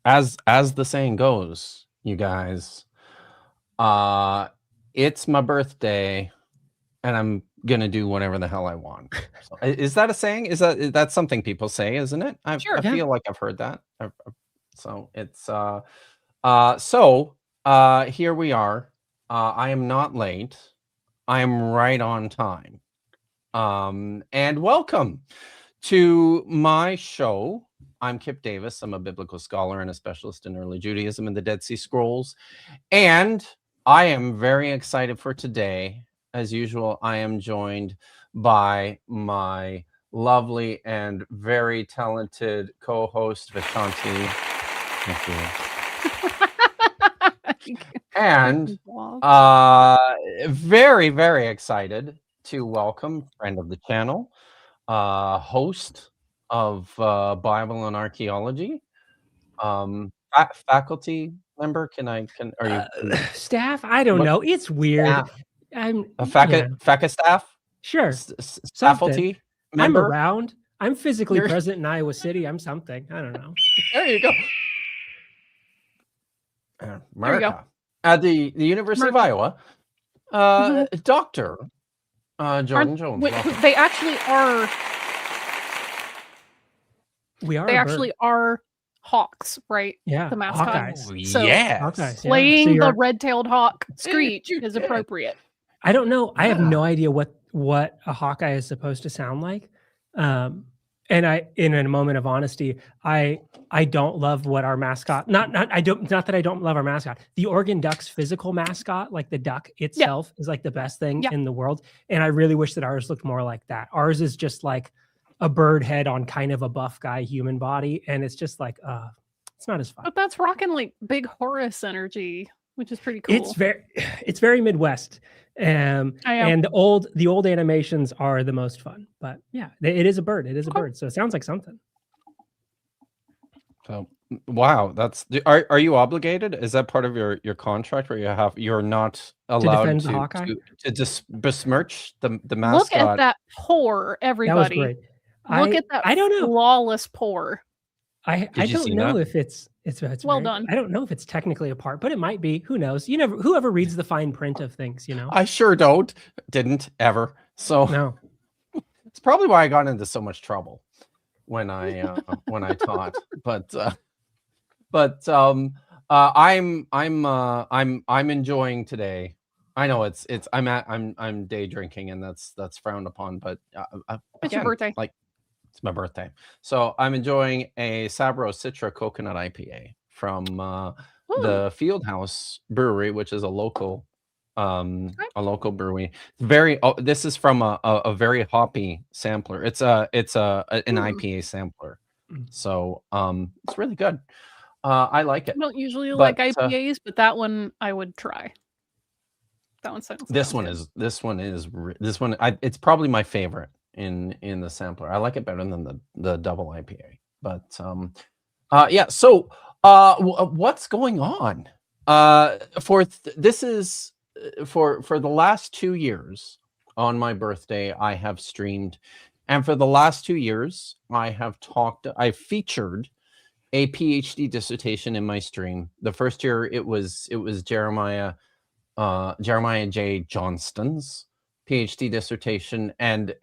as the saying goes, you guys, it's my birthday, and I'm gonna do whatever the hell I want. So, is that a saying? That's something people say, isn't it? Sure. I Yeah. feel like I've heard that. So it's here we are. I am not late. I am right on time. And welcome to my show. I'm Kipp Davis. I'm a biblical scholar and a specialist in early Judaism and the Dead Sea Scrolls. And I am very excited for today. As usual, I am joined by my lovely and very talented co-host, Vishanti. Thank you. And very, very excited to welcome friend of the channel, host of Bible and Archaeology, faculty member. Are you staff? I don't know. It's weird. I'm FACA staff. Sure. Faculty member. I'm around. I'm physically present in Iowa City. I'm something. I don't know. There you go. America. At the University of Iowa. Dr. Jordan Jones. They actually are. They actually are hawks, right? Yeah, the mascot. Hawkeyes. So yes. Playing the red-tailed hawk screech is appropriate. I don't know. I have no idea what a Hawkeye is supposed to sound like. And in a moment of honesty, I don't love what our mascot. Not that I don't love our mascot. The Oregon Ducks physical mascot, like the duck itself, is like the best thing in the world. And I really wish that ours looked more like that. Ours is just like a bird head on kind of a buff guy human body, and it's just like it's not as fun. But that's rocking like big Horus energy, which is pretty cool. It's very Midwest. And the old animations are the most fun. But yeah, it is a bird. It is a bird. So it sounds like something. So wow, are you obligated? Is that part of your contract where you're not allowed to besmirch the mascot? Look at that pour, everybody. That was great. Look at that flawless pour. I don't know if it's well done. I don't know if it's technically a part, but it might be. Who knows? Whoever reads the fine print of things, I sure didn't ever. So no. It's probably why I got into so much trouble when I taught. But I'm enjoying today. I know I'm day drinking, and that's frowned upon, but it's your birthday. It's my birthday. So I'm enjoying a Sabro Citra coconut IPA from the Fieldhouse Brewery, which is a local brewery. This is from a very hoppy sampler. It's an IPA sampler. So it's really good. I like it. I don't usually like IPAs, but that one I would try. That one sounds This one it's probably my favorite in the sampler. I like it better than the double IPA. But yeah, so what's going on? This is for the last 2 years on my birthday, I have streamed, and for the last 2 years I featured a PhD dissertation in my stream. The first year it was Jeremiah J. Johnston's PhD dissertation, and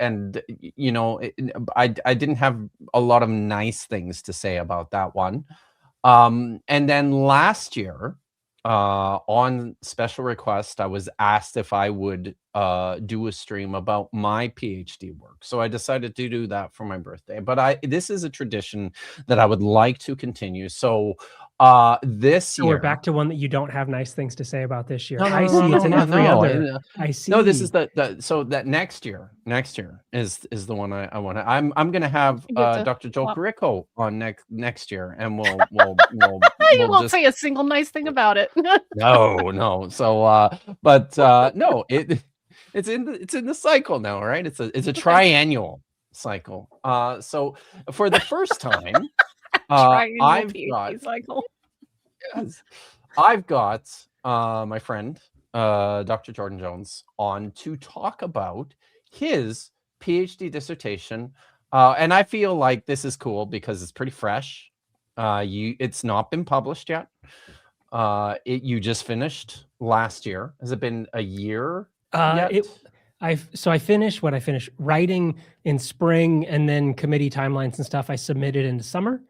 I didn't have a lot of nice things to say about that one. And then last year, on special request, I was asked if I would do a stream about my PhD work. So I decided to do that for my birthday. But this is a tradition that I would like to continue. So this year, we're back to one that you don't have nice things to say about this year. I see it's in every other. I see. No, this is so that next year is the one I want to. I'm going to have Dr. Joel Carrico on next year, and we'll you won't say a single nice thing about it. No. So no, it's in the cycle now, right? It's a triennial cycle. So for the first time, I've got my friend Dr. Jordan Jones on to talk about his PhD dissertation, and I feel like this is cool because it's pretty fresh. It's not been published yet. You just finished last year. Has it been a year yet? I finished writing in spring, and then committee timelines and stuff I submitted in the summer.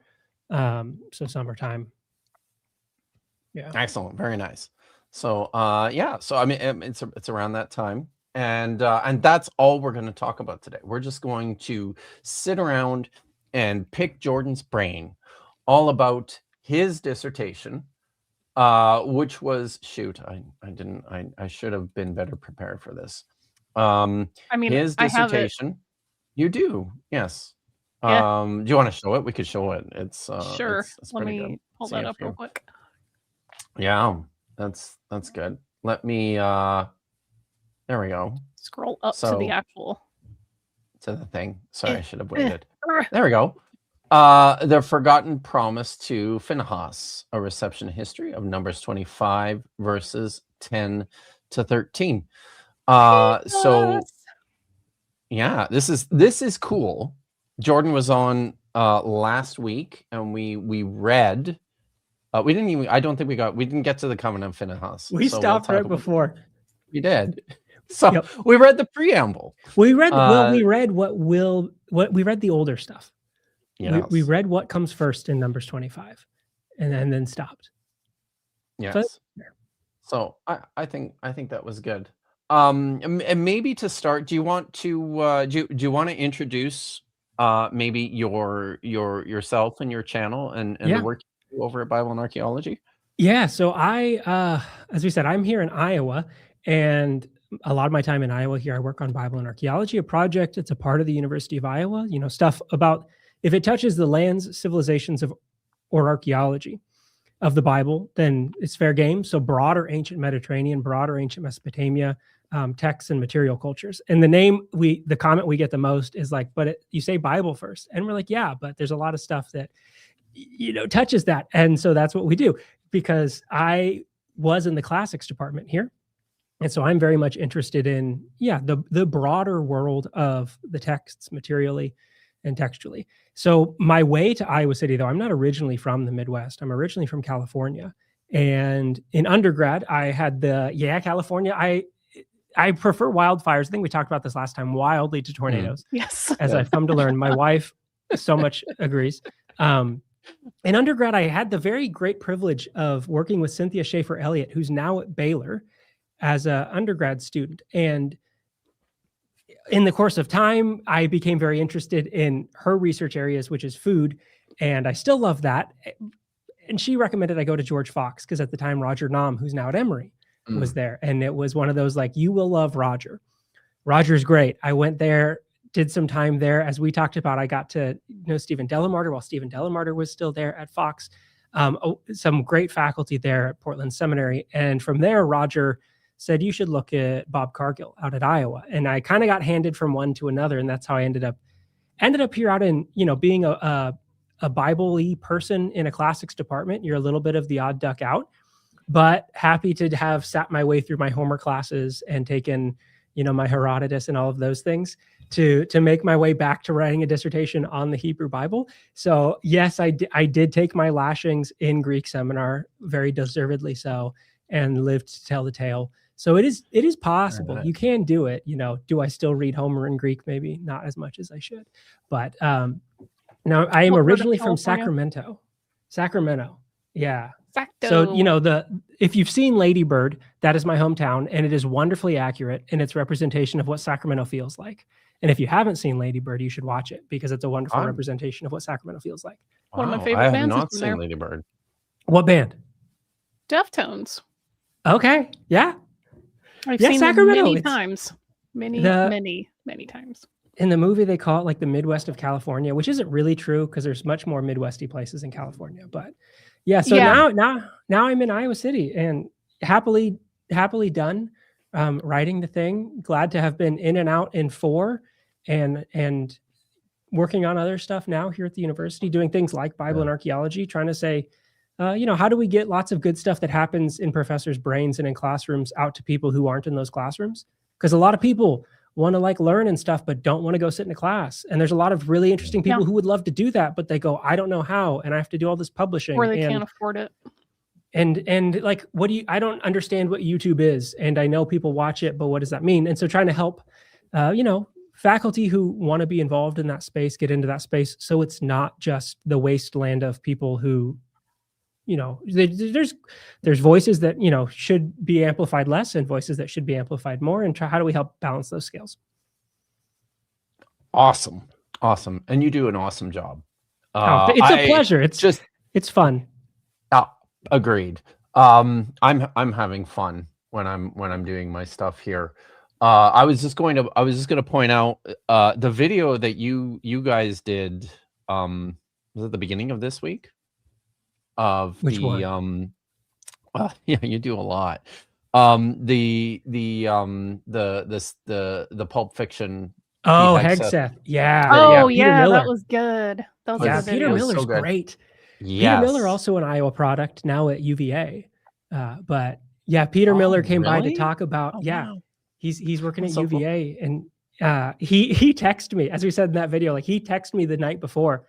So summertime. Yeah. Excellent. Very nice. So yeah, so I mean it's around that time. And that's all we're going to talk about today. We're just going to sit around and pick Jordan's brain all about his dissertation, which was I should have been better prepared for this. I mean, his dissertation. You do, yes. Yeah. Do you want to show it? We could show it. It's sure. It's Let pretty me good. pull See that if up you- real quick. Yeah, that's good. Let me there we go. Scroll up to So- the actual. To the thing. Sorry, I should have eh. waited. There we go. The Forgotten Promise to Phinehas, a reception history of Numbers 25 verses 10 to 13. So yeah, this is cool. Jordan was on last week, and we read. We didn't get to the Covenant of Phinehas. We so we'll stopped talk right about- before. We did. So Yep. we read the preamble. We read Uh, we read we read the older stuff. We Yes. read what comes first in Numbers 25, and then stopped. Yes. So I think that was good. And maybe to start, do you want to do you want to introduce maybe yourself and your channel and Yeah. the work you do over at Bible and Archaeology? Yeah, so I as we said, I'm here in Iowa, and a lot of my time in Iowa here, I work on Bible and Archaeology, a project. It's a part of the University of Iowa, stuff about if it touches the lands, civilizations or archaeology of the Bible, then it's fair game. So broader ancient Mediterranean, broader ancient Mesopotamia, texts and material cultures. And the comment we get the most is like, but you say Bible first. And we're like, yeah, but there's a lot of stuff that, touches that. And so that's what we do, because I was in the classics department here. And so I'm very much interested in, the broader world of the texts materially and textually. So my way to Iowa City, though, I'm not originally from the Midwest. I'm originally from California. And in undergrad, I had California. I prefer wildfires. I think we talked about this last time, wildly to tornadoes, Yes. as I've come to learn. My wife so much agrees. In undergrad, I had the very great privilege of working with Cynthia Schaefer Elliott, who's now at Baylor as an undergrad student. And in the course of time, I became very interested in her research areas, which is food. And I still love that. And she recommended I go to George Fox, because at the time, Roger Naum, who's now at Emory, was there. And it was one of those, like, you will love Roger. Roger's great. I went there, did some time there. As we talked about, I got to know Stephen Delamarter while Stephen Delamarter was still there at Fox. Some great faculty there at Portland Seminary. And from there, Roger said, you should look at Bob Cargill out at Iowa. And I kind of got handed from one to another. And that's how I ended up here out in, being a Bible-y person in a classics department. You're a little bit of the odd duck out, but happy to have sat my way through my Homer classes and taken, my Herodotus and all of those things to make my way back to writing a dissertation on the Hebrew Bible. So yes, I did take my lashings in Greek seminar, very deservedly so, and lived to tell the tale. So it is possible. Right. You can do it. Do I still read Homer in Greek? Maybe not as much as I should, but now I am What part of originally from California? Sacramento. Yeah. Facto. So, if you've seen Lady Bird, that is my hometown, and it is wonderfully accurate in its representation of what Sacramento feels like. And if you haven't seen Lady Bird, you should watch it, because it's a wonderful representation of what Sacramento feels like. One of my Wow, favorite I have bands is not from seen there. Lady Bird. What band? Deftones. Okay. Yeah. I've Yeah, seen Sacramento, them many it's- times. Many times. In the movie, they call it like the Midwest of California, which isn't really true, because there's much more Midwesty places in California. But yeah, so Yeah. now I'm in Iowa City, and happily done writing the thing. Glad to have been in and out in 4, and working on other stuff now here at the university, doing things like Bible and archaeology, trying to say, how do we get lots of good stuff that happens in professors' brains and in classrooms out to people who aren't in those classrooms? Because a lot of people want to like learn and stuff, but don't want to go sit in a class. And there's a lot of really interesting people who would love to do that, but they go, I don't know how, and I have to do all this publishing. Or they can't afford it. And like, I don't understand what YouTube is, and I know people watch it, but what does that mean? And so trying to help, faculty who want to be involved in that space, get into that space. So it's not just the wasteland of people who, there's voices that, should be amplified less and voices that should be amplified more. And how do we help balance those scales? Awesome. And you do an awesome job. It's a pleasure. It's fun. Agreed. I'm having fun when I'm doing my stuff here. I was just going to point out the video that you guys did. Was it the beginning of this week? Of which the one? Yeah, you do a lot. The Pulp Fiction. Oh, Hegseth. Yeah. Oh, Peter yeah, Miller. that was good. That was a good Peter video. Miller's so good. great. Yes. Peter Miller, also an Iowa product, now at UVA. But yeah, Peter Miller came by to talk about, wow. he's working That's at so cool. UVA. And he texted me, as we said in that video, like he texted me the night before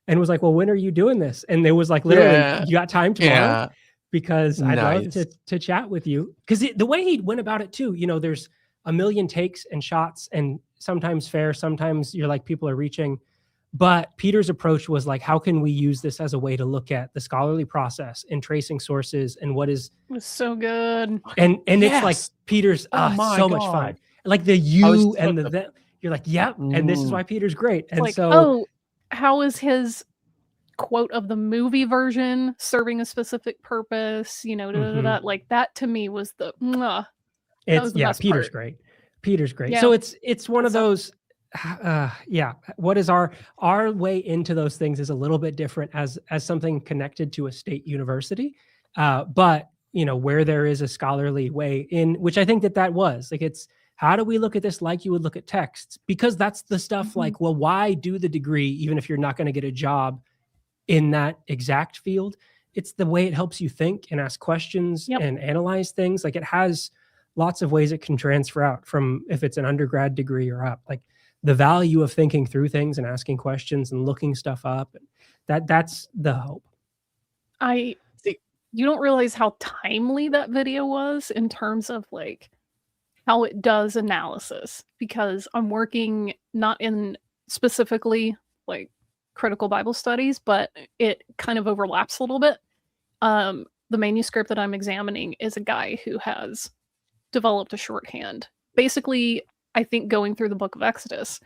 and was like, well, when are you doing this? And it was like, literally, you got time tomorrow? Yeah. Because I'd love to chat with you. Because the way he went about it too, there's a million takes and shots, and sometimes fair, sometimes you're like, people are reaching. But Peter's approach was like, how can we use this as a way to look at the scholarly process and tracing sources and what is... It was so good. And it's like Peter's so much fun. Like the you and the you're like, yep. And this is why Peter's great. And like, so, how is his quote of the movie version serving a specific purpose? Like that to me was the Peter's great. Peter's great. Yeah. So it's one of those. What is our way into those things is a little bit different as something connected to a state university, but where there is a scholarly way in, which I think that was like, it's how do we look at this like you would look at texts, because that's the stuff like, well, why do the degree even if you're not going to get a job in that exact field? It's the way it helps you think and ask questions and analyze things. Like it has lots of ways it can transfer out from if it's an undergrad degree or up, like the value of thinking through things and asking questions and looking stuff up. That's the hope. You don't realize how timely that video was in terms of like how it does analysis, because I'm working not in specifically like critical Bible studies, but it kind of overlaps a little bit. The manuscript that I'm examining is a guy who has developed a shorthand, basically, I think, going through the book of Exodus,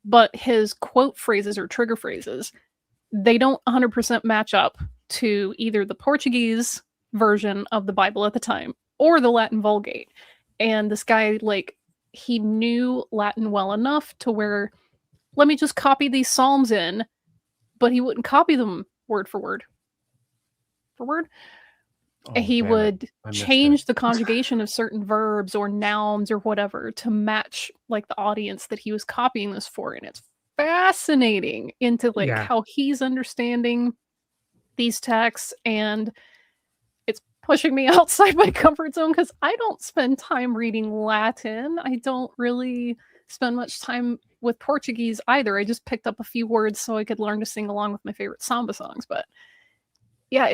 but his quote phrases or trigger phrases, they don't 100% match up to either the Portuguese version of the Bible at the time or the Latin Vulgate. And this guy, like, he knew Latin well enough to where, let me just copy these Psalms in, but he wouldn't copy them word for word. He would change the conjugation of certain verbs or nouns or whatever to match like the audience that he was copying this for. And it's fascinating into like how he's understanding these texts, and it's pushing me outside my comfort zone because I don't spend time reading Latin. I don't really spend much time with Portuguese either. I just picked up a few words so I could learn to sing along with my favorite samba songs. But yeah,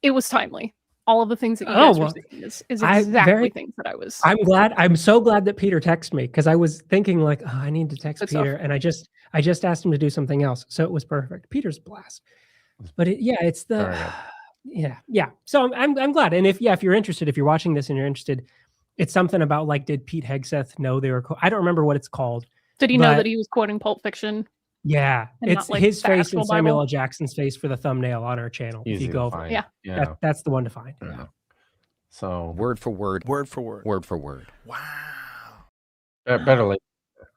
it was timely. All of the things that you guys were saying is exactly things that I was. I'm so glad that Peter texted me, because I was thinking like, oh, I need to text Peter, and I just asked him to do something else, so it was perfect. Peter's a blast. But it's the yeah. So I'm glad, and if you're interested, if you're watching this and you're interested, it's something about like, did Pete Hegseth know they were? I don't remember what it's called. Did he know that he was quoting Pulp Fiction? Yeah, it's like his face and Samuel L. Jackson's face for the thumbnail on our channel. Easy if you go over, that's the one to find. Yeah. So word for word. Wow. Better late,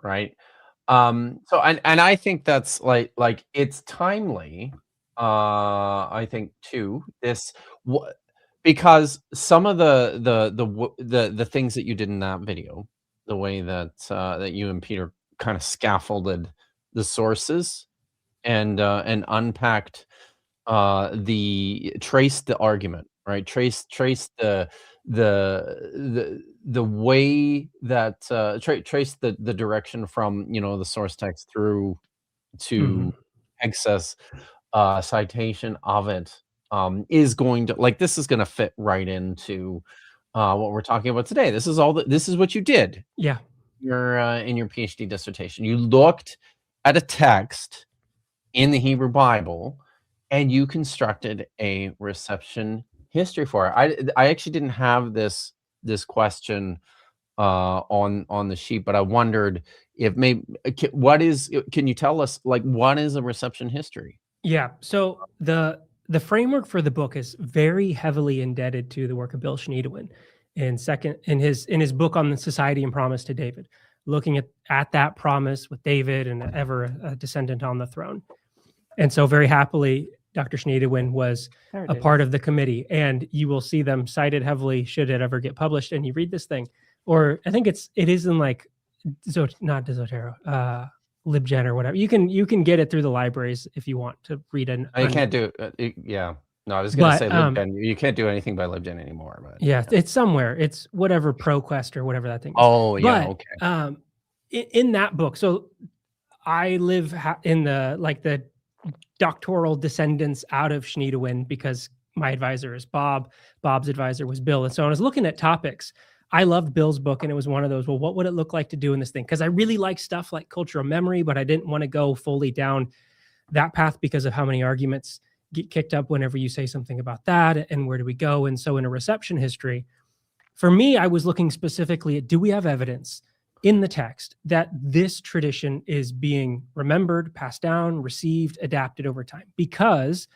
right? So and I think that's like it's timely. I think too. Because some of the things that you did in that video, the way that that you and Peter kind of scaffolded the sources and unpacked traced the argument right? Trace the way that trace the direction from, the source text through to Mhm. excess citation of it, is going to, like, this is going to fit right into what we're talking about today. This is what you did Yeah. in your PhD dissertation. You looked at a text in the Hebrew Bible and you constructed a reception history for it. I actually didn't have this question on the sheet, but I wondered if maybe can you tell us, like, what is a reception history? Yeah. So the framework for the book is very heavily indebted to the work of Bill Schneidewin in his book on the Society and Promise to David, looking at that promise with David and ever a descendant on the throne. And so very happily, Dr. Schneidewin was a part of the committee, and you will see them cited heavily should it ever get published. And you read this thing, or I think it is in like not Zotero, LibGen or whatever. You can get it through the libraries if you want to read an. You can't do yeah. No, I was going to say LibGen. You can't do anything by LibGen anymore. But yeah, it's somewhere. It's whatever ProQuest or whatever that thing is. Oh, yeah, but, okay. In that book, so I live in the doctoral descendants out of Schneidewin because my advisor is Bob. Bob's advisor was Bill. And so when I was looking at topics, I loved Bill's book, and it was one of those, well, what would it look like to do in this thing? Because I really like stuff like cultural memory, but I didn't want to go fully down that path because of how many arguments get kicked up whenever you say something about that, and where do we go? And so in a reception history, for me, I was looking specifically at, do we have evidence in the text that this tradition is being remembered, passed down, received, adapted over time? Because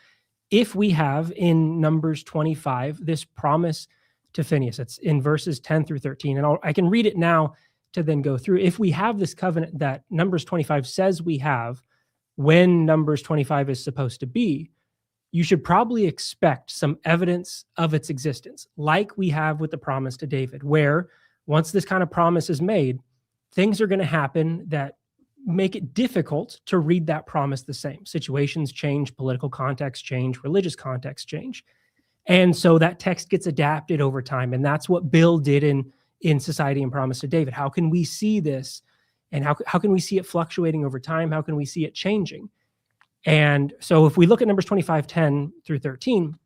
if we have in Numbers 25 this promise to Phinehas, it's in verses 10 through 13, and I can read it now to then go through. If we have this covenant that Numbers 25 says we have, when Numbers 25 is supposed to be, you should probably expect some evidence of its existence, like we have with the promise to David, where once this kind of promise is made, things are going to happen that make it difficult to read that promise the same. Situations change, political context change, religious context change. And so that text gets adapted over time. And that's what Bill did in Society and Promise to David. How can we see this? And how can we see it fluctuating over time? How can we see it changing? And so if we look at Numbers 25, 10 through 13,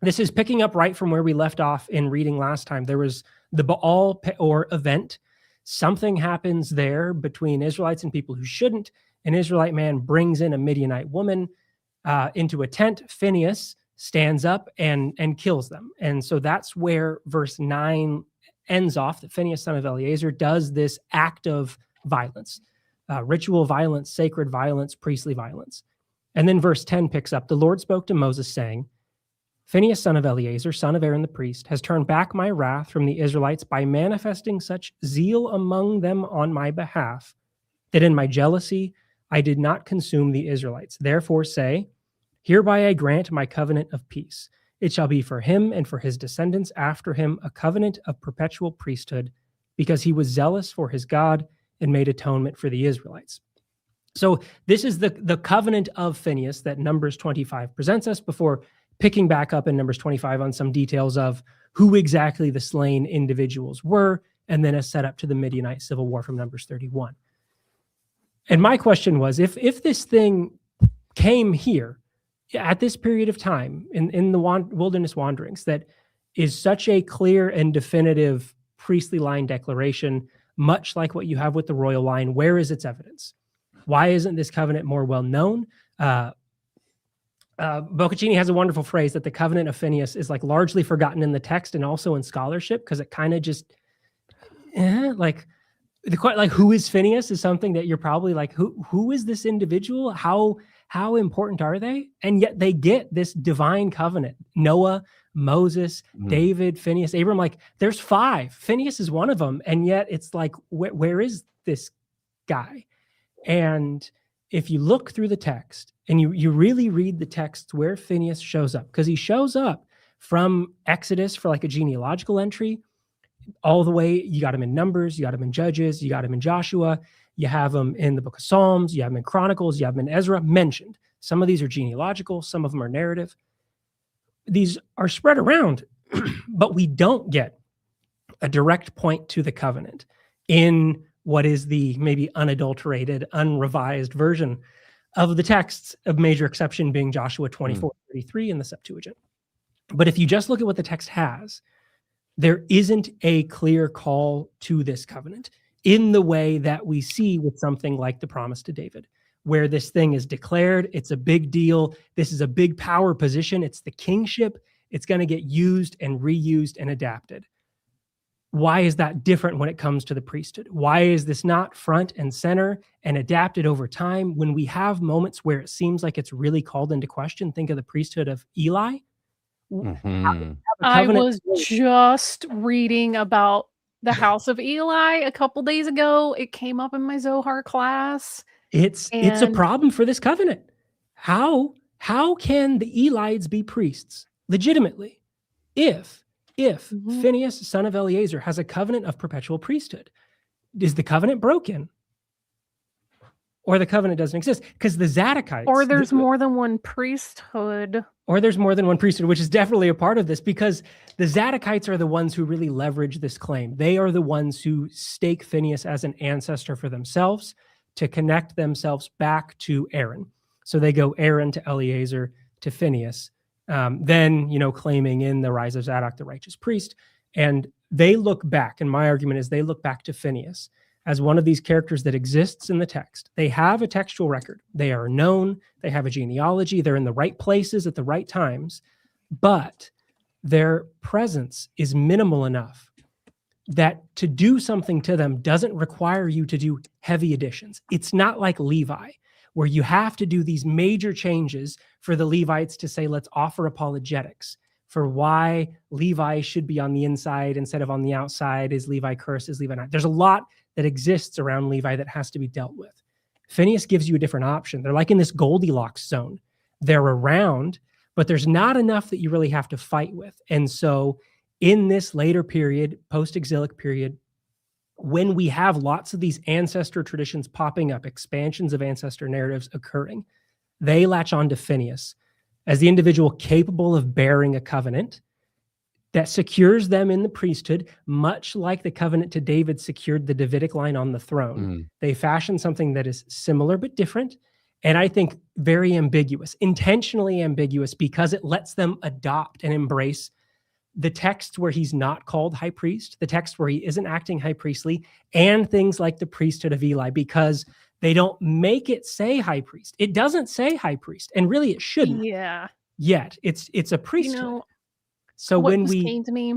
this is picking up right from where we left off in reading last time. There was the Baal Peor event. Something happens there between Israelites and people who shouldn't. An Israelite man brings in a Midianite woman into a tent. Phinehas stands up and kills them. And so that's where verse 9 ends off, that Phinehas, son of Eleazar, does this act of violence, ritual violence, sacred violence, priestly violence. And then verse 10 picks up, the Lord spoke to Moses saying, Phinehas, son of Eleazar, son of Aaron the priest, has turned back my wrath from the Israelites by manifesting such zeal among them on my behalf, that in my jealousy I did not consume the Israelites. Therefore say, hereby I grant my covenant of peace. It shall be for him and for his descendants after him a covenant of perpetual priesthood, because he was zealous for his God and made atonement for the Israelites. So this is the covenant of Phinehas that Numbers 25 presents us, before picking back up in Numbers 25 on some details of who exactly the slain individuals were, and then a setup to the Midianite civil war from Numbers 31. And my question was, if this thing came here at this period of time in the wilderness wanderings, that is such a clear and definitive priestly line declaration, much like what you have with the royal line, where is its evidence? Why isn't this covenant more well known? Boccaccini has a wonderful phrase that the covenant of Phinehas is like largely forgotten in the text and also in scholarship, because it kind of just like who is Phinehas is something that you're probably like, who is this individual? How important are they? And yet they get this divine covenant. Noah, Moses, David, Phinehas, Abram, like there's 5. Phinehas is one of them. And yet it's like, where is this guy? And if you look through the text and you really read the text where Phinehas shows up, because he shows up from Exodus for like a genealogical entry, all the way, you got him in Numbers, you got him in Judges, you got him in Joshua, you have him in the book of Psalms, you have him in Chronicles, you have him in Ezra mentioned. Some of these are genealogical, some of them are narrative. these are spread around, but we don't get a direct point to the covenant in what is the maybe unadulterated, unrevised version of the texts, of major exception being Joshua 24:33 in the Septuagint. But if you just look at what the text has, there isn't a clear call to this covenant in the way that we see with something like the promise to David, where this thing is declared. It's a big deal. This is a big power position. It's the kingship. It's going to get used and reused and adapted. Why is that different when it comes to the priesthood? Why is this not front and center and adapted over time when we have moments where it seems like it's really called into question? Think of the priesthood of Eli. I was just reading about the house of Eli a couple days ago. It came up in my Zohar class. It's a problem for this covenant. How can the Elites be priests legitimately if Phinehas, son of Eleazar, has a covenant of perpetual priesthood? Is the covenant broken? Or the covenant doesn't exist? Because the Zadokites... Or there's more than one priesthood. Or there's more than one priesthood, which is definitely a part of this, because the Zadokites are the ones who really leverage this claim. They are the ones who stake Phinehas as an ancestor for themselves to connect themselves back to Aaron. So they go Aaron to Eleazar to Phinehas. Then, claiming in the rise of Zadok, the righteous priest. And they look back, and my argument is they look back to Phinehas as one of these characters that exists in the text. They have a textual record. They are known. They have a genealogy. They're in the right places at the right times. But their presence is minimal enough that to do something to them doesn't require you to do heavy additions. It's not like Levi, where you have to do these major changes for the Levites to say, let's offer apologetics for why Levi should be on the inside instead of on the outside. Is Levi cursed? Is Levi not? There's a lot that exists around Levi that has to be dealt with. Phinehas gives you a different option. They're like in this Goldilocks zone. They're around, but there's not enough that you really have to fight with. And so in this later period, post-exilic period, when we have lots of these ancestor traditions popping up, expansions of ancestor narratives occurring, they latch on to Phinehas as the individual capable of bearing a covenant that secures them in the priesthood, much like the covenant to David secured the Davidic line on the throne. They fashion something that is similar but different, and I think very ambiguous, intentionally ambiguous, because it lets them adopt and embrace the text where he's not called high priest, the text where he isn't acting high priestly, and things like the priesthood of Eli, because they don't make it say high priest. It doesn't say high priest, and really it shouldn't. Yeah. Yet it's a priesthood. So what when just came to me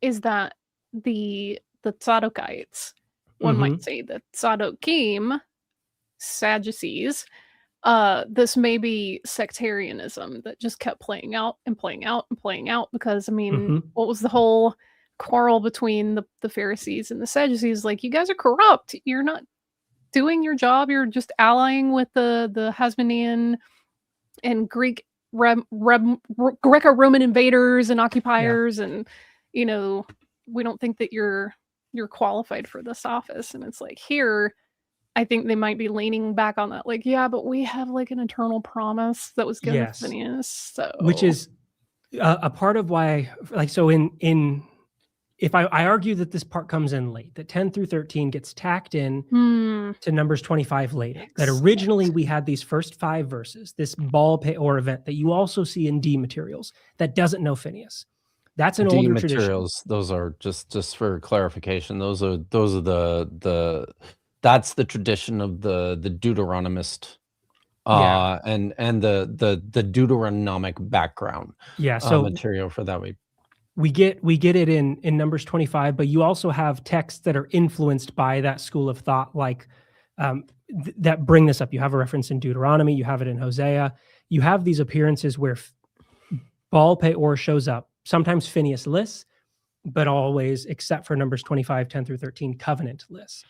is that the Zadokites, one might say the Zadokim, Sadducees, this may be sectarianism that just kept playing out and playing out and playing out, because what was the whole quarrel between the Pharisees and the Sadducees? Like, you guys are corrupt. You're not doing your job. You're just allying with the Hasmonean and Greco-Roman invaders and occupiers, and we don't think that you're qualified for this office. And it's like, here I think they might be leaning back on that, like, yeah, but we have like an eternal promise that was given to Phinehas, so which is a part of why, like, so if I argue that this part comes in late, that 10 through 13 gets tacked in to Numbers 25 later, that originally we had these first 5 verses, this Baal Peor event that you also see in D materials that doesn't know Phinehas. That's an older materials, tradition. Those are just for clarification. Those are that's the tradition of the Deuteronomist and the Deuteronomic background. So material for that we get it in Numbers 25, but you also have texts that are influenced by that school of thought, like that bring this up. You have a reference in Deuteronomy, you have it in Hosea. You have these appearances where Baal Peor shows up, sometimes Phinehas-less, but always, except for Numbers 25, 10 through 13, covenant-less.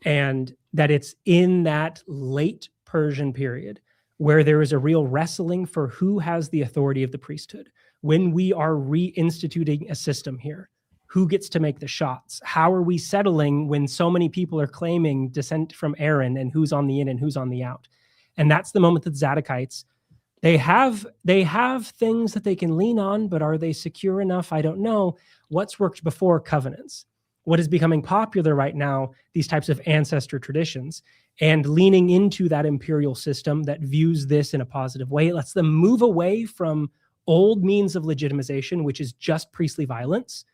And that it's in that late Persian period where there is a real wrestling for who has the authority of the priesthood. When we are reinstituting a system here, who gets to make the shots? How are we settling when so many people are claiming descent from Aaron, and who's on the in and who's on the out? And that's the moment that Zadokites They have things that they can lean on, but are they secure enough? I don't know. What's worked before? Covenants. What is becoming popular right now? These types of ancestor traditions, and leaning into that imperial system that views this in a positive way. It lets them move away from old means of legitimization, which is just priestly violence,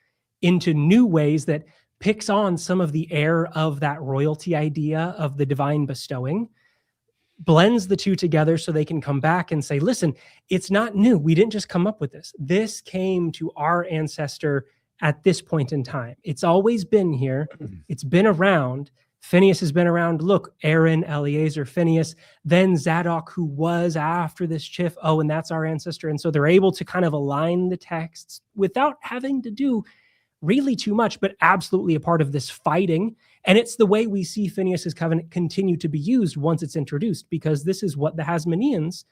into new ways that picks on some of the air of that royalty idea of the divine bestowing, blends the two together so they can come back and say, listen, it's not new. We didn't just come up with this. This came to our ancestor at this point in time. It's always been here. It's been around. Phinehas has been around. Look, Aaron, Eleazar, Phinehas, then Zadok, who was after this chief. Oh, and that's our ancestor. And so they're able to kind of align the texts without having to do really too much, but absolutely a part of this fighting. And it's the way we see Phinehas's covenant continue to be used once it's introduced, because this is what the Hasmoneans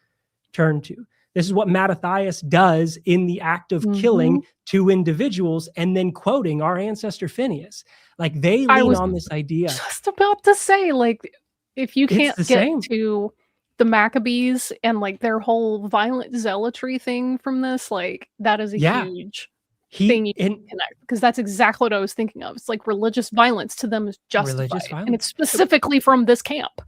turn to. This is what Mattathias does in the act of killing two individuals and then quoting our ancestor Phinehas. Like, they lean on this idea. Just about to say, like, if you can't get to the Maccabees and like their whole violent zealotry thing from this, like, that is a huge thing you can connect, because that's exactly what I was thinking of. It's like religious violence to them is justified, and it's specifically from this camp.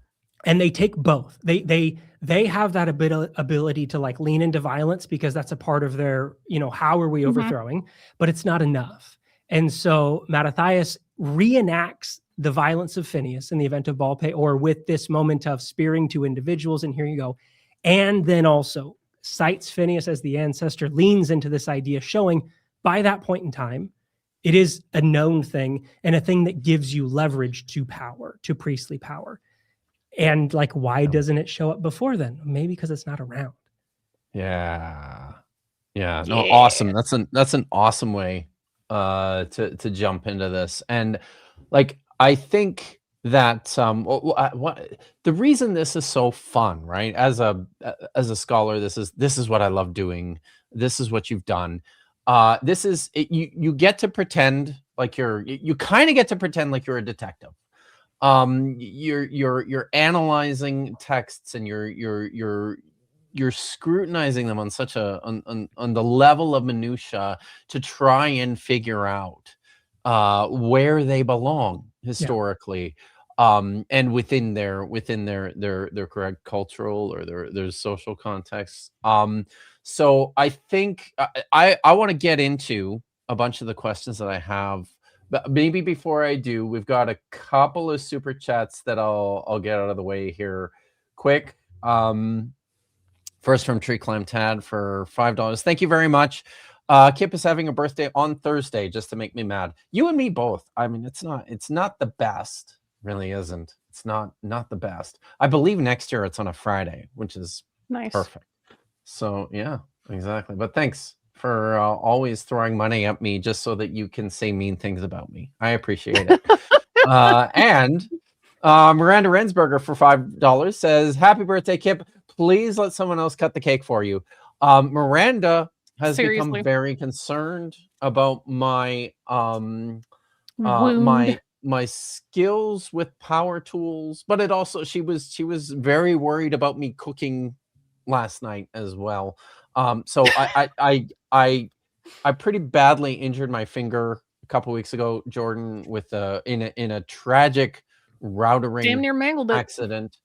And they take both. They have that ability to like lean into violence because that's a part of their, how are we overthrowing? But it's not enough. And so Mattathias reenacts the violence of Phinehas in the event of Baal Peor with this moment of spearing two individuals, and here you go. And then also cites Phinehas as the ancestor, leans into this idea, showing by that point in time, it is a known thing and a thing that gives you leverage to power, to priestly power. And like, why doesn't it show up before then? Maybe because it's not around. Yeah. No, awesome. That's an awesome way to jump into this. And like, I think that the reason this is so fun, right? As a scholar, this is what I love doing. This is what you've done. This is you get to pretend like you kind of get to pretend like you're a detective. You're analyzing texts, and you're scrutinizing them on such on the level of minutia to try and figure out where they belong historically, and within their correct cultural or their social context. So I think I want to get into a bunch of the questions that I have, but maybe before I do, we've got a couple of super chats that I'll get out of the way here quick. First from Tree Climb Tad for $5. Thank you very much. Kipp is having a birthday on Thursday, just to make me mad. You and me both. I mean, it's not the best, really isn't. It's not the best. I believe next year it's on a Friday, which is nice. Perfect. So yeah, exactly. But thanks for always throwing money at me just so that you can say mean things about me. I appreciate it. And Miranda Rensberger for $5 says, "Happy birthday, Kipp. Please let someone else cut the cake for you." Miranda has become very concerned about my my skills with power tools, but it also she was very worried about me cooking last night as well. So I pretty badly injured my finger a couple weeks ago, Jordan, with in a tragic routering damn near mangled accident.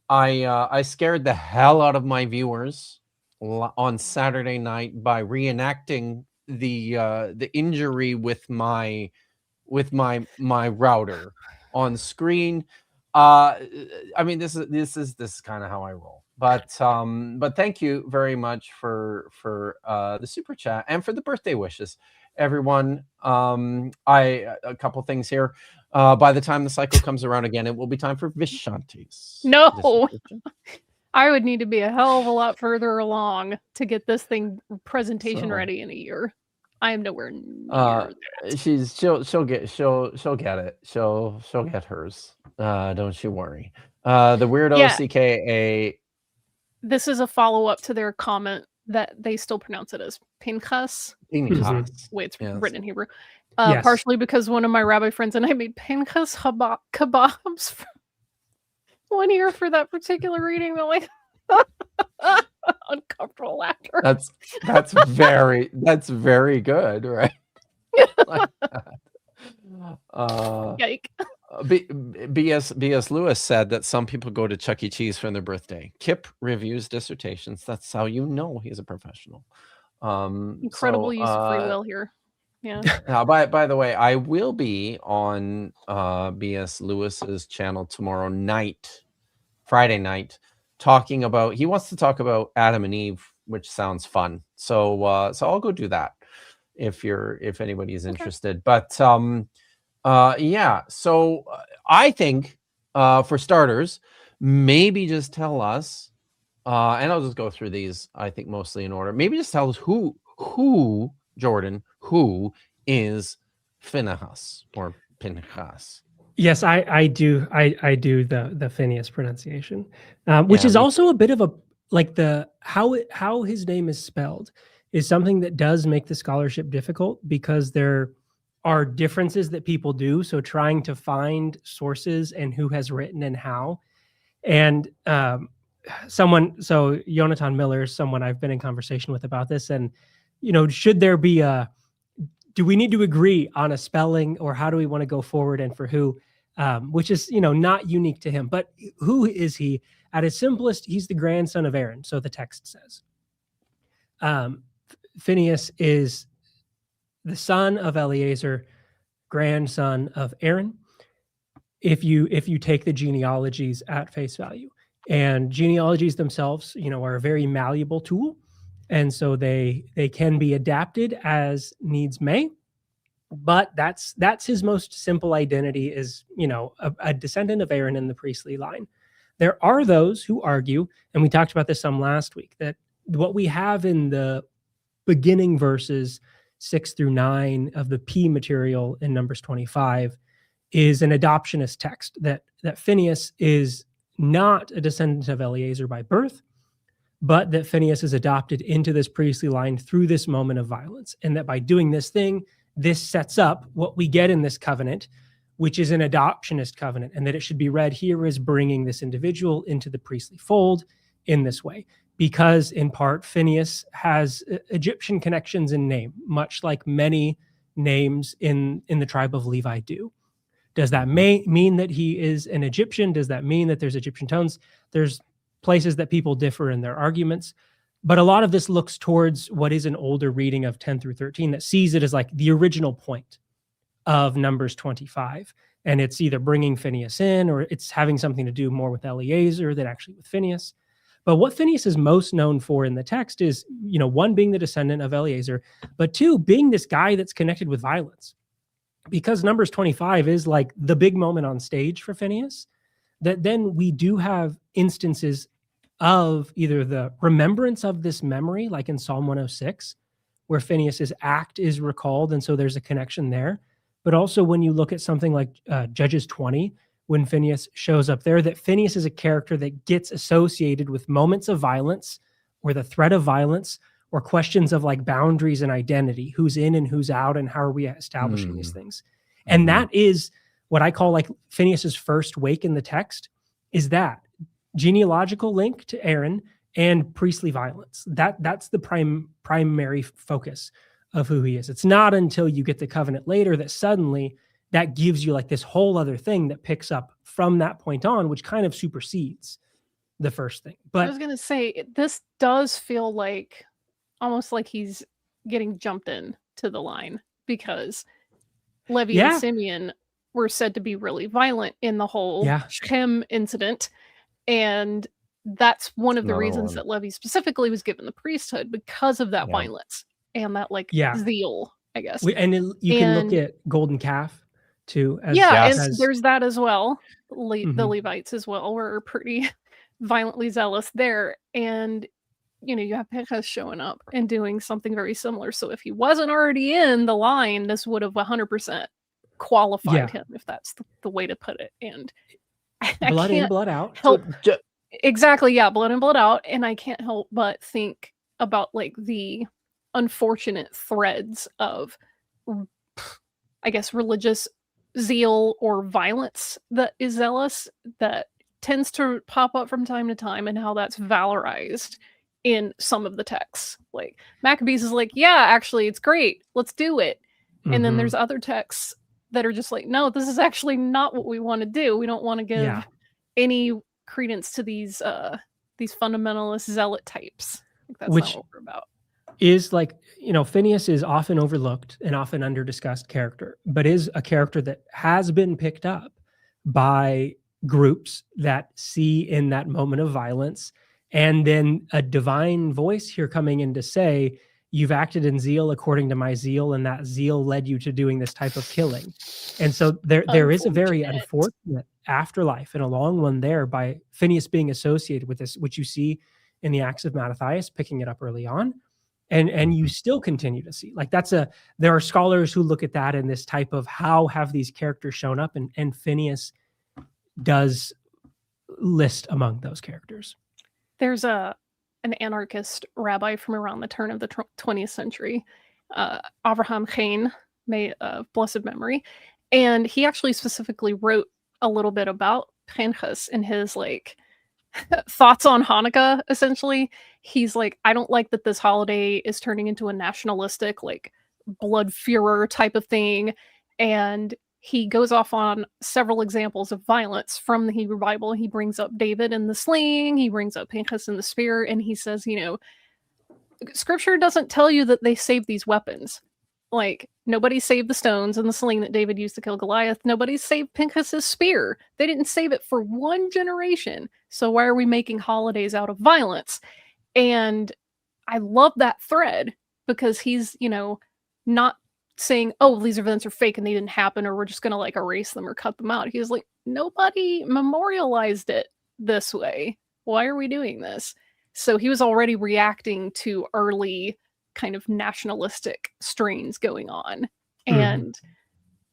I scared the hell out of my viewers on Saturday night by reenacting the injury with my router on screen. I mean, this is kind of how I roll. But thank you very much for the super chat and for the birthday wishes, everyone. A couple things here. By the time the cycle comes around again, it will be time for Vishanti's. No, I would need to be a hell of a lot further along to get this thing presentation ready in a year. I am nowhere near that. She'll get it. She'll get hers. Don't you worry. The weirdo CKA. This is a follow-up to their comment that they still pronounce it as Pinchas. The way it's written in Hebrew. Partially because one of my rabbi friends and I made Pinchas kebabs for 1 year for that particular reading. I'm like, That's very good, right? Like that. Yike. B.S. Lewis said that some people go to Chuck E. Cheese for their birthday. Kipp reviews dissertations. That's how you know he's a professional. Incredible use of free will here. Yeah. By the way, I will be on B.S. Lewis's channel tomorrow night, Friday night, he wants to talk about Adam and Eve, which sounds fun. So I'll go do that if anybody's interested. But yeah, so I think for starters, maybe just tell us, and I'll just go through these, I think mostly in order. Maybe just tell us who Jordan, who is Phinehas or Pinchas? Yes, I do. I do the Phineas pronunciation, which is also a bit of a like how his name is spelled is something that does make the scholarship difficult because there are differences that people do. So trying to find sources and who has written and how, and Jonathan Miller is someone I've been in conversation with about this, and should there be do we need to agree on a spelling, or how do we want to go forward and for who? Which is, not unique to him. But who is he? At his simplest, he's the grandson of Aaron. So the text says. Phinehas is the son of Eleazar, grandson of Aaron. If you take the genealogies at face value, and genealogies themselves, are a very malleable tool. And so they can be adapted as needs may. But that's his most simple identity is, a descendant of Aaron in the priestly line. There are those who argue, and we talked about this some last week, that what we have in the beginning verses 6 through 9 of the P material in Numbers 25 is an adoptionist text, that Phinehas is not a descendant of Eleazar by birth, but that Phinehas is adopted into this priestly line through this moment of violence, and that by doing this thing, this sets up what we get in this covenant, which is an adoptionist covenant, and that it should be read here as bringing this individual into the priestly fold in this way, because in part Phinehas has Egyptian connections in name, much like many names in the tribe of Levi do. Does that mean that he is an Egyptian? Does that mean that there's Egyptian tones? There's places that people differ in their arguments. But a lot of this looks towards what is an older reading of 10 through 13 that sees it as like the original point of Numbers 25. And it's either bringing Phinehas in, or it's having something to do more with Eleazar than actually with Phinehas. But what Phinehas is most known for in the text is, one, being the descendant of Eleazar, but two, being this guy that's connected with violence. Because Numbers 25 is like the big moment on stage for Phinehas, that then we do have instances of either the remembrance of this memory, like in Psalm 106, where Phinehas's act is recalled, and so there's a connection there. But also when you look at something like Judges 20, when Phinehas shows up there, that Phinehas is a character that gets associated with moments of violence, or the threat of violence, or questions of like boundaries and identity, who's in and who's out, and how are we establishing these things. And that is what I call like Phinehas's first wake in the text, is that genealogical link to Aaron and priestly violence. That's the primary focus of who he is. It's not until you get the covenant later that suddenly that gives you like this whole other thing that picks up from that point on, which kind of supersedes the first thing. But I was going to say, this does feel like almost like he's getting jumped in to the line, because Levi and Simeon were said to be really violent in the whole Shem incident. And that's one of the reasons that Levi specifically was given the priesthood, because of that violence and that zeal, I guess. You can look at Golden Calf too. And there's that as well. The Levites as well were pretty violently zealous there. And, you have Pinchas showing up and doing something very similar. So if he wasn't already in the line, this would have 100% qualified him, if that's the way to put it. And blood in, blood out. Exactly, blood in, blood out. And I can't help but think about like the unfortunate threads of, I guess, religious zeal or violence that is zealous, that tends to pop up from time to time, and how that's valorized in some of the texts. Like Maccabees is like, yeah, actually it's great, let's do it. And then there's other texts that are just like, no, this is actually not what we want to do. We don't want to give any credence to these fundamentalist zealot types. Like, that's not what we're about. Is like, you know, Phinehas is often overlooked and often under discussed character, but is a character that has been picked up by groups that see in that moment of violence, and then a divine voice here coming in to say, you've acted in zeal according to my zeal, and that zeal led you to doing this type of killing. And so there is a very unfortunate afterlife, and a long one there, by Phinehas being associated with this, which you see in the Acts of Mattathias, picking it up early on. And you still continue to see, like, there are scholars who look at that in this type of how have these characters shown up, and Phinehas does list among those characters. There's an anarchist rabbi from around the turn of the 20th century, Avraham Chaim, may of blessed memory, and he actually specifically wrote a little bit about Phinehas in his like thoughts on Hanukkah. Essentially, he's like, I don't like that this holiday is turning into a nationalistic, like, blood Führer type of thing. And he goes off on several examples of violence from the Hebrew Bible. He brings up David and the sling, he brings up Phinehas and the spear, and he says, you know, scripture doesn't tell you that they saved these weapons. Like, nobody saved the stones and the sling that David used to kill Goliath. Nobody saved Phinehas's spear. They didn't save it for one generation. So why are we making holidays out of violence? And I love that thread, because he's, you know, not saying, oh, these events are fake and they didn't happen, or we're just going to like erase them or cut them out. He's like, nobody memorialized it this way. Why are we doing this? So he was already reacting to early kind of nationalistic strains going on. And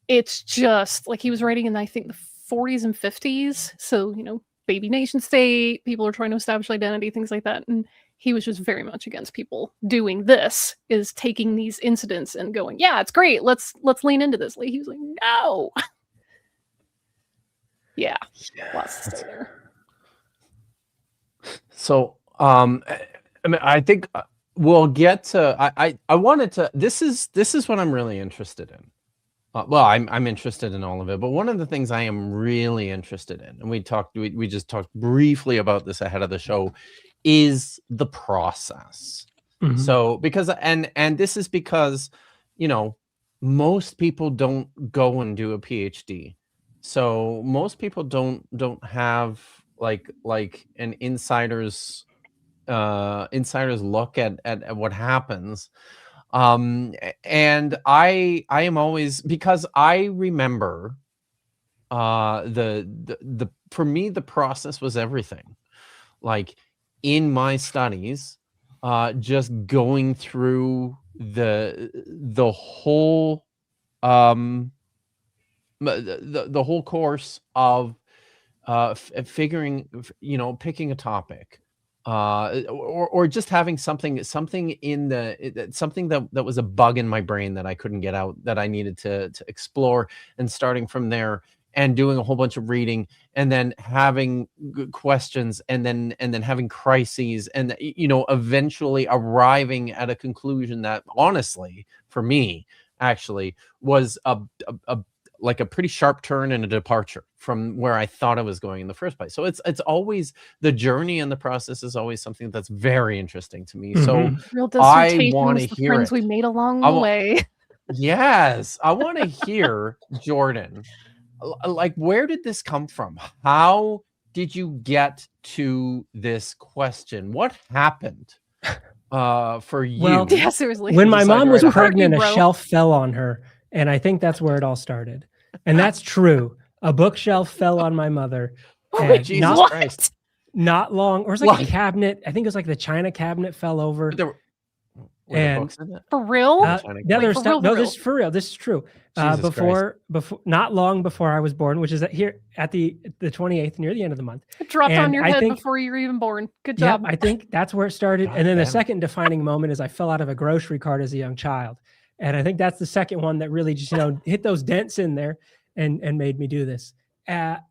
it's just like, he was writing in, I think, the 40s and 50s. So, you know, baby nation state, people are trying to establish identity, things like that. And he was just very much against people doing this, is taking these incidents and going, yeah, it's great, let's lean into this. Like, he was like, no. Yeah, lots to say there. So I mean, I think we'll get to, I wanted to, this is what I'm really interested in. Well, I'm interested in all of it, but one of the things I am really interested in, and we just talked briefly about this ahead of the show, is the process. So because, and this is because, you know, most people don't go and do a PhD. So most people don't have like an insider's look at what happens. And I am always, because I remember the for me, the process was everything. Like, in my studies, just going through the whole the whole course of figuring, you know, picking a topic, or just having something in something that was a bug in my brain that I couldn't get out, that I needed to explore, and starting from there and doing a whole bunch of reading, and then having questions, and then having crises, and, you know, eventually arriving at a conclusion that, honestly, for me, actually was like a pretty sharp turn and a departure from where I thought I was going in the first place. So it's always, the journey and the process is always something that's very interesting to me. So Real I want to hear friends it. we made along the way. Yes, I want to hear, Jordan, like, where did this come from? How did you get to this question? What happened for you? Well, Yeah, seriously. When my mom was Hurt pregnant, you, a bro. shelf fell on her, and I think that's where it all started. And that's true. A bookshelf fell on my mother. And Jesus Christ. Not long, or it was like a cabinet. I think it was like the china cabinet fell over. Were there books in it? For real? Yeah, there's for stuff. real, No, for this is for real. This is true. Jesus Before, not long before I was born, which is here at the 28th, near the end of the month. It dropped on And your head before you were even born. Good job. Yeah, I think that's where it started. God And then the damn. second defining moment is I fell out of a grocery cart as a young child. And I think that's the second one that really just, you know, hit those dents in there and made me do this.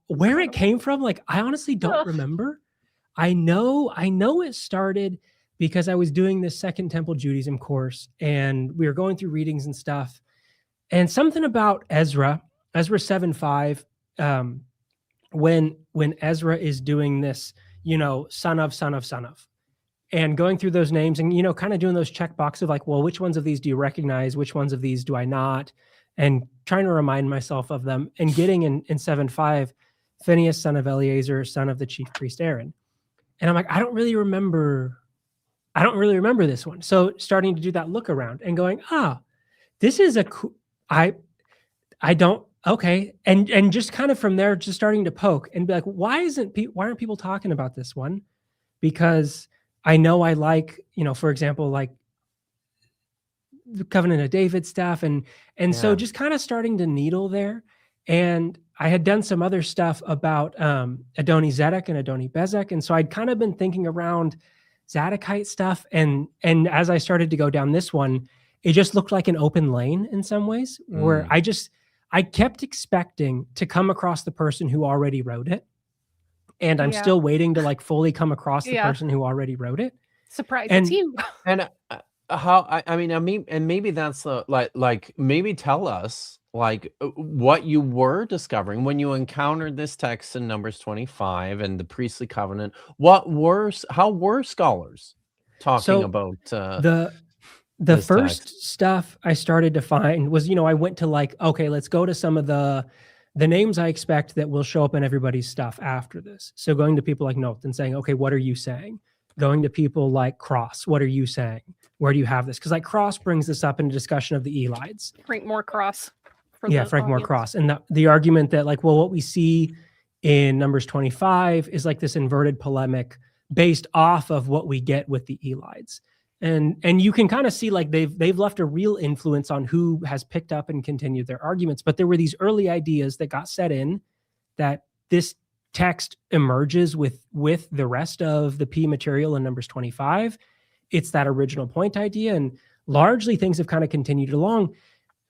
Where it came from, like, I honestly don't remember. I know it started because I was doing this Second Temple Judaism course, and we were going through readings and stuff, and something about Ezra 7:5, when Ezra is doing this, son of, and going through those names and, kind of doing those check boxes of like, well, which ones of these do you recognize? Which ones of these do I not? And trying to remind myself of them, and getting in 7:5, Phinehas, son of Eleazar, son of the chief priest Aaron. And I'm like, I don't really remember this one. So starting to do that look around and going, this is I don't, okay. And just kind of from there, just starting to poke and be like, why aren't people talking about this one? Because I know I like, for example, like the Covenant of David stuff. And so just kind of starting to needle there. And I had done some other stuff about Adoni-Zedek and Adoni-Bezek. And so I'd kind of been thinking around Zadokite stuff. And as I started to go down this one, it just looked like an open lane in some ways, where I kept expecting to come across the person who already wrote it. And I'm still waiting to like fully come across the person who already wrote it. Surprise, it's you. And maybe that's like maybe tell us like what you were discovering when you encountered this text in Numbers 25 and the priestly covenant. How were scholars talking about the first stuff I started to find was, I went to like, okay, let's go to some of the names I expect that will show up in everybody's stuff after this. So going to people like Noth and saying, okay, what are you saying? Going to people like Cross, what are you saying? Where do you have this? Because like Cross brings this up in a discussion of the Elides. Frank Moore Cross. Frank Moore Cross. And the argument that like, well, what we see in Numbers 25 is like this inverted polemic based off of what we get with the Elides. And you can kind of see like they've left a real influence on who has picked up and continued their arguments. But there were these early ideas that got set in that this text emerges with the rest of the P material in Numbers 25. It's that original point idea, and largely things have kind of continued along.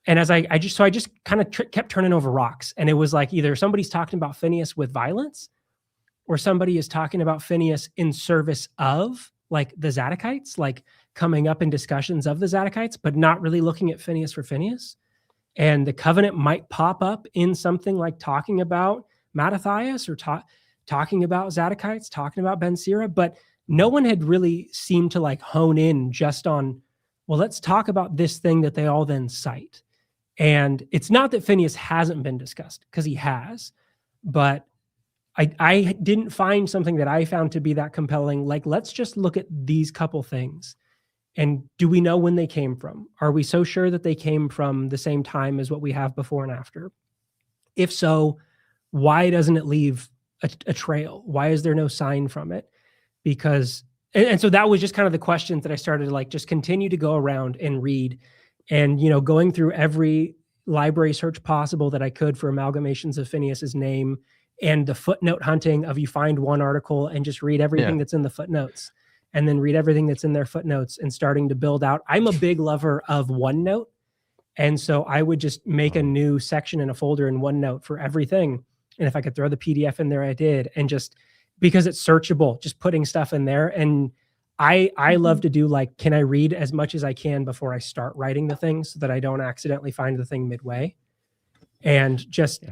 And as I just kind of kept turning over rocks, and it was like either somebody's talking about Phinehas with violence, or somebody is talking about Phinehas in service of like the Zadokites, like coming up in discussions of the Zadokites, but not really looking at Phinehas for Phinehas. And the covenant might pop up in something like talking about Mattathias or talking about Zadokites, talking about Ben Sira, but no one had really seemed to like hone in just on, well, let's talk about this thing that they all then cite. And it's not that Phinehas hasn't been discussed, because he has, but I didn't find something that I found to be that compelling. Like, let's just look at these couple things. And do we know when they came from? Are we so sure that they came from the same time as what we have before and after? If so, why doesn't it leave a trail? Why is there no sign from it? Because, and so that was just kind of the questions that I started to like just continue to go around and read, and, going through every library search possible that I could for amalgamations of Phinehas's name, and the footnote hunting of you find one article and just read everything that's in the footnotes, and then read everything that's in their footnotes, and starting to build out. I'm a big lover of OneNote. And so I would just make a new section in a folder in OneNote for everything. And if I could throw the PDF in there, I did. And just because it's searchable, just putting stuff in there. And I love to do like, can I read as much as I can before I start writing the thing, so that I don't accidentally find the thing midway. And just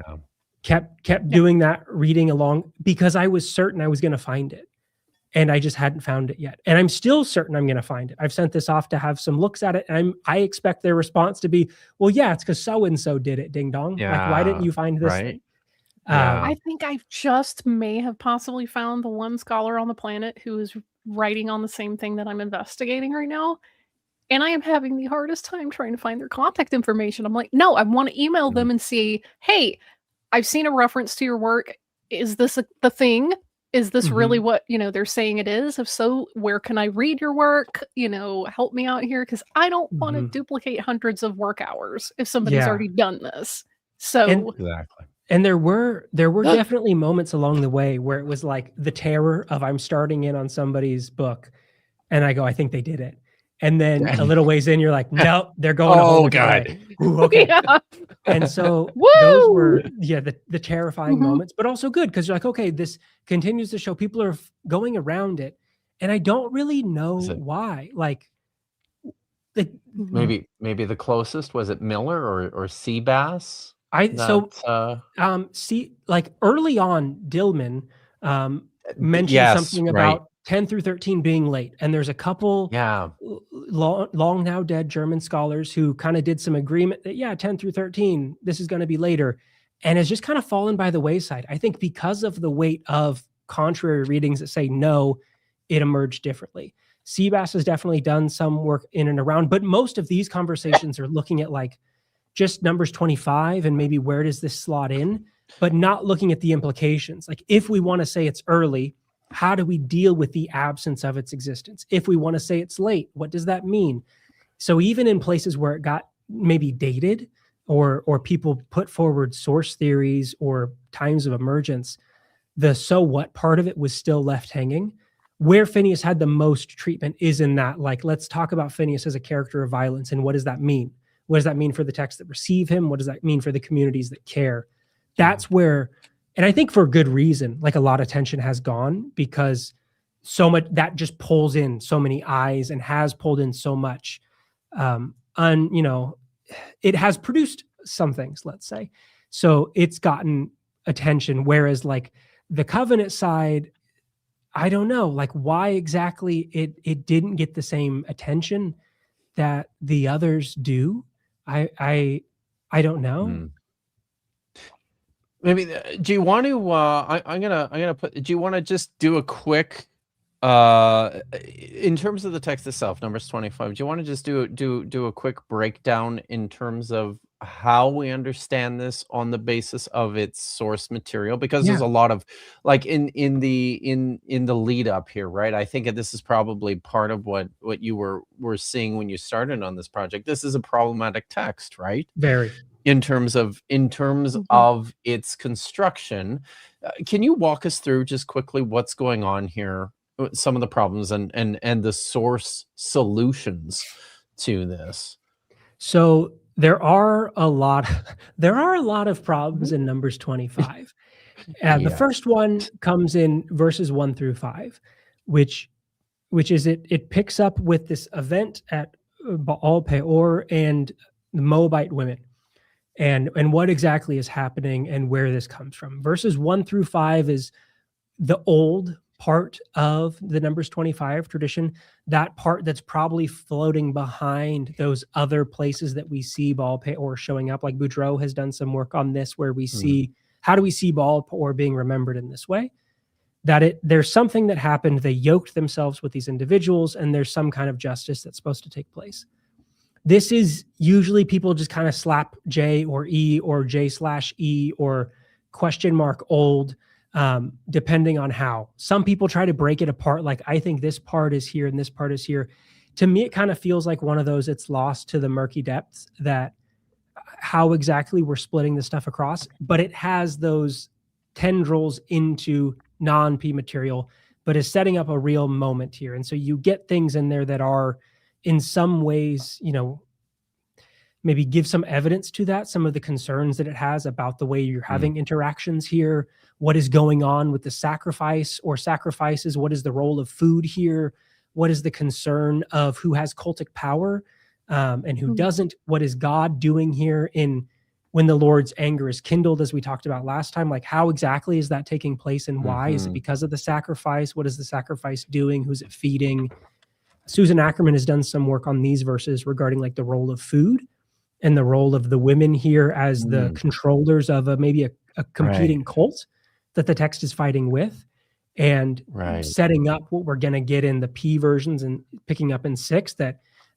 kept doing that, reading along, because I was certain I was going to find it. And I just hadn't found it yet. And I'm still certain I'm going to find it. I've sent this off to have some looks at it. And I expect their response to be, well, yeah, it's because so-and-so did it, ding dong. Yeah, like, why didn't you find this thing? I think I just may have possibly found the one scholar on the planet who is writing on the same thing that I'm investigating right now. And I am having the hardest time trying to find their contact information. I'm like, no, I want to email them and see, hey, I've seen a reference to your work. Is this the thing? Is this really what, they're saying it is? If so, where can I read your work? Help me out here, because I don't want to duplicate hundreds of work hours if somebody's already done this. So exactly. And there were definitely moments along the way where it was like the terror of I'm starting in on somebody's book, and I go, I think they did it. And then a little ways in, you're like, no, they're going. Oh God. Ooh, okay. Yeah. And so those were the terrifying moments, but also good, because you're like, okay, this continues to show people are going around it, And I don't really know Is it why. Like, the, Mhm. maybe the closest, was it Miller or sea bass? I That, so see, like early on, Dillman mentioned yes, something right. about 10 through 13 being late, and there's a couple Yeah. long now dead German scholars who kind of did some agreement that, yeah, 10 through 13, this is going to be later, and has just kind of fallen by the wayside. I think because of the weight of contrary readings that say no, it emerged differently. Seabass has definitely done some work in and around, but most of these conversations are looking at like just Numbers 25 and maybe where does this slot in, but not looking at the implications. Like, if we want to say it's early, how do we deal with the absence of its existence? If we want to say it's late, what does that mean? So even in places where it got maybe dated, or people put forward source theories or times of emergence, the so what part of it was still left hanging. Where Phinehas had the most treatment is in that, like, let's talk about Phinehas as a character of violence, and what does that mean? What does that mean for the texts that receive him? What does that mean for the communities that care? That's where, and I think for good reason, like a lot of tension has gone, because so much that just pulls in so many eyes and has pulled in so much. You know, it has produced some things, let's say. So it's gotten attention. Whereas like the covenant side, I don't know, like why exactly it didn't get the same attention that the others do. I don't know. Hmm. Maybe do you want to I'm gonna put, do you want to just do a quick in terms of the text itself, Numbers 25, do you want to just do a quick breakdown in terms of how we understand this on the basis of its source material? Because Yeah, there's a lot of, like, in the lead up here, right? I think this is probably part of what you were seeing when you started on this project. This is a problematic text, right? very. In terms Mhm. of its construction. Can you walk us through just quickly what's going on here, some of the problems and the source solutions to this? So there are a lot there are a lot of problems Mhm. in Numbers 25. The Yeah. first one comes in verses 1 through 5, which is it picks up with this event at Baal Peor and the Moabite women, and what exactly is happening and where this comes from. Verses 1 through 5 is the old part of the Numbers 25 tradition, that part that's probably floating behind those other places that we see Baal Peor showing up. Like Boudreaux has done some work on this, where we Mm, see, how do we see Baal Peor being remembered in this way? That there's something that happened. They yoked themselves with these individuals, and there's some kind of justice that's supposed to take place. This is usually people just kind of slap J or E or J/E or question mark old, depending on how. Some people try to break it apart. Like, I think this part is here and this part is here. To me, it kind of feels like one of those, it's lost to the murky depths, that how exactly we're splitting this stuff across, but it has those tendrils into non-P material, but is setting up a real moment here. And so you get things in there that are in some ways, maybe give some evidence to that, some of the concerns that it has about the way you're mm, having interactions here, what is going on with the sacrifice or sacrifices, what is the role of food here, what is the concern of who has cultic power, and who Mhm. doesn't, what is God doing here in when the Lord's anger is kindled, as we talked about last time. Like, how exactly is that taking place, and why? Is it mhm, because of the sacrifice? What is the sacrifice doing? Who's it feeding? Susan Ackerman has done some work on these verses regarding like the role of food and the role of the women here as the mm, controllers of a right, competing cult that the text is fighting with, and right, setting up what we're going to get in the P versions and picking up in 6,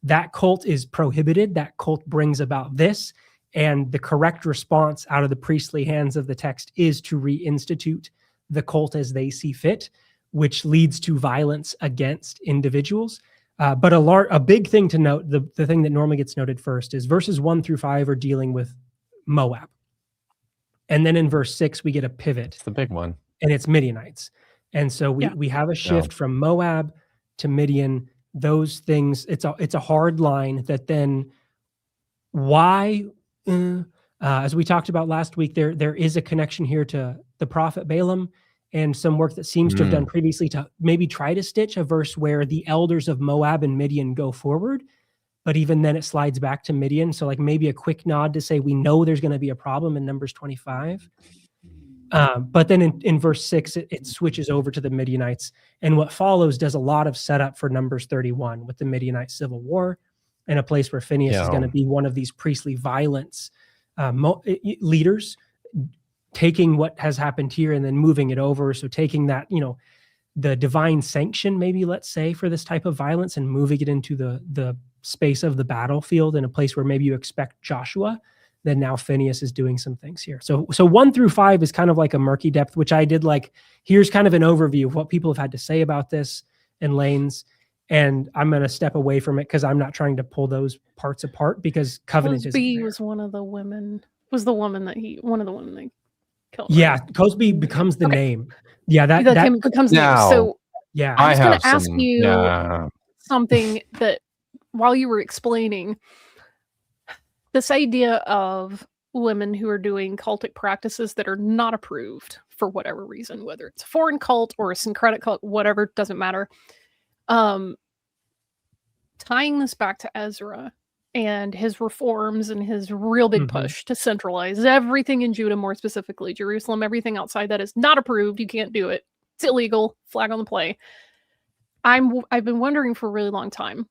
that cult is prohibited. That cult brings about this, and the correct response out of the priestly hands of the text is to reinstitute the cult as they see fit, which leads to violence against individuals. But a big thing to note, the thing that normally gets noted first, is verses 1 through 5 are dealing with Moab. And then in verse 6, we get a pivot, it's the big one. and it's Midianites. And so Yeah. we have a No. shift from Moab to Midian. Those things, it's a hard line that then why, as we talked about last week, there is a connection here to the prophet Balaam and some work that seems to have done previously to maybe try to stitch a verse where the elders of Moab and Midian go forward, but even then it slides back to Midian. So like maybe a quick nod to say we know there's going to be a problem in Numbers 25. But then in verse 6, it switches over to the Midianites. And what follows does a lot of setup for Numbers 31 with the Midianite civil war, and a place where Phinehas is going to be one of these priestly violence leaders, taking what has happened here and then moving it over. So taking that, the divine sanction, maybe let's say, for this type of violence and moving it into the space of the battlefield in a place where maybe you expect Joshua, then now Phinehas is doing some things here. So 1 through 5 is kind of like a murky depth, which I did like, here's kind of an overview of what people have had to say about this and lanes. And I'm going to step away from it because I'm not trying to pull those parts apart because Covenant is. Cosby was one of the women, one of the women that killed. Yeah, right? Cosby becomes the name. Yeah, that becomes the name. So yeah, I was going to ask you something that while you were explaining this idea of women who are doing cultic practices that are not approved for whatever reason, whether it's a foreign cult or a syncretic cult, whatever, doesn't matter. Tying this back to Ezra and his reforms and his real big push to centralize everything in Judah, more specifically Jerusalem, everything outside that is not approved. You can't do it. It's illegal. Flag on the play. I've been wondering for a really long time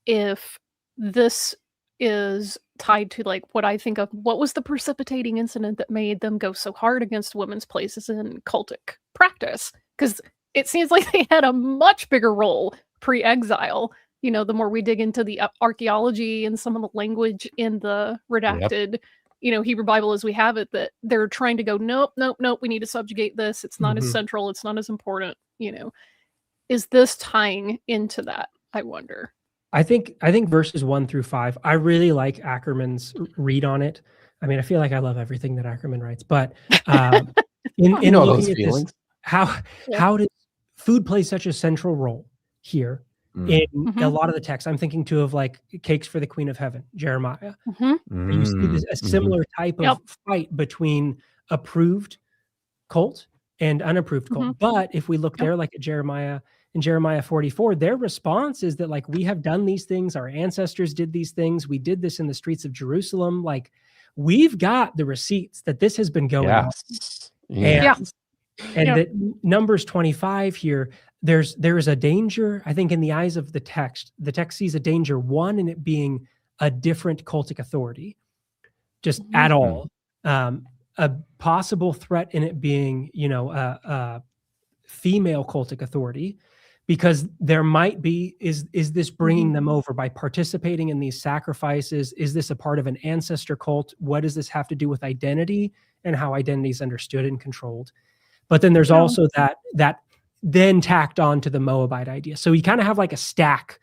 if this is tied to like what I think of what was the precipitating incident that made them go so hard against women's places in cultic practice, because it seems like they had a much bigger role pre-exile. The more we dig into the archaeology and some of the language in the redacted Hebrew Bible as we have it, that they're trying to go nope, we need to subjugate this, it's not as central, it's not as important. Is this tying into that, I wonder? I think verses 1 through 5, I really like Ackerman's read on it. I mean, I feel like I love everything that Ackerman writes, but in those looking at feelings. this, how does food play such a central role here in a lot of the text? I'm thinking too of like Cakes for the Queen of Heaven, Jeremiah. You see a similar type of fight between approved cult and unapproved cult. But if we look there, like at Jeremiah, in Jeremiah 44, their response is that like, we have done these things. Our ancestors did these things. We did this in the streets of Jerusalem. Like, we've got the receipts that this has been going on. And that Numbers 25 here, there is a danger, I think, in the eyes of the text. The text sees a danger, one, in it being a different cultic authority, just at all. A possible threat in it being, a female cultic authority, because there might be, is this bringing them over by participating in these sacrifices? Is this a part of an ancestor cult? What does this have to do with identity and how identity is understood and controlled? But then there's also that then tacked on to the Moabite idea. So you kind of have like a stack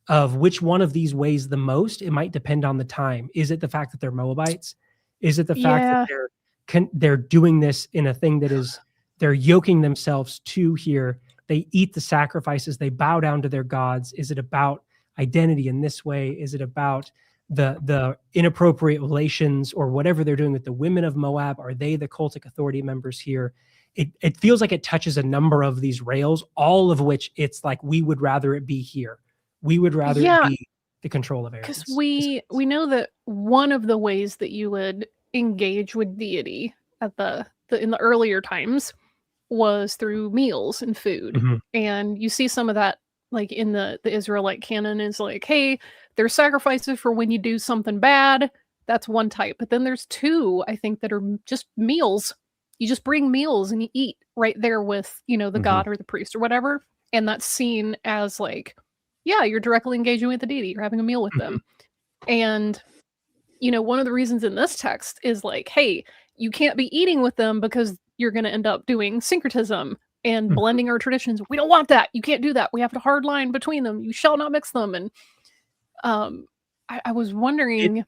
of which one of these weighs the most. It might depend on the time. Is it the fact that they're Moabites? Is it the fact that they're doing this in a thing that is, they're yoking themselves to here? They eat the sacrifices. They bow down to their gods. Is it about identity in this way? Is it about the inappropriate relations or whatever they're doing with the women of Moab? Are they the cultic authority members here? It feels like it touches a number of these rails, all of which it's like, we would rather it be here. We would rather it be the control of Aries. Because we know that one of the ways that you would engage with deity at in the earlier times was through meals and food. And you see some of that like in the Israelite canon is like, hey, there's sacrifices for when you do something bad. That's one type. But then there's two, I think, that are just meals. You just bring meals and you eat right there with, the god or the priest or whatever. And that's seen as like, yeah, you're directly engaging with the deity. You're having a meal with them. And, one of the reasons in this text is like, hey, you can't be eating with them because you're going to end up doing syncretism and blending our traditions. We don't want that. You can't do that. We have a hard line between them. You shall not mix them. And I was wondering,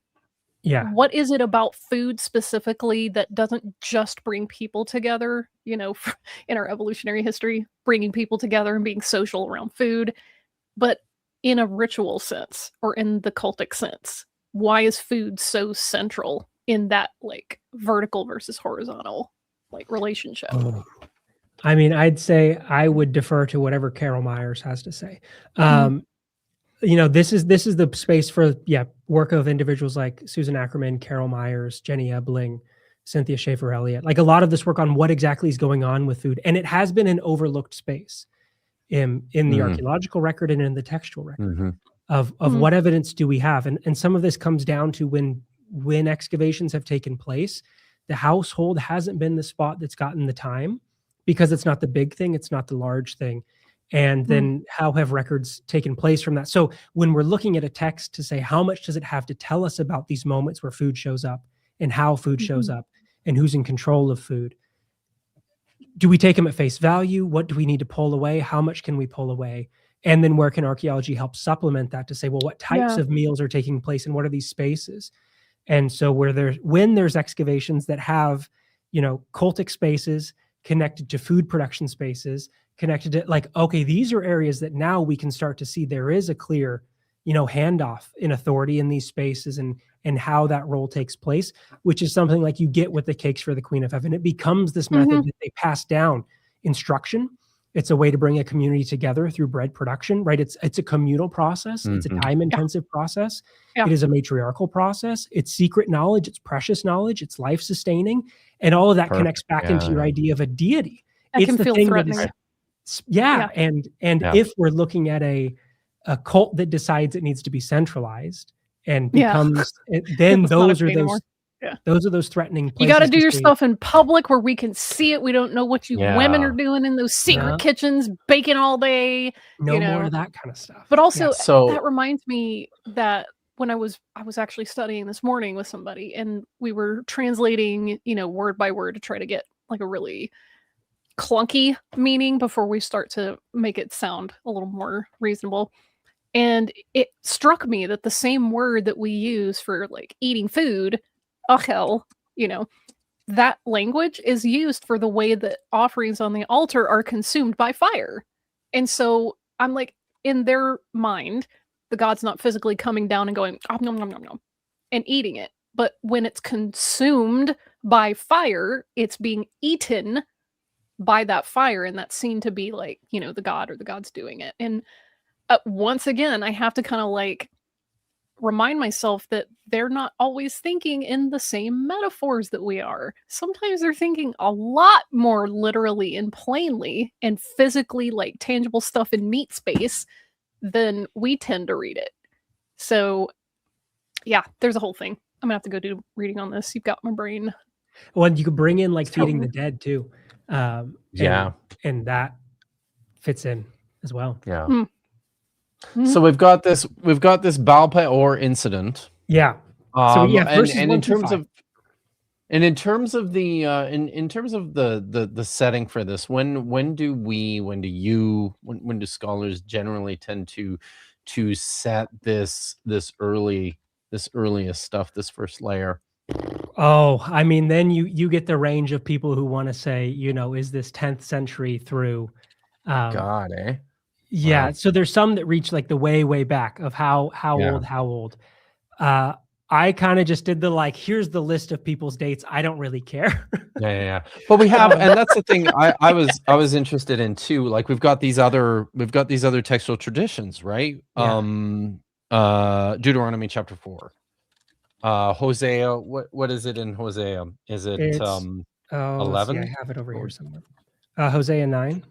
what is it about food specifically that doesn't just bring people together, in our evolutionary history, bringing people together and being social around food, but in a ritual sense or in the cultic sense? Why is food so central in that like vertical versus horizontal like relationship? I mean, I'd say I would defer to whatever Carol Myers has to say. This is the space for work of individuals like Susan Ackerman, Carol Myers, Jenny Ebling, Cynthia Schaefer Elliott. Like a lot of this work on what exactly is going on with food, and it has been an overlooked space in the archaeological record and in the textual record of what evidence do we have, and some of this comes down to when excavations have taken place, the household hasn't been the spot that's gotten the time because it's not the big thing, it's not the large thing. And then how have records taken place from that? So when we're looking at a text to say, how much does it have to tell us about these moments where food shows up and how food shows up and who's in control of food? Do we take them at face value? What do we need to pull away? How much can we pull away? And then where can archaeology help supplement that to say, well, what types of meals are taking place and what are these spaces? And so when there's excavations that have, cultic spaces connected to food production spaces, connected to like, okay, these are areas that now we can start to see there is a clear, handoff in authority in these spaces and how that role takes place, which is something like you get with the cakes for the Queen of Heaven. It becomes this method that they pass down instruction. It's a way to bring a community together through bread production, right? It's a communal process. It's a time-intensive process. It is a matriarchal process. It's secret knowledge. It's precious knowledge. It's life-sustaining. And all of that connects back into your idea of a deity. That can feel threatening. And if we're looking at a cult that decides it needs to be centralized and becomes, then those are those threatening places. You got to do your stuff in public where we can see it. We don't know what you women are doing in those secret kitchens, baking all day. No more of that kind of stuff. But also, that reminds me that when I was actually studying this morning with somebody, and we were translating, word by word to try to get like a really clunky meaning before we start to make it sound a little more reasonable. And it struck me that the same word that we use for like eating food, achel, that language is used for the way that offerings on the altar are consumed by fire. And so I'm like, in their mind, the god's not physically coming down and going, nom, nom, nom, nom, and eating it. But when it's consumed by fire, it's being eaten by that fire, and that's seen to be like, the god or the god's doing it. And once again, I have to kind of like remind myself that they're not always thinking in the same metaphors that we are. Sometimes they're thinking a lot more literally and plainly and physically, like tangible stuff in meat space than we tend to read it. So yeah, there's a whole thing. I'm gonna have to go do reading on this. You've got my brain. Well, you could bring in like feeding the dead too. And that fits in as well. So we've got this Baal Peor incident. In terms of the setting for this, when do scholars generally tend to set this earliest stuff, this first layer? Oh, I mean, then you get the range of people who want to say, is this 10th century through? God, eh? Yeah. Wow. So there's some that reach like the way back of how old. I kind of just did the like, here's the list of people's dates. I don't really care. Yeah. But we have, and that's the thing I was interested in too. Like we've got these other textual traditions, right? Deuteronomy chapter 4. Hosea, what is it in Hosea? Is it 11? I have it over here somewhere. Hosea 9.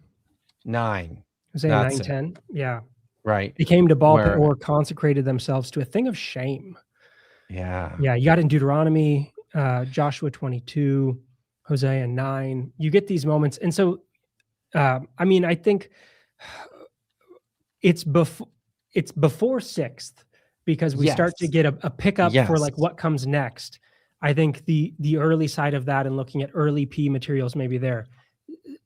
9. Hosea 9:10. Yeah. Right. They came to Baal Peor, consecrated themselves to a thing of shame. Yeah. Yeah. You got it in Deuteronomy, Joshua 22, Hosea 9. You get these moments. And so, I think it's before 6th, because we start to get a pickup for like what comes next. I think the early side of that and looking at early P materials maybe there.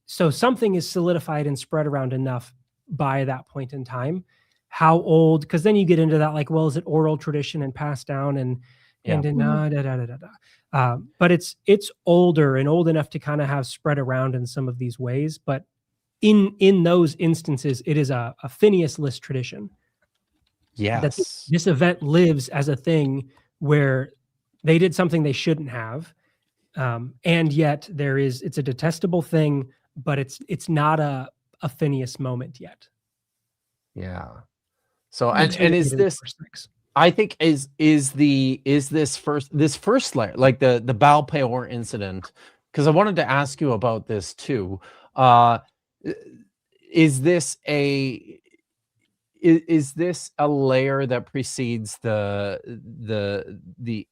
So something is solidified and spread around enough by that point in time. How old? Because then you get into that like, well, is it oral tradition and passed down but it's older and old enough to kind of have spread around in some of these ways. But in those instances, it is a Phinehas list tradition. That this event lives as a thing where they did something they shouldn't have, and yet it's a detestable thing, but it's not a Phinehas moment yet. Yeah. So Until and we is get into this, verse 6. I think is this first layer, like the Baal Peor incident, because I wanted to ask you about this too. Is this a layer that precedes the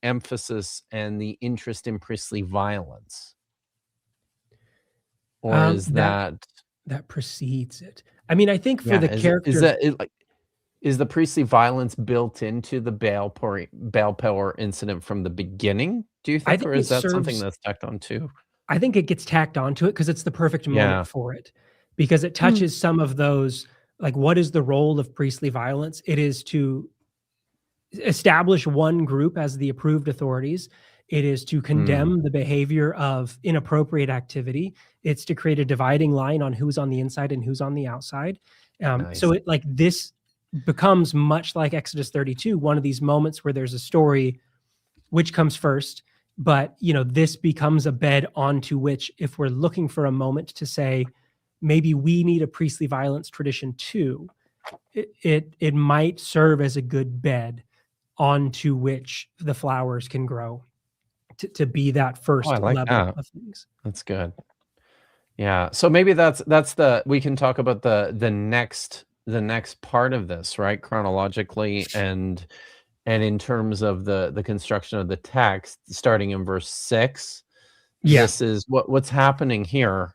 emphasis and the interest in priestly violence, or is that precedes it? I mean, I think for the character, is the priestly violence built into the Baal Peor incident from the beginning, do you think, or is that something that's tacked on too? I think it gets tacked onto it because it's the perfect Yeah. moment for it, because it touches some of those, like, what is the role of priestly violence? It is to establish one group as the approved authorities. It is to condemn the behavior of inappropriate activity. It's to create a dividing line on who's on the inside and who's on the outside. Nice. So it, like, this becomes much like Exodus 32, one of these moments where there's a story, which comes first, but this becomes a bed onto which, if we're looking for a moment to say, maybe we need a priestly violence tradition too, it might serve as a good bed onto which the flowers can grow to be that first level of things. That's good. Yeah. So maybe that's we can talk about the next part of this, right? Chronologically and in terms of the construction of the text, starting in verse 6. Yeah. This is what's happening here.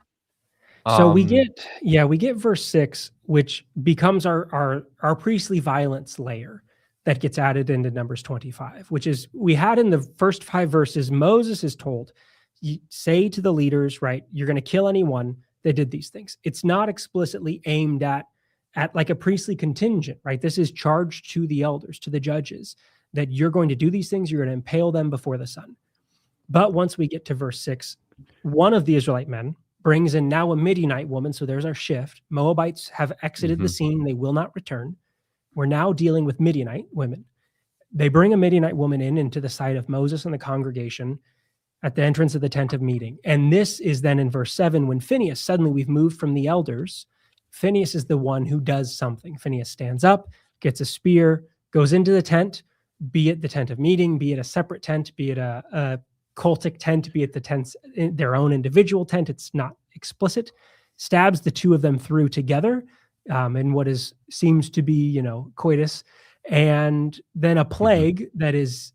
So we get verse 6, which becomes our priestly violence layer that gets added into Numbers 25, which is, we had in the first 5 verses, Moses is told, you say to the leaders, right, you're going to kill anyone that did these things. It's not explicitly aimed at like a priestly contingent, right? This is charged to the elders, to the judges, that you're going to do these things, you're going to impale them before the sun. But once we get to verse 6, one of the Israelite men brings in now a Midianite woman, so there's our shift. Moabites have exited the scene, they will not return. We're now dealing with Midianite women. They bring a Midianite woman into the sight of Moses and the congregation at the entrance of the tent of meeting. And this is then in verse 7, when Phinehas, suddenly we've moved from the elders, Phinehas is the one who does something. Phinehas stands up, gets a spear, goes into the tent, be it the tent of meeting, be it a separate tent, be it a cultic tent, be it the tents, their own individual tent, it's not explicit, stabs the two of them through together in what seems to be, coitus. And then a plague that is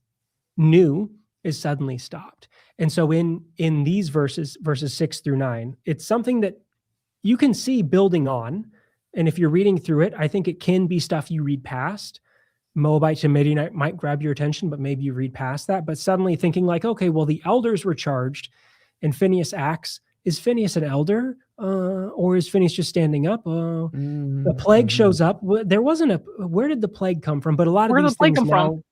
new is suddenly stopped. And so in these verses 6 through 9, it's something that you can see building on. And if you're reading through it, I think it can be stuff you read past. Moabite to Midianite might grab your attention, but maybe you read past that. But suddenly thinking like, okay, well, the elders were charged and Phinehas acts. Is Phinehas an elder? Or is Phinehas just standing up? The plague shows up. There wasn't where did the plague come from? But a lot of these things now.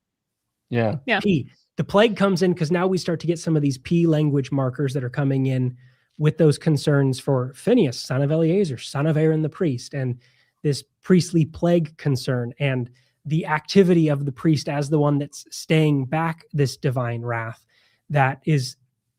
Yeah. P. The plague comes in because now we start to get some of these P language markers that are coming in with those concerns for Phinehas, son of Eleazar, son of Aaron the priest, and this priestly plague concern, and the activity of the priest as the one that's staying back this divine wrath. That is,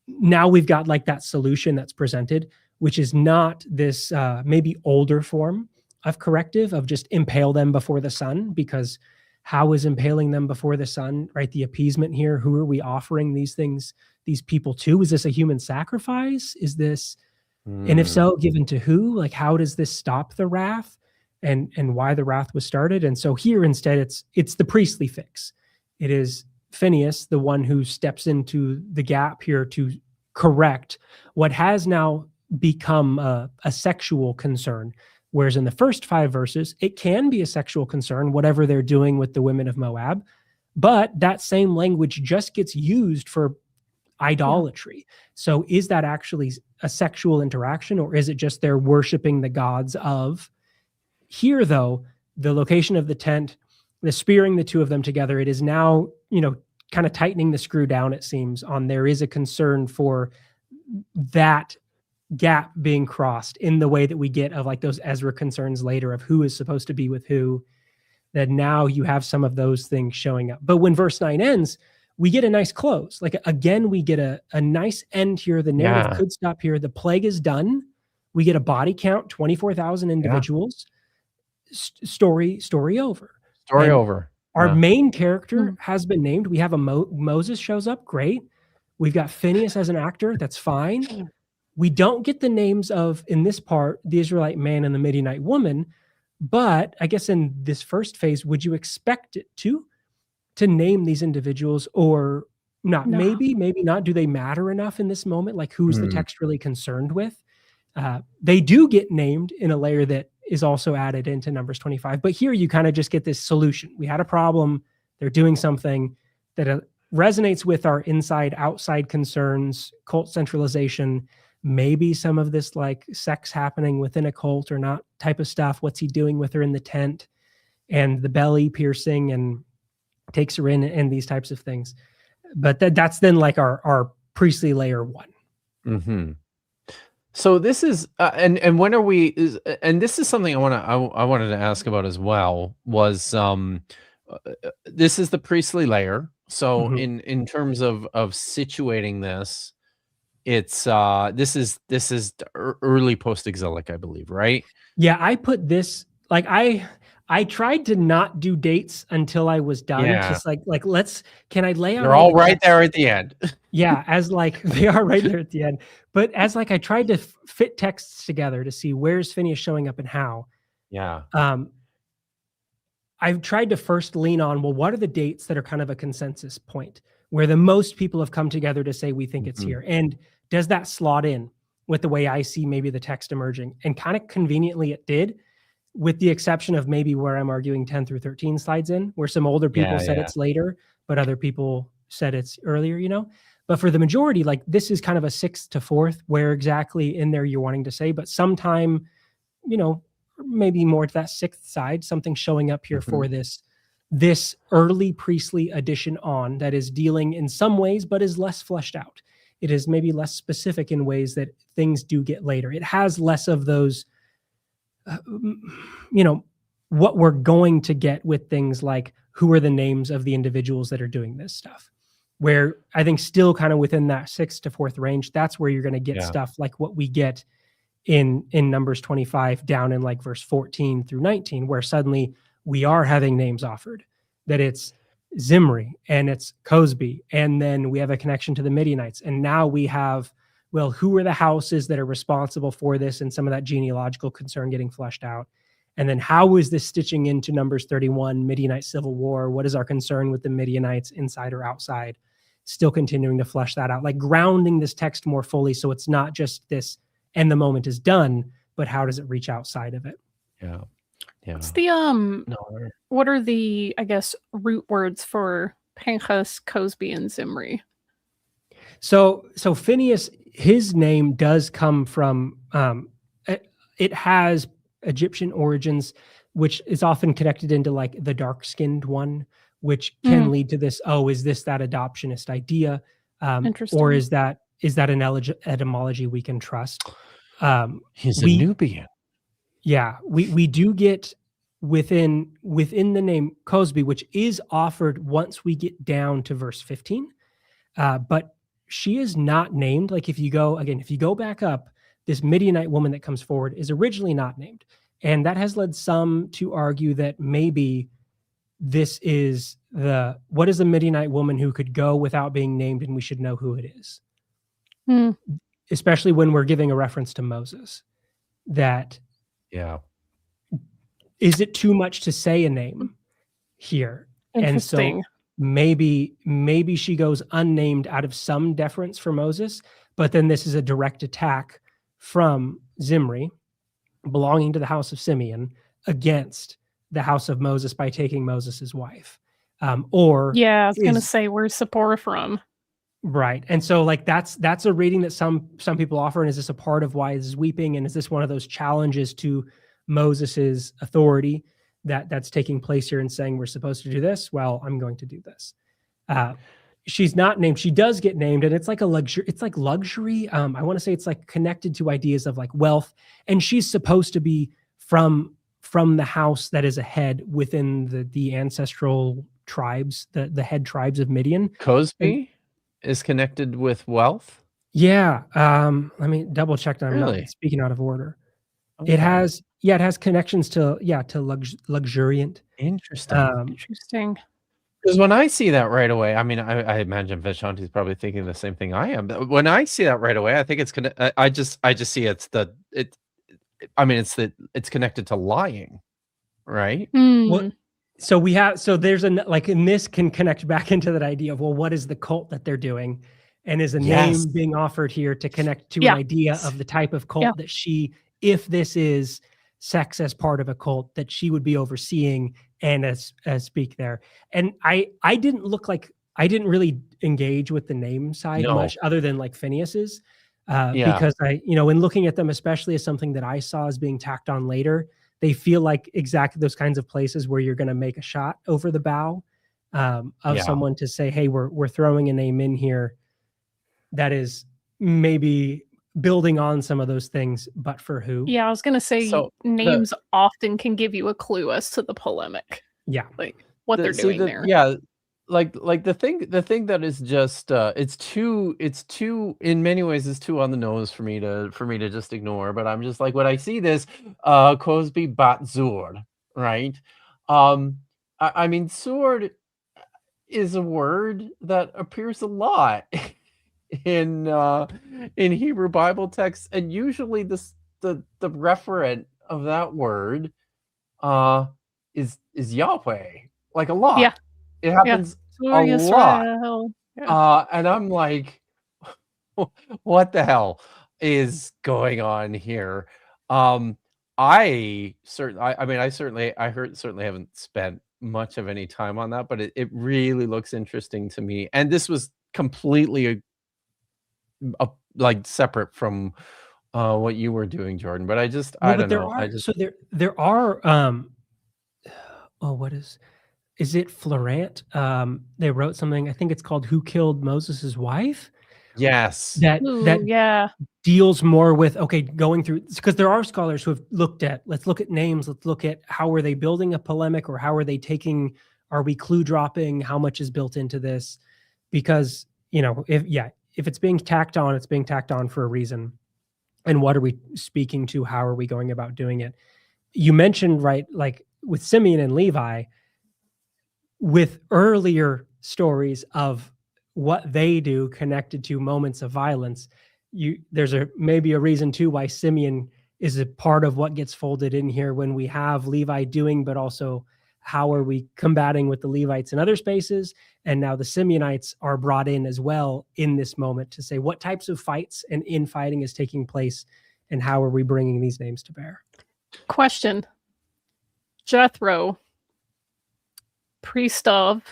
now we've got like that solution that's presented, which is not this maybe older form of corrective of just impale them before the sun, because how is impaling them before the sun, right? The appeasement here, who are we offering these things, these people to? Is this a human sacrifice? Is this, and if so, given to who? Like, how does this stop the wrath, and why the wrath was started? And so here instead, it's the priestly fix. It is Phinehas, the one who steps into the gap here to correct what has now become a sexual concern. Whereas in the first 5 verses, it can be a sexual concern, whatever they're doing with the women of Moab, but that same language just gets used for idolatry. So is that actually a sexual interaction, or is it just they're worshiping the gods of? Here, though, the location of the tent, the spearing the two of them together, it is now, kind of tightening the screw down, it seems, on there is a concern for that gap being crossed in the way that we get of like those Ezra concerns later of who is supposed to be with who, that now you have some of those things showing up. But when verse 9 ends, we get a nice close. Like, again, we get a nice end here. The narrative could stop here. The plague is done. We get a body count, 24,000 individuals. Story over. Story And over. Our Yeah. main character has been named. We have a Moses shows up. Great. We've got Phinehas as an actor. That's fine. We don't get the names of, in this part, the Israelite man and the Midianite woman. But I guess in this first phase, would you expect it to name these individuals or not? No. Maybe not. Do they matter enough in this moment? Like, who's the text really concerned with? They do get named in a layer that is also added into Numbers 25. But here you kind of just get this solution. We had a problem. They're doing something that resonates with our inside-outside concerns, cult centralization, maybe some of this like sex happening within a cult or not type of stuff. What's he doing with her in the tent and the belly piercing and takes her in and these types of things. But that's then like our priestly layer 1. Mm-hmm. So this is and when are we? And this is something I wanted to ask about as well. Was this is the priestly layer? So in terms of situating this, it's this is early post-exilic, I believe, right? Yeah, I put this like I tried to not do dates until I was done. Yeah. Just like can I lay out? They're all right there at the end. Yeah, as like they are right there at the end. But as like I tried to fit texts together to see where's Phinehas showing up and how. Yeah. I've tried to first lean on, well, what are the dates that are kind of a consensus point where the most people have come together to say we think it's here? And does that slot in with the way I see maybe the text emerging? And kind of conveniently it did, with the exception of maybe where I'm arguing 10 through 13 slides in, where some older people said it's later, but other people said it's earlier, you know? But for the majority, like this is kind of a 6th to 4th, where exactly in there you're wanting to say, but sometime, you know, maybe more to that 6th side, something showing up here for this early priestly addition on that is dealing in some ways, but is less fleshed out. It is maybe less specific in ways that things do get later. It has less of those, you know, what we're going to get with things like who are the names of the individuals that are doing this stuff, where I think still kind of within that 6th to 4th range, that's where you're going to get stuff like what we get in Numbers 25 down in like verse 14 through 19, where suddenly we are having names offered, that it's Zimri and it's Cosby. And then we have a connection to the Midianites. And now we have, well, who are the houses that are responsible for this and some of that genealogical concern getting fleshed out? And then how is this stitching into Numbers 31, Midianite civil war? What is our concern with the Midianites inside or outside? Still continuing to flesh that out, like grounding this text more fully. So it's not just this, and the moment is done, but how does it reach outside of it? Yeah. Yeah. What's the what are the, I guess, root words for Phinehas, Cosby, and Zimri? So Phinehas, his name does come from it has Egyptian origins, which is often connected into like the dark-skinned one, which can lead to this, is this that adoptionist idea? Interesting. Or is that an etymology we can trust? He's a Nubian. Yeah, we do get within the name Cosby, which is offered once we get down to verse 15. But she is not named. Like if you go back up, this Midianite woman that comes forward is originally not named. And that has led some to argue that maybe this is what is the Midianite woman who could go without being named and we should know who it is? Especially when we're giving a reference to Moses. Is it too much to say a name here? Interesting. And so maybe she goes unnamed out of some deference for Moses, but then this is a direct attack from Zimri, belonging to the house of Simeon, against the house of Moses by taking Moses's wife. I was going to say, where's Zipporah from? Right. And so like that's a reading that some people offer. And is this a part of why this is weeping? And is this one of those challenges to Moses's authority that's taking place here and saying we're supposed to do this? Well, I'm going to do this. She's not named. She does get named, and it's like a luxury. It's like luxury. I want to say it's like connected to ideas of like wealth, and she's supposed to be from the house that is ahead within the ancestral tribes, the head tribes of Midian. Cosby is connected with wealth. Yeah. Let me double check that I'm not Really? speaking out of order. Okay. It has connections to luxuriant. Interesting. Interesting. Because when I see that right away, I mean, I imagine Vishanti's probably thinking the same thing I am. But when I see that right away, I think it's gonna. I just see it's connected to lying, right? What? So there's and this can connect back into that idea of, well, what is the cult that they're doing? And is a Yes. name being offered here to connect to Yeah. an idea of the type of cult Yeah. that if this is sex as part of a cult, that she would be overseeing and as speak there. And I didn't really engage with the name side No. much, other than like Phinehas's, Yeah. because in looking at them, especially as something that I saw as being tacked on later, they feel like exactly those kinds of places where you're going to make a shot over the bow of Yeah. someone to say, hey, we're throwing a name in here that is maybe building on some of those things, but for who? Yeah, I was gonna say So names often can give you a clue as to the polemic, Yeah. like what they're doing there. Yeah, like the thing that is just it's too in many ways it's too on the nose for me to just ignore. But I'm just like, when I see this Cosby bat Zur, right? I mean, sword is a word that appears a lot in Hebrew Bible texts, and usually the referent of that word is Yahweh, like a lot. Yeah. It happens a lot. And I'm like, what the hell is going on here? I certainly haven't spent much of any time on that, but it really looks interesting to me. And this was completely like separate from what you were doing, Jordan. But I don't know. There are what is it Florent? They wrote something, I think it's called Who Killed Moses' Wife? Yes. That deals more with, going through, because there are scholars who have looked at, let's look at names, let's look at how are they building a polemic, or how are they are we clue dropping, how much is built into this? Because, if it's being tacked on, it's being tacked on for a reason. And what are we speaking to? How are we going about doing it? You mentioned, right, like with Simeon and Levi, with earlier stories of what they do connected to moments of violence, there's maybe a reason too why Simeon is a part of what gets folded in here when we have Levi doing, but also how are we combating with the Levites in other spaces? And now the Simeonites are brought in as well in this moment to say what types of fights and infighting is taking place, and how are we bringing these names to bear? Question. Jethro, priest of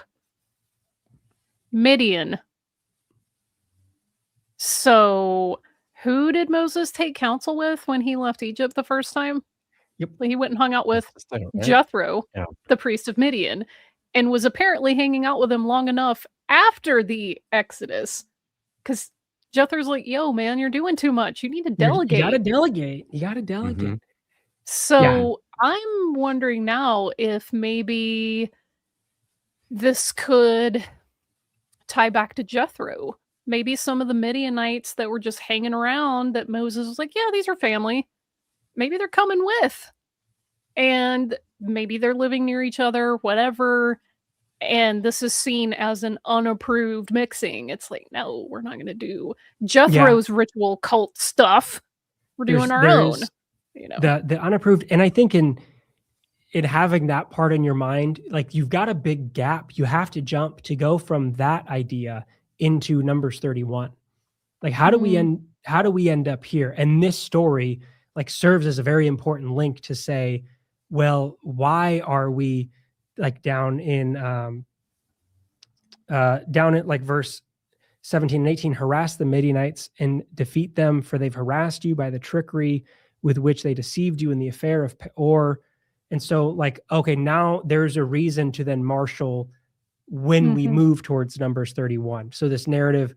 Midian. So who did Moses take counsel with when he left Egypt the first time? Yep. He went and hung out with Jethro, the priest of Midian, and was apparently hanging out with him long enough after the Exodus. Because Jethro's like, yo, man, you're doing too much. You need to delegate. You gotta delegate. Mm-hmm. So I'm wondering now if maybe this could tie back to Jethro. Maybe some of the Midianites that were just hanging around that Moses was like, yeah, these are family. Maybe they're coming with. And maybe they're living near each other, whatever. And this is seen as an unapproved mixing. It's like, no, we're not going to do Jethro's ritual cult stuff. We're doing our own. The unapproved. And I think in having that part in your mind, like you've got a big gap. You have to jump to go from that idea into Numbers 31. Like, how do we end up here? And this story like serves as a very important link to say, well, why are we like down at like verse 17 and 18, harass the Midianites and defeat them, for they've harassed you by the trickery with which they deceived you in the affair of Peor. And so like, okay, now there's a reason to then marshal when we move towards Numbers 31. So this narrative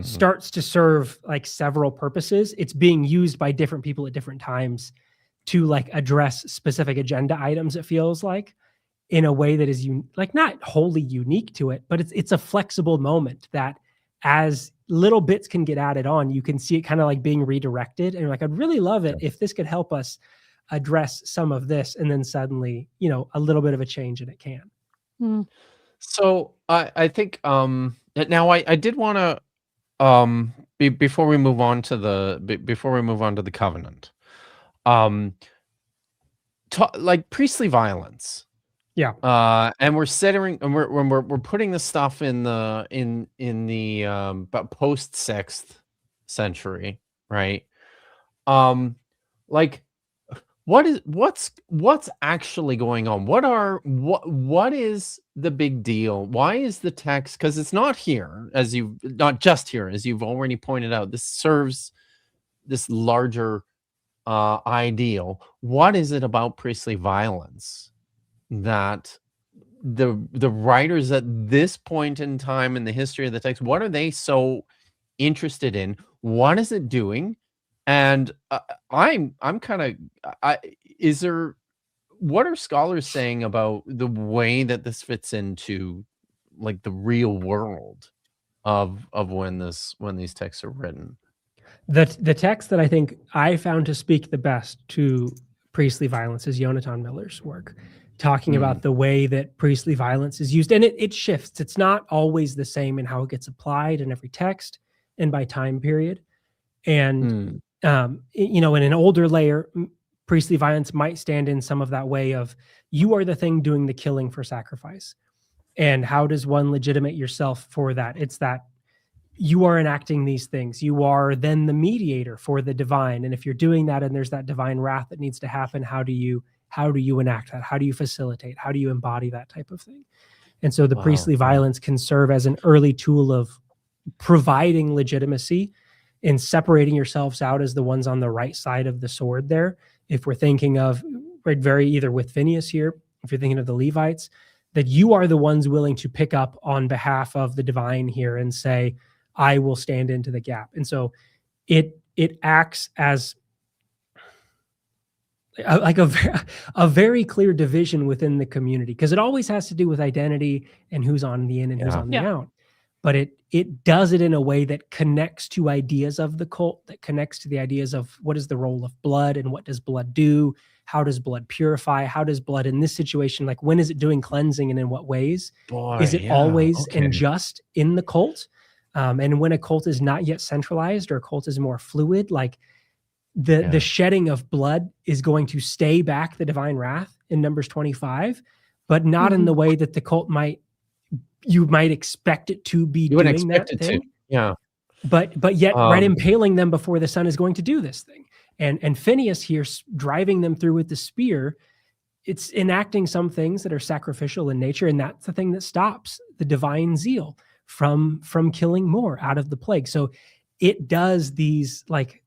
starts to serve like several purposes. It's being used by different people at different times to like address specific agenda items, it feels like, in a way that is like not wholly unique to it, but it's a flexible moment that as little bits can get added on, you can see it kind of like being redirected. And you're like, I'd really love it if this could help us address some of this. And then suddenly, you know, a little bit of a change and it can. So I think now I did want to before we move on to the covenant, like priestly violence. Yeah. And we're centering, and we're putting this stuff in the about post 6th century, right? Like what's actually going on? What is the big deal? Why is the text, because it's not here, not just here, as you've already pointed out, this serves this larger ideal. What is it about priestly violence that the writers at this point in time in the history of the text, what are they so interested in? What is it doing? And I'm kind of what are scholars saying about the way that this fits into like the real world of when these texts are written? The text that I think I found to speak the best to priestly violence is Jonathan Miller's work, talking about the way that priestly violence is used. And it shifts. It's not always the same in how it gets applied in every text and by time period. And, you know, in an older layer, priestly violence might stand in some of that way of, you are the thing doing the killing for sacrifice. And how does one legitimate yourself for that? It's that you are enacting these things. You are then the mediator for the divine. And if you're doing that and there's that divine wrath that needs to happen, how do you enact that? How do you facilitate? How do you embody that type of thing? And so the priestly violence can serve as an early tool of providing legitimacy and separating yourselves out as the ones on the right side of the sword there. If we're thinking of, right, very either with Phinehas here, if you're thinking of the Levites, that you are the ones willing to pick up on behalf of the divine here and say, I will stand into the gap. And so it acts as like a very clear division within the community, because it always has to do with identity and who's on the in and who's on the out. But it does it in a way that connects to ideas of the cult, that connects to the ideas of what is the role of blood and what does blood do? How does blood purify? How does blood in this situation, like when is it doing cleansing and in what ways? Is it always and just in the cult? And when a cult is not yet centralized or a cult is more fluid, like the shedding of blood is going to stay back the divine wrath in Numbers 25, but not in the way that the cult you might expect it to be doing that thing. But yet right impaling them before the sun is going to do this thing. And Phinehas here driving them through with the spear, it's enacting some things that are sacrificial in nature, and that's the thing that stops the divine zeal from killing more out of the plague. So it does these, like,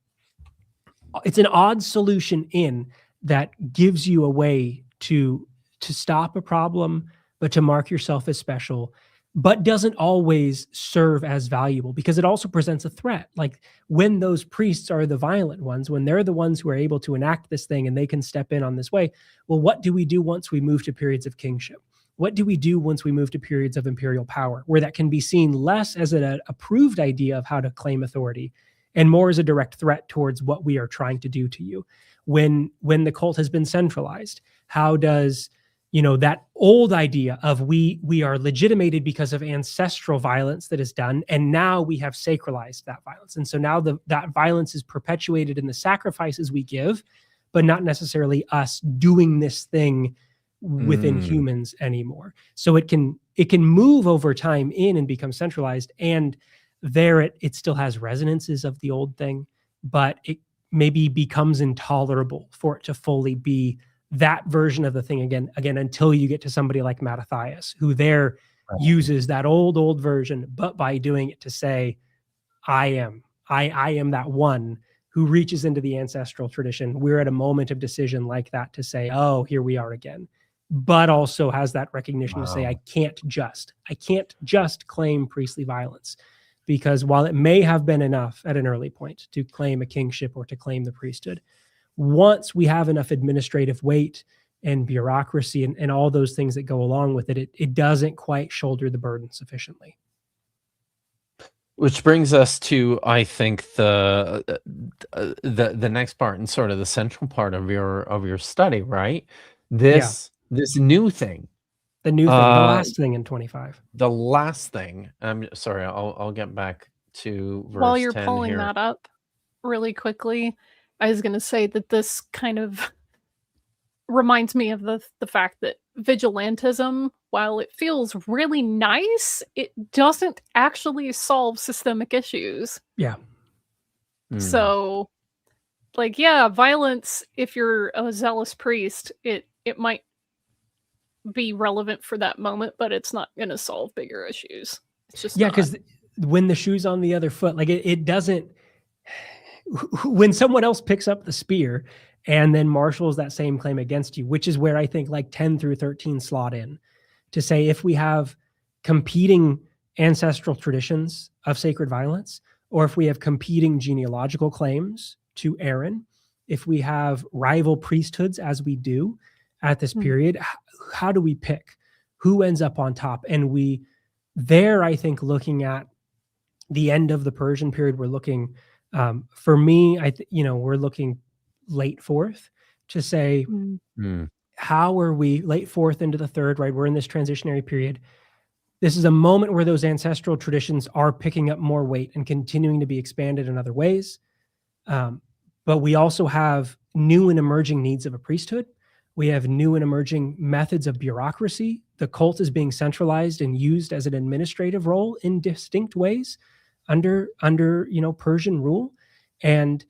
it's an odd solution in that gives you a way to stop a problem, but to mark yourself as special, but doesn't always serve as valuable, because it also presents a threat. Like when those priests are the violent ones, when they're the ones who are able to enact this thing and they can step in on this way, well, what do we do once we move to periods of kingship? What do we do once we move to periods of imperial power, where that can be seen less as an approved idea of how to claim authority and more as a direct threat towards what we are trying to do to you? When the cult has been centralized, how does, you know, that old idea of we are legitimated because of ancestral violence that is done, and now we have sacralized that violence. And so now that violence is perpetuated in the sacrifices we give, but not necessarily us doing this thing within humans anymore. So it can move over time in and become centralized, and there it still has resonances of the old thing, but it maybe becomes intolerable for it to fully be that version of the thing again, until you get to somebody like Mattathias, who uses that old version, but by doing it to say, I am that one who reaches into the ancestral tradition. We're at a moment of decision like that to say, oh, here we are again, but also has that recognition to say, I can't just claim priestly violence, because while it may have been enough at an early point to claim a kingship or to claim the priesthood, once we have enough administrative weight and bureaucracy and all those things that go along with it, it doesn't quite shoulder the burden sufficiently. Which brings us to, I think, the next part and sort of the central part of your study, right? This new thing, The new thing, the uh, last thing in 25. the last thing. I'm sorry. I'll get back to While verse you're 10 pulling here. that up really quickly, I was going to say that this kind of reminds me of the fact that vigilantism, while it feels really nice, it doesn't actually solve systemic issues. Yeah. Hmm. So, like, yeah, violence, if you're a zealous priest, it might be relevant for that moment, but it's not going to solve bigger issues. It's just Yeah, not. because when the shoe's on the other foot, like it doesn't. When someone else picks up the spear and then marshals that same claim against you, which is where I think like 10 through 13 slot in, to say if we have competing ancestral traditions of sacred violence, or if we have competing genealogical claims to Aaron, if we have rival priesthoods as we do at this period, how do we pick who ends up on top? And we there, I think, looking at the end of the Persian period, we're looking, for me, we're looking late fourth to say, Hmm. how are we late fourth into the third, right? We're in this transitionary period. This is a moment where those ancestral traditions are picking up more weight and continuing to be expanded in other ways. But we also have new and emerging needs of a priesthood. We have new and emerging methods of bureaucracy. The cult is being centralized and used as an administrative role in distinct ways under Persian rule. And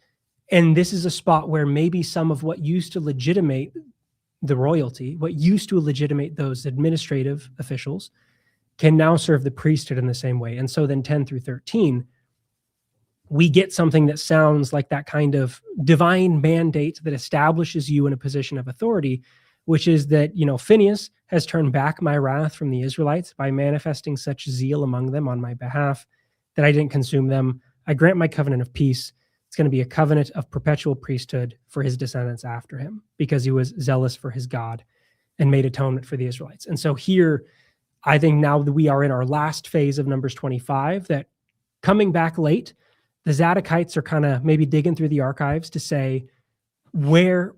this is a spot where maybe some of what used to legitimate the royalty, what used to legitimate those administrative officials, can now serve the priesthood in the same way. And so then 10 through 13, we get something that sounds like that kind of divine mandate that establishes you in a position of authority, which is that, Phinehas has turned back my wrath from the Israelites by manifesting such zeal among them on my behalf that I didn't consume them. I grant my covenant of peace. It's going to be a covenant of perpetual priesthood for his descendants after him, because he was zealous for his God and made atonement for the Israelites. And so here, I think now that we are in our last phase of Numbers 25, that coming back late, the Zadokites are kind of maybe digging through the archives to say, where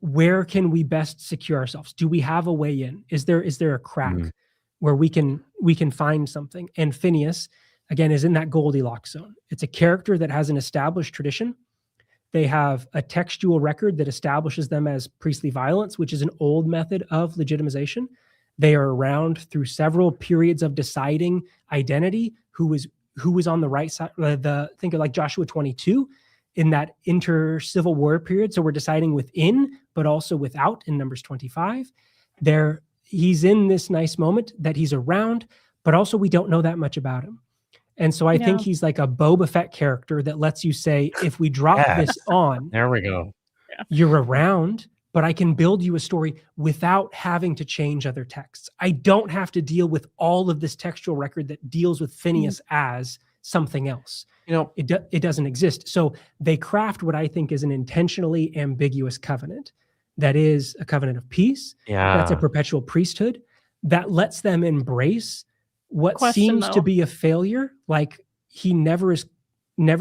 can we best secure ourselves? Do we have a way in? Is there a crack where we can find something? And Phinehas, again, is in that Goldilocks zone. It's a character that has an established tradition. They have a textual record that establishes them as priestly violence, which is an old method of legitimization. They are around through several periods of deciding identity, who was on the right side. Think of like Joshua 22 in that inter-Civil War period. So we're deciding within, but also without in Numbers 25. He's in this nice moment that he's around, but also we don't know that much about him. And so I think he's like a Boba Fett character that lets you say, if we drop this on, there we go. You're around, but I can build you a story without having to change other texts. I don't have to deal with all of this textual record that deals with Phinehas as something else. It doesn't exist. So they craft what I think is an intentionally ambiguous covenant. That is a covenant of peace. Yeah. That's a perpetual priesthood that lets them embrace what seems to be a failure. Like he never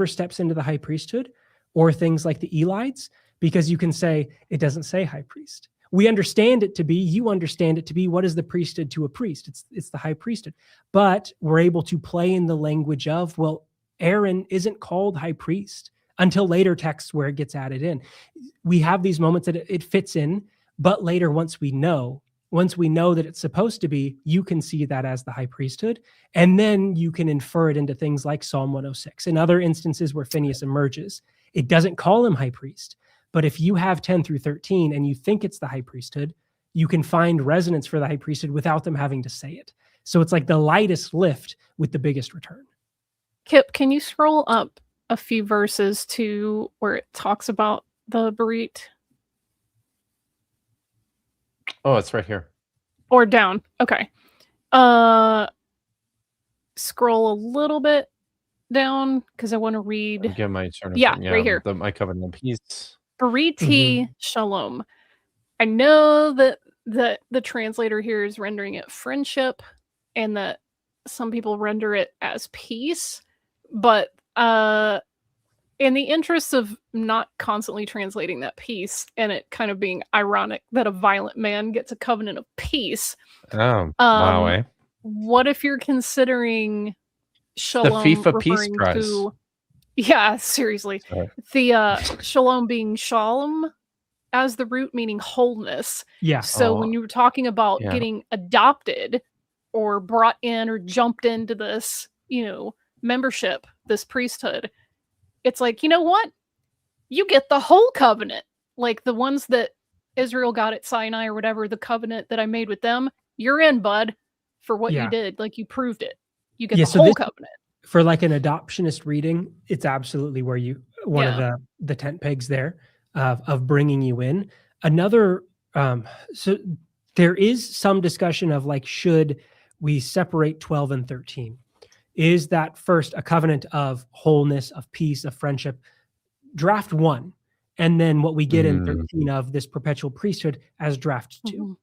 steps into the high priesthood, or things like the Elites, because you can say, it doesn't say high priest. We understand it to be, you understand it to be, what is the priesthood to a priest? It's the high priesthood. But we're able to play in the language of, well, Aaron isn't called high priest until later texts where it gets added in. We have these moments that it fits in, but later, once we know that it's supposed to be, you can see that as the high priesthood. And then you can infer it into things like Psalm 106 and other instances where Phinehas emerges. It doesn't call him high priest. But if you have 10 through 13 and you think it's the high priesthood, you can find resonance for the high priesthood without them having to say it. So it's like the lightest lift with the biggest return. Kipp, can you scroll up a few verses to where it talks about the Berit? Oh, it's right here. Or down. Okay. Scroll a little bit down because I want to read. Give my turn. Right here. My covenant of peace. Beriti Shalom. I know that the translator here is rendering it friendship, and that some people render it as peace, but in the interest of not constantly translating that piece and it kind of being ironic that a violent man gets a covenant of peace, Oh, wow, eh? what if you're considering The shalom FIFA Peace referring Prize. to, yeah, seriously, Sorry. the shalom being shalom as the root meaning wholeness. Yeah. So when Oh, you were talking about yeah. getting adopted or brought in or jumped into this, membership, this priesthood, it's like, you know what? You get the whole covenant. Like the ones that Israel got at Sinai or whatever, the covenant that I made with them, you're in, bud, for what you Yeah. did. Like you proved it. You get Yeah, the so whole this- covenant. For like an adoptionist reading, it's absolutely where one Yeah. of the tent pegs there of bringing you in. Another, so there is some discussion of like, should we separate 12 and 13? Is that first a covenant of wholeness, of peace, of friendship, draft 1, and then what we get in 13 of this perpetual priesthood as draft 2? Mhm.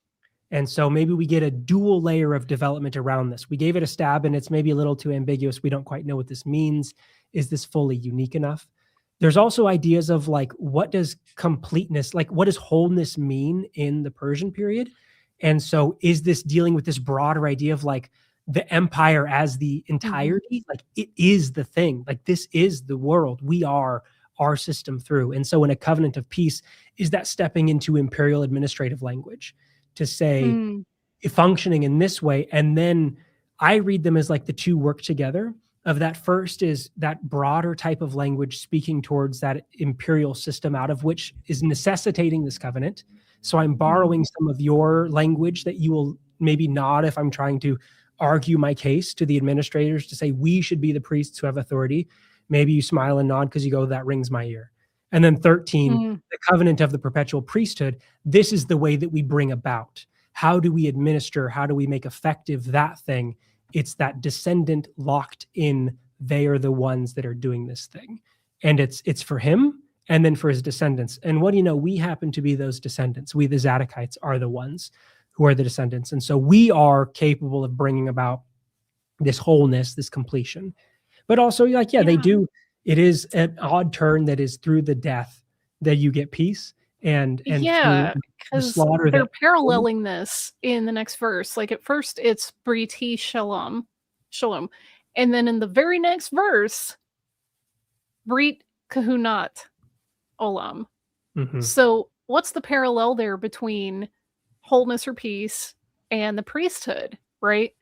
And so maybe we get a dual layer of development around this. We gave it a stab and it's maybe a little too ambiguous. We don't quite know what this means. Is this fully unique enough? There's also ideas of like, what does completeness, like what does wholeness mean in the Persian period? And so is this dealing with this broader idea of like the empire as the entirety? Like it is the thing, like this is the world. We are our system through. And so in a covenant of peace, is that stepping into imperial administrative language to say functioning in this way? And then I read them as like the two work together. Of that first is that broader type of language speaking towards that imperial system out of which is necessitating this covenant. So I'm borrowing some of your language that you will maybe nod if I'm trying to argue my case to the administrators to say we should be the priests who have authority. Maybe you smile and nod because you go, that rings my ear. And then 13, the covenant of the perpetual priesthood. This is the way that we bring about. How do we administer? How do we make effective that thing? It's that descendant locked in. They are the ones that are doing this thing. And it's for him and then for his descendants. And what do you know? We happen to be those descendants. We, the Zadokites, are the ones who are the descendants. And so we are capable of bringing about this wholeness, this completion. But also, like, they do. It is an odd turn that is through the death that you get peace, and yeah, through the because slaughter. they're paralleling this in the next verse. Like at first, it's Briti Shalom, and then in the very next verse, Brit Kahunat Olam. So, what's the parallel there between wholeness or peace and the priesthood? Right?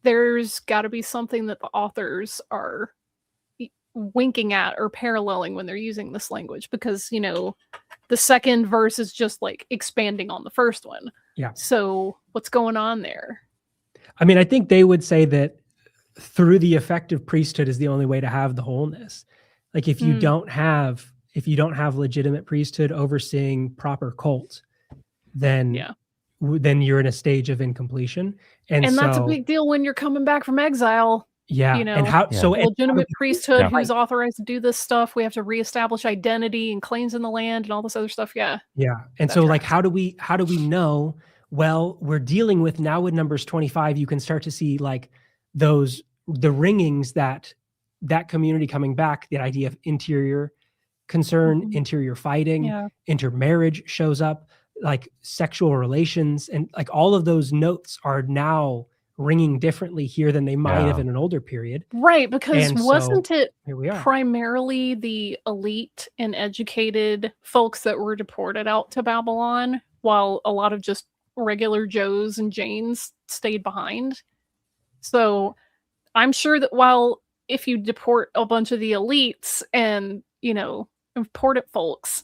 There's got to be something that the authors are winking at or paralleling when they're using this language, because the second verse is just like expanding on the first one. Yeah. So what's going on there? I mean, I think they would say that through the effective priesthood is the only way to have the wholeness. Like if you don't have legitimate priesthood overseeing proper cult, then you're in a stage of incompletion. And so, that's a big deal when you're coming back from exile. Yeah. And how, so legitimate priesthood who's authorized to do this stuff. We have to reestablish identity and claims in the land and all this other stuff. Yeah. Yeah. And so like, how do we know? Well, we're dealing with now in Numbers 25, you can start to see like the ringings that community coming back, the idea of interior concern, interior fighting, intermarriage shows up, like sexual relations, and like all of those notes are now ringing differently here than they might have in an older period. Right, because wasn't it we are. Primarily the elite and educated folks that were deported out to Babylon, while a lot of just regular Joes and Janes stayed behind? So I'm sure that if you deport a bunch of the elites and, important folks,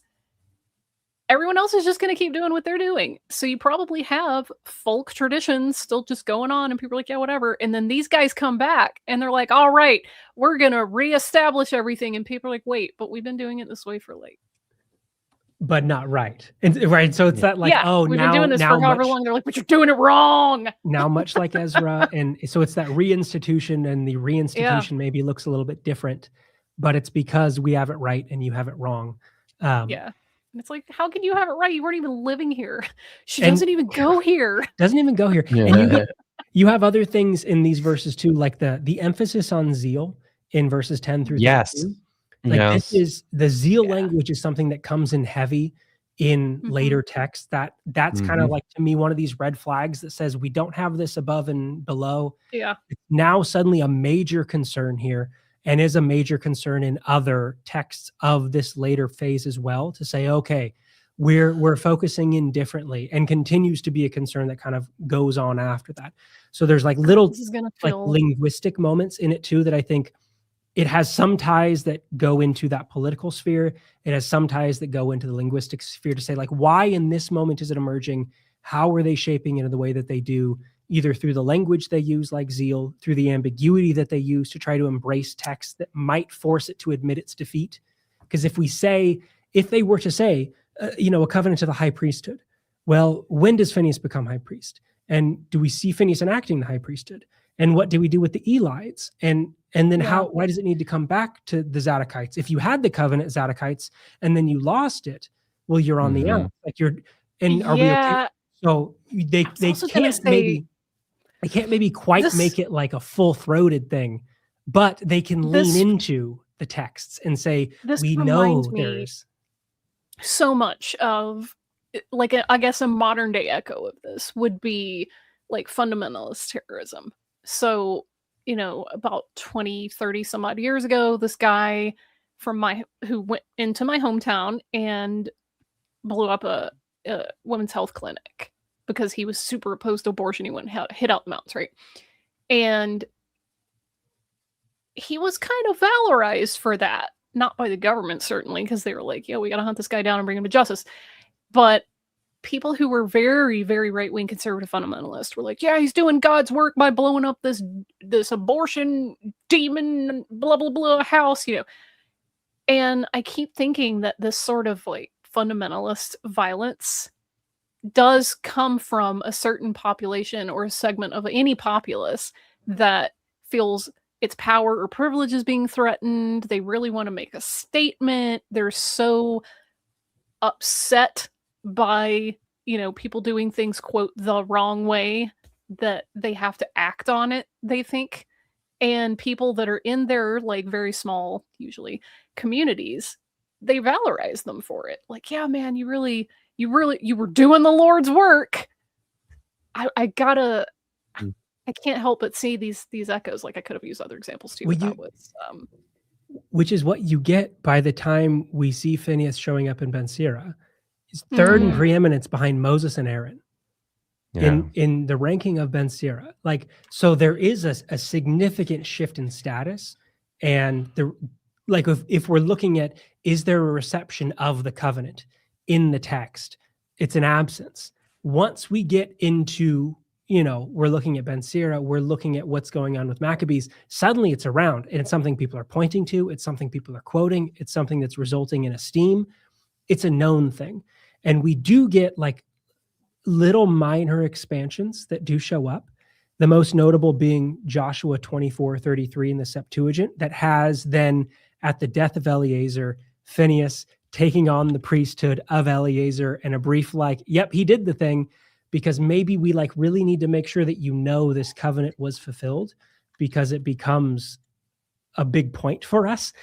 everyone else is just going to keep doing what they're doing. So you probably have folk traditions still just going on, and people are like, yeah, whatever. And then these guys come back and they're like, all right, we're going to reestablish everything. And people are like, wait, but we've been doing it this way for but not right. And right. So it's that like, we've been doing this for however long. They're like, but you're doing it wrong. Now, much like Ezra. And so it's that reinstitution, and the reinstitution maybe looks a little bit different, but it's because we have it right and you have it wrong. And it's like, how can you have it right? You weren't even living here. She doesn't even go here. Doesn't even go here. Yeah. And you have other things in these verses too, like the emphasis on zeal in verses 10 through Yes. 13. Like this Yes. is the zeal Yeah. language is something that comes in heavy in later texts. That's kind of like, to me, one of these red flags that says we don't have this above and below. Yeah. It's now suddenly a major concern here, and is a major concern in other texts of this later phase as well, to say, okay, we're focusing in differently, and continues to be a concern that kind of goes on after that. So there's like little This is gonna like feel linguistic moments in it too, that I think it has some ties that go into that political sphere. It has some ties that go into the linguistic sphere, to say like, why in this moment is it emerging? How are they shaping it in the way that they do, either through the language they use like zeal, through the ambiguity that they use to try to embrace text that might force it to admit its defeat. Because if they were to say, a covenant of the high priesthood, well, when does Phinehas become high priest? And do we see Phinehas enacting the high priesthood? And what do we do with the Elites? And then why does it need to come back to the Zadokites? If you had the covenant Zadokites and then you lost it, well, you're on the out. Like are we okay? So they can't maybe quite make it like a full-throated thing, but they can lean into the texts and say, we know there's so much of, like, I guess a modern day echo of this would be like fundamentalist terrorism. So, about 20, 30 some odd years ago, this guy who went into my hometown and blew up a women's health clinic because he was super opposed to abortion. He went and hit out the mountains, right? And he was kind of valorized for that. Not by the government, certainly, because they were like, we got to hunt this guy down and bring him to justice. But people who were very, very right-wing conservative fundamentalists were like, he's doing God's work by blowing up this abortion demon, blah, blah, blah house, And I keep thinking that this sort of like fundamentalist violence does come from a certain population or a segment of any populace that feels its power or privilege is being threatened. They really want to make a statement. They're so upset by, people doing things, quote, the wrong way, that they have to act on it, they think. And people that are in their like very small, usually, communities, they valorize them for it. Like, yeah, man, you were doing the Lord's work. I can't help but see these echoes. Like, I could have used other examples too. Which is what you get by the time we see Phinehas showing up in Ben Sira. He's third in preeminence behind Moses and Aaron in the ranking of Ben Sira. Like, so there is a significant shift in status. And if we're looking at, is there a reception of the covenant in the text? It's an absence. Once we get into, we're looking at Ben Sira, we're looking at what's going on with Maccabees, suddenly it's around, and it's something people are pointing to, it's something people are quoting, it's something that's resulting in esteem. It's a known thing. And we do get like little minor expansions that do show up. The most notable being Joshua 24:33 in the Septuagint, that has then, at the death of Eleazar, Phinehas taking on the priesthood of Eleazar, and a brief like, yep, he did the thing, because maybe we like really need to make sure that this covenant was fulfilled, because it becomes a big point for us.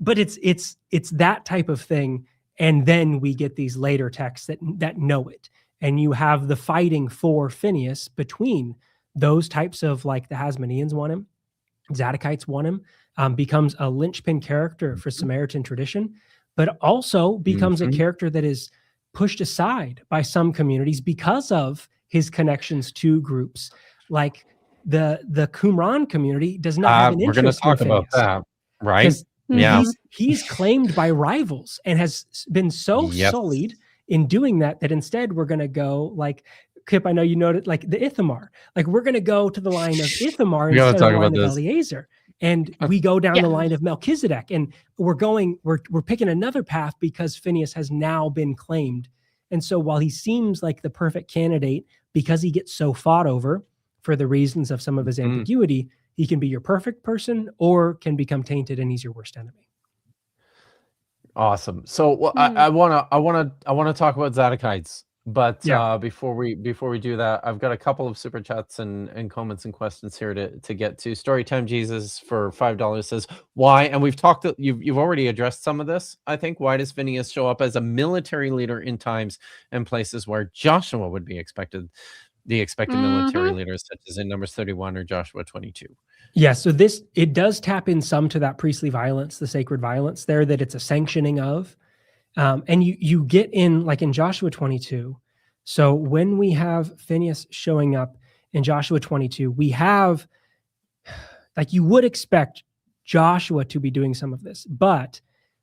But it's that type of thing. And then we get these later texts that know it. And you have the fighting for Phinehas between those types of, like, the Hasmoneans want him, Zadokites want him, becomes a linchpin character for Samaritan tradition, but also becomes a character that is pushed aside by some communities because of his connections to groups. Like the Qumran community does not have an interest. We're going to talk about that, right? Yeah. He's claimed by rivals and has been so sullied in doing that instead we're going to go, like, Kipp, I know you noted, like, the Ithamar. Like, we're going to go to the line of Ithamar instead of the line of Eleazar. And we go down the line of Melchizedek. And we're picking another path because Phinehas has now been claimed. And so while he seems like the perfect candidate, because he gets so fought over for the reasons of some of his ambiguity, he can be your perfect person or can become tainted and he's your worst enemy. Awesome. So I want to talk about Zadokites But Yeah. before we do that, I've got a couple of super chats and comments and questions here to get to. Storytime Jesus for $5 says, why? And we've talked, you've already addressed some of this. I think, why does Phinehas show up as a military leader in times and places where Joshua would be expected, the expected military leaders, such as in Numbers 31 or Joshua 22? Yeah, so it does tap in some to that priestly violence, the sacred violence there, that it's a sanctioning of. And you get in, like in Joshua 22. So when we have Phinehas showing up in Joshua 22, we have, like, you would expect Joshua to be doing some of this, but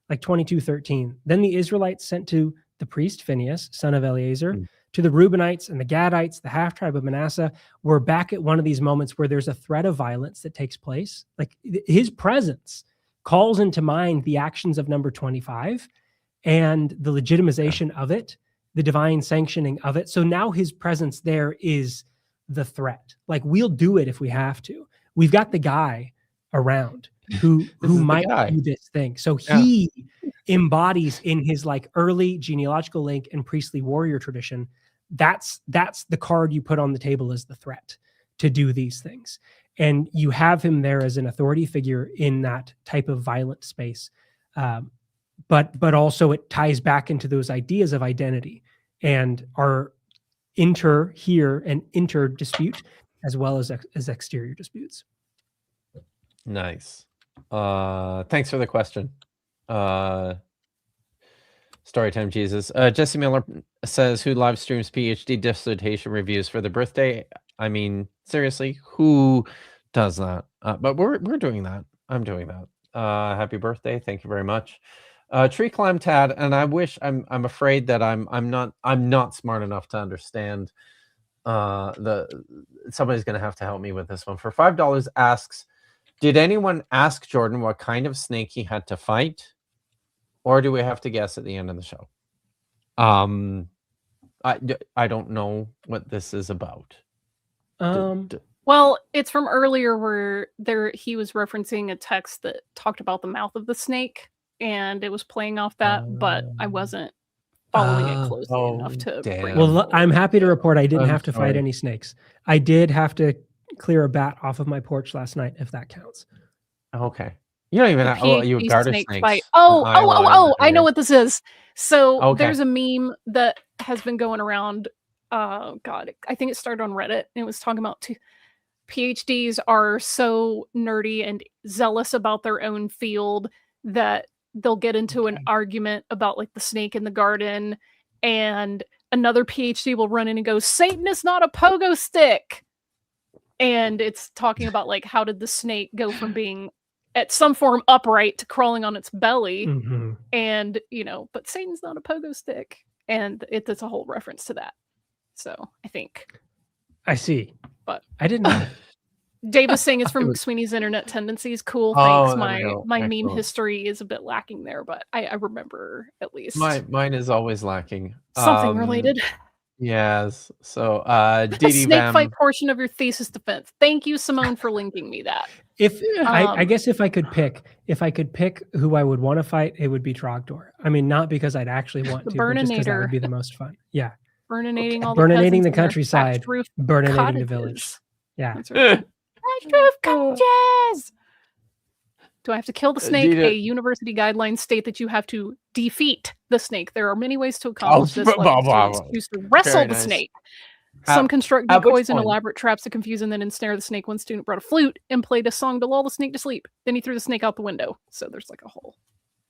like 22:13, then the Israelites sent to the priest Phinehas, son of Eleazar, to the Reubenites and the Gadites, the half tribe of Manasseh. We're back at one of these moments where there's a threat of violence that takes place. Like, his presence calls into mind the actions of number 25 and the legitimization of it, the divine sanctioning of it. So now his presence there is the threat. Like, we'll do it if we have to. We've got the guy around who might do this thing. So he embodies in his like early genealogical link and priestly warrior tradition. That's the card you put on the table as the threat to do these things. And you have him there as an authority figure in that type of violent space. But also it ties back into those ideas of identity and our inter here and inter dispute, as well as exterior disputes. Nice. Thanks for the question. Storytime Jesus. Jesse Miller says, who live streams PhD dissertation reviews for the birthday? I mean, seriously, who does that? But we're doing that. I'm doing that. Happy birthday. Thank you very much. Tree Climb Tad, and I wish I'm afraid that I'm not smart enough to understand somebody's gonna have to help me with this one. For $5 asks, did anyone ask Jordan what kind of snake he had to fight? Or do we have to guess at the end of the show? I don't know what this is about. Well, it's from earlier where he was referencing a text that talked about the mouth of the snake, and it was playing off that, but I wasn't following it closely enough to bring. Well, I'm happy to report I didn't have to fight any snakes. I did have to clear a bat off of my porch last night, if that counts. Okay. You don't even have you garter snakes. Fight. I know what this is. So there's a meme that has been going around. God, I think it started on Reddit, and it was talking about PhDs are so nerdy and zealous about their own field that they'll get into an argument about like the snake in the garden, and another PhD will run in and go, Satan is not a pogo stick. And it's talking about like, how did the snake go from being at some form upright to crawling on its belly? And, but Satan's not a pogo stick. And it's a whole reference to that. So I think. I see. But I didn't know. Dave was saying it's from McSweeney's Internet Tendencies. Cool. Thanks. My meme history is a bit lacking there, but I remember at least. Mine is always lacking. Something related. Yes. So the snake fight portion of your thesis defense. Thank you, Simone, for linking me that. I guess if I could pick who I would want to fight, it would be Trogdor. I mean, not because I'd actually want to, but just because that would be the most fun. Yeah. Burninating the countryside, burninating the village. Yeah. That's right. Roof cottages. Do I have to kill the snake? A university guidelines state that you have to defeat the snake. There are many ways to accomplish this. Use to wrestle the snake. Some construct decoys and elaborate traps to confuse and then ensnare the snake. One student brought a flute and played a song to lull the snake to sleep. Then he threw the snake out the window. So there's like a whole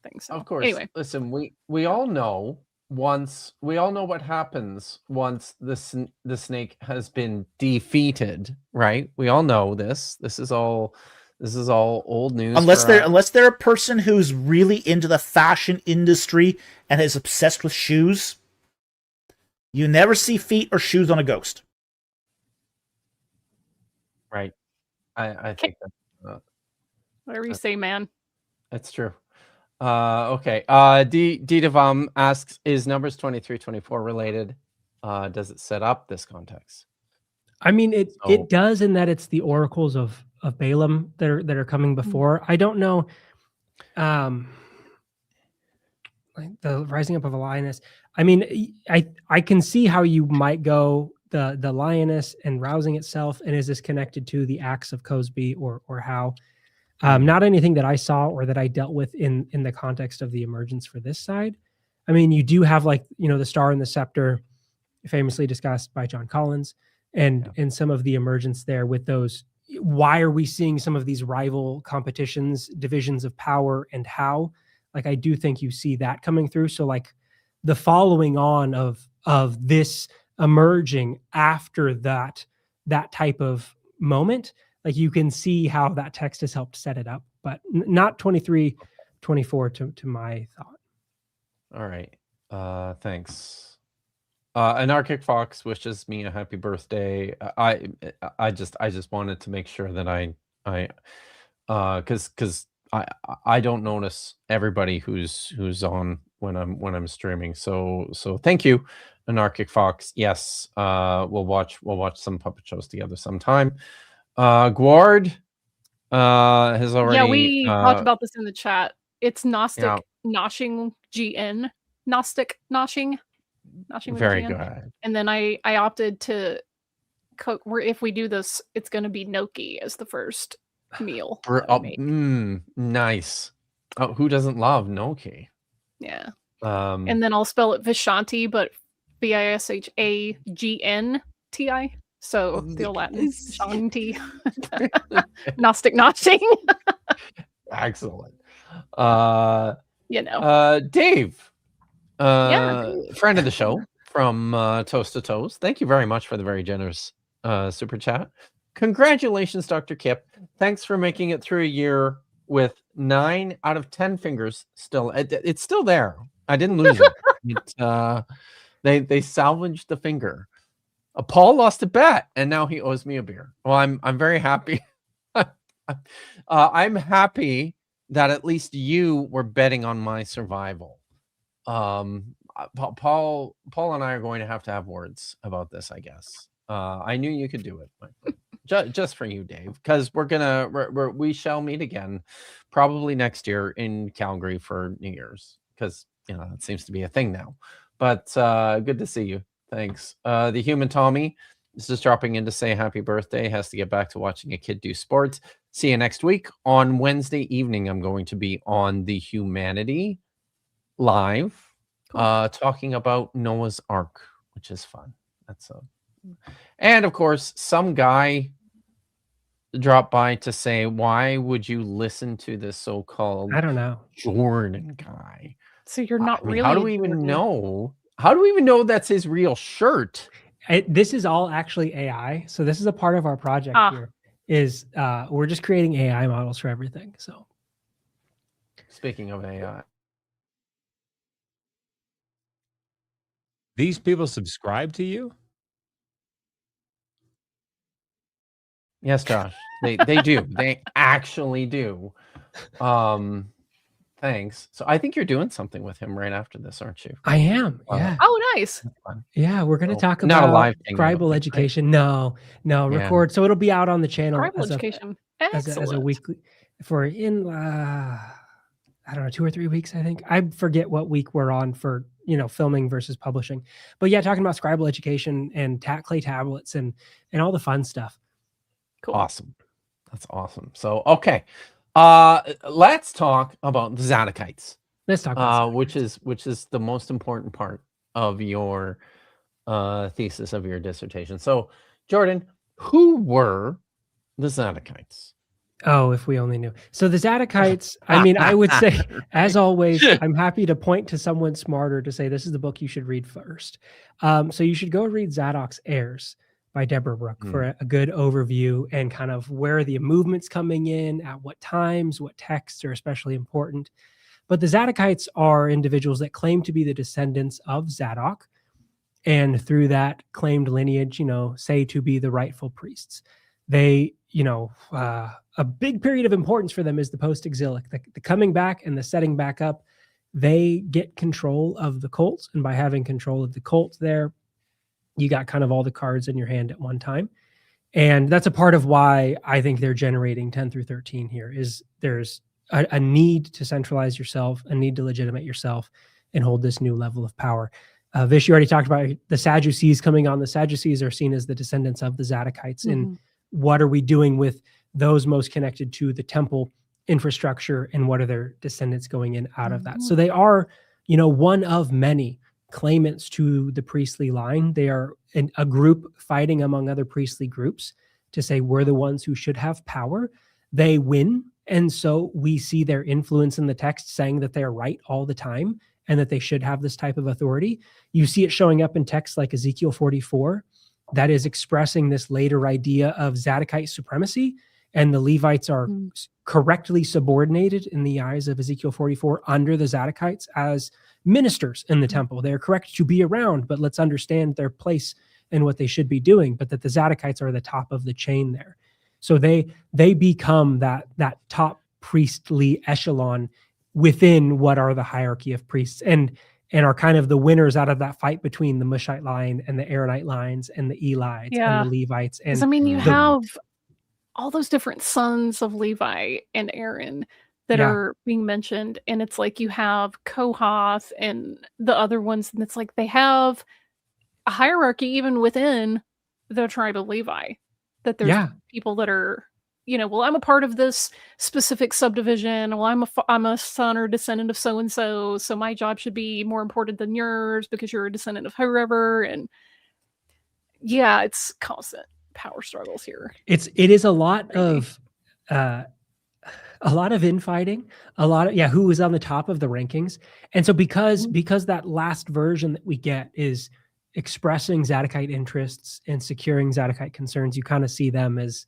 thing. So, of course. Anyway, listen, we all know what happens once the snake has been defeated, right? We all know this. This is all old news. Unless they're a person who's really into the fashion industry and is obsessed with shoes, you never see feet or shoes on a ghost. Right. I think that whatever you say, man. That's true. Okay. Didavam asks, is Numbers 23-24 related? Does it set up this context? I mean, it does, in that it's the oracles of Balaam that are coming before. I don't know. Like the rising up of a lioness. I mean, I can see how you might go the lioness and rousing itself, and is this connected to the acts of Cosby or how? Not anything that I saw or that I dealt with in the context of the emergence for this side. I mean, you do have like, the Star and the Scepter, famously discussed by John Collins, and some of the emergence there with those. Why are we seeing some of these rival competitions, divisions of power, and how? Like, I do think you see that coming through. So like the following on of this emerging after that type of moment, like you can see how that text has helped set it up, but not 23, 24 to my thought. All right. Thanks. Anarchic Fox wishes me a happy birthday. I just wanted to make sure that because I don't notice everybody who's on when I'm streaming. So thank you, Anarchic Fox. Yes, we'll watch some puppet shows together sometime. Guard has already. Yeah, we talked about this in the chat. It's Gnostic Yeah. Noshing GN. Gnostic Noshing. Noshing with Very GN. good. And then I opted to cook. If we do this, it's going to be gnocchi as the first meal. that I make. Nice. Oh, who doesn't love gnocchi? Yeah. And And then I'll spell it Vishanti, but Vishagn-ti. So the old Latin Vishanti. Gnostic Noshing. excellent. Dave. Friend of the show from Toast to Toast. Thank you very much for the very generous super chat. Congratulations, Dr. Kipp. Thanks for making it through a year with 9 out of 10 fingers still. It's still there. I didn't lose it. They salvaged the finger. Paul lost a bet, and now he owes me a beer. Well, I'm very happy. I'm happy that at least you were betting on my survival. Paul and I are going to have words about this, I guess. I knew you could do it, just for you, Dave, because we shall meet again probably next year in Calgary for New Year's, because that seems to be a thing now. But good to see you. Thanks. The Human Tommy is just dropping in to say happy birthday. Has to get back to watching a kid do sports. See you next week. On Wednesday evening, I'm going to be on The Humanity live, talking about Noah's Ark, which is fun. And of course, some guy dropped by to say, why would you listen to this so-called I don't know Jordan guy? So you're not really. How do we even know? How do we even know that's his real shirt? This is all actually AI. So this is a part of our project here. Is we're just creating AI models for everything. So speaking of AI, these people subscribe to you? Yes, Josh. They do. They actually do. Thanks. So I think you're doing something with him right after this, aren't you? I am. Yeah. Oh, nice. Yeah, we're going to talk not about a live thing, scribal education. Right? No, record. So it'll be out on the channel Scribal education. As a weekly for I don't know, 2 or 3 weeks, I think. I forget what week we're on for, filming versus publishing. But yeah, talking about scribal education and clay tablets and all the fun stuff. Cool. Awesome. That's awesome. So, okay. Let's talk about the Zadokites. Let's talk about which is the most important part of your thesis, of your dissertation. So, Jordan, who were the Zadokites? Oh, if we only knew. So the Zadokites, I mean, I would say, as always, I'm happy to point to someone smarter to say this is the book you should read first. So you should go read Zadok's Heirs by Deborah Brooke for a good overview and kind of where the movement's coming in, at what times, what texts are especially important. But the Zadokites are individuals that claim to be the descendants of Zadok, and through that claimed lineage, say to be the rightful priests. They, a big period of importance for them is the post-exilic, the coming back and the setting back up. They get control of the cult, and by having control of the cult there, you got kind of all the cards in your hand at one time. And that's a part of why I think they're generating 10 through 13 here, is there's a need to centralize yourself, a need to legitimate yourself and hold this new level of power. Vish, you already talked about the Sadducees coming on. The Sadducees are seen as the descendants of the Zadokites. And what are we doing with those most connected to the temple infrastructure, and what are their descendants going in out of that? So they are, one of many claimants to the priestly line. They are a group fighting among other priestly groups to say we're the ones who should have power. They win. And so we see their influence in the text saying that they're right all the time and that they should have this type of authority. You see it showing up in texts like Ezekiel 44, that is expressing this later idea of Zadokite supremacy, and the Levites are correctly subordinated in the eyes of Ezekiel 44 under the Zadokites as ministers in the temple. They're correct to be around, but let's understand their place and what they should be doing, but that the Zadokites are the top of the chain there. So they become that top priestly echelon within what are the hierarchy of priests, and are kind of the winners out of that fight between the Mushite line and the Aaronite lines and the Elites and the Levites. And I mean, you have all those different sons of Levi and Aaron that are being mentioned, and it's like you have Kohath and the other ones, and it's like they have a hierarchy even within the tribe of Levi, that there's people that are, well, I'm a part of this specific subdivision. Well, I'm a son or descendant of so and so, so my job should be more important than yours because you're a descendant of whoever. And it's constant power struggles here. It is a lot of infighting, a lot of who is on the top of the rankings. And so because that last version that we get is expressing Zadokite interests and securing Zadokite concerns, you kind of see them as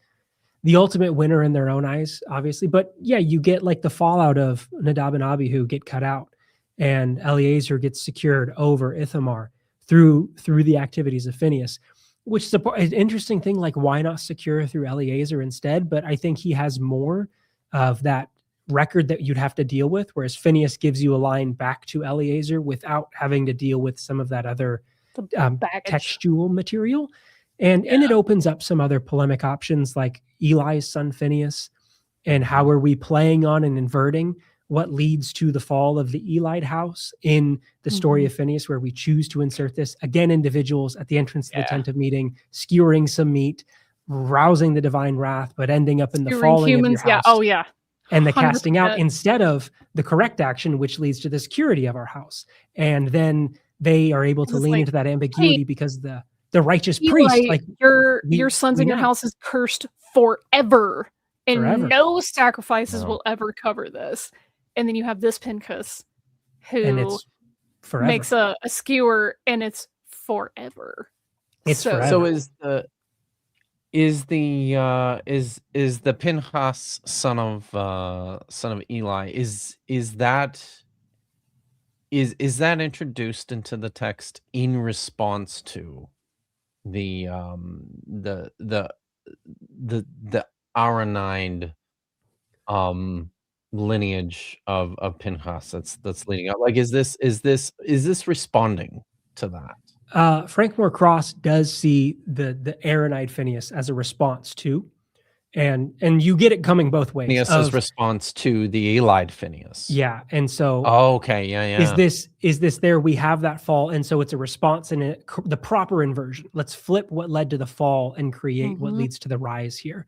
the ultimate winner in their own eyes, obviously. But you get like the fallout of Nadab and Abihu get cut out, and Eleazar gets secured over Ithamar through the activities of Phinehas, which is an interesting thing. Like, why not secure through Eleazar instead? But I think he has more of that record that you'd have to deal with, whereas Phinehas gives you a line back to Eleazar without having to deal with some of that other textual material. And it opens up some other polemic options, like Eli's son Phinehas, and how are we playing on and inverting what leads to the fall of the Elite house in the story of Phinehas, where we choose to insert this again, individuals at the entrance of the tent of meeting, skewering some meat, rousing the divine wrath, but ending up in the falling humans, of your house. And the 100%. Casting out instead of the correct action, which leads to the security of our house. And then they are able to lean into that ambiguity because the righteous priest, like your sons in your house is cursed forever, and no sacrifices will ever cover this. And then you have this Pinchas who makes a skewer, and it's forever. It's forever. So is the Pinchas son of Eli, is that introduced into the text in response to the Aaronide lineage of Phinehas that's leading up? Like, is this responding to that? Frank Moore Cross does see the Aaronide Phinehas as a response to, and you get it coming both ways. Phinehas' response to the Elide Phinehas. Yeah, and so is this there? We have that fall, and so it's a response in the proper inversion. Let's flip what led to the fall and create what leads to the rise here.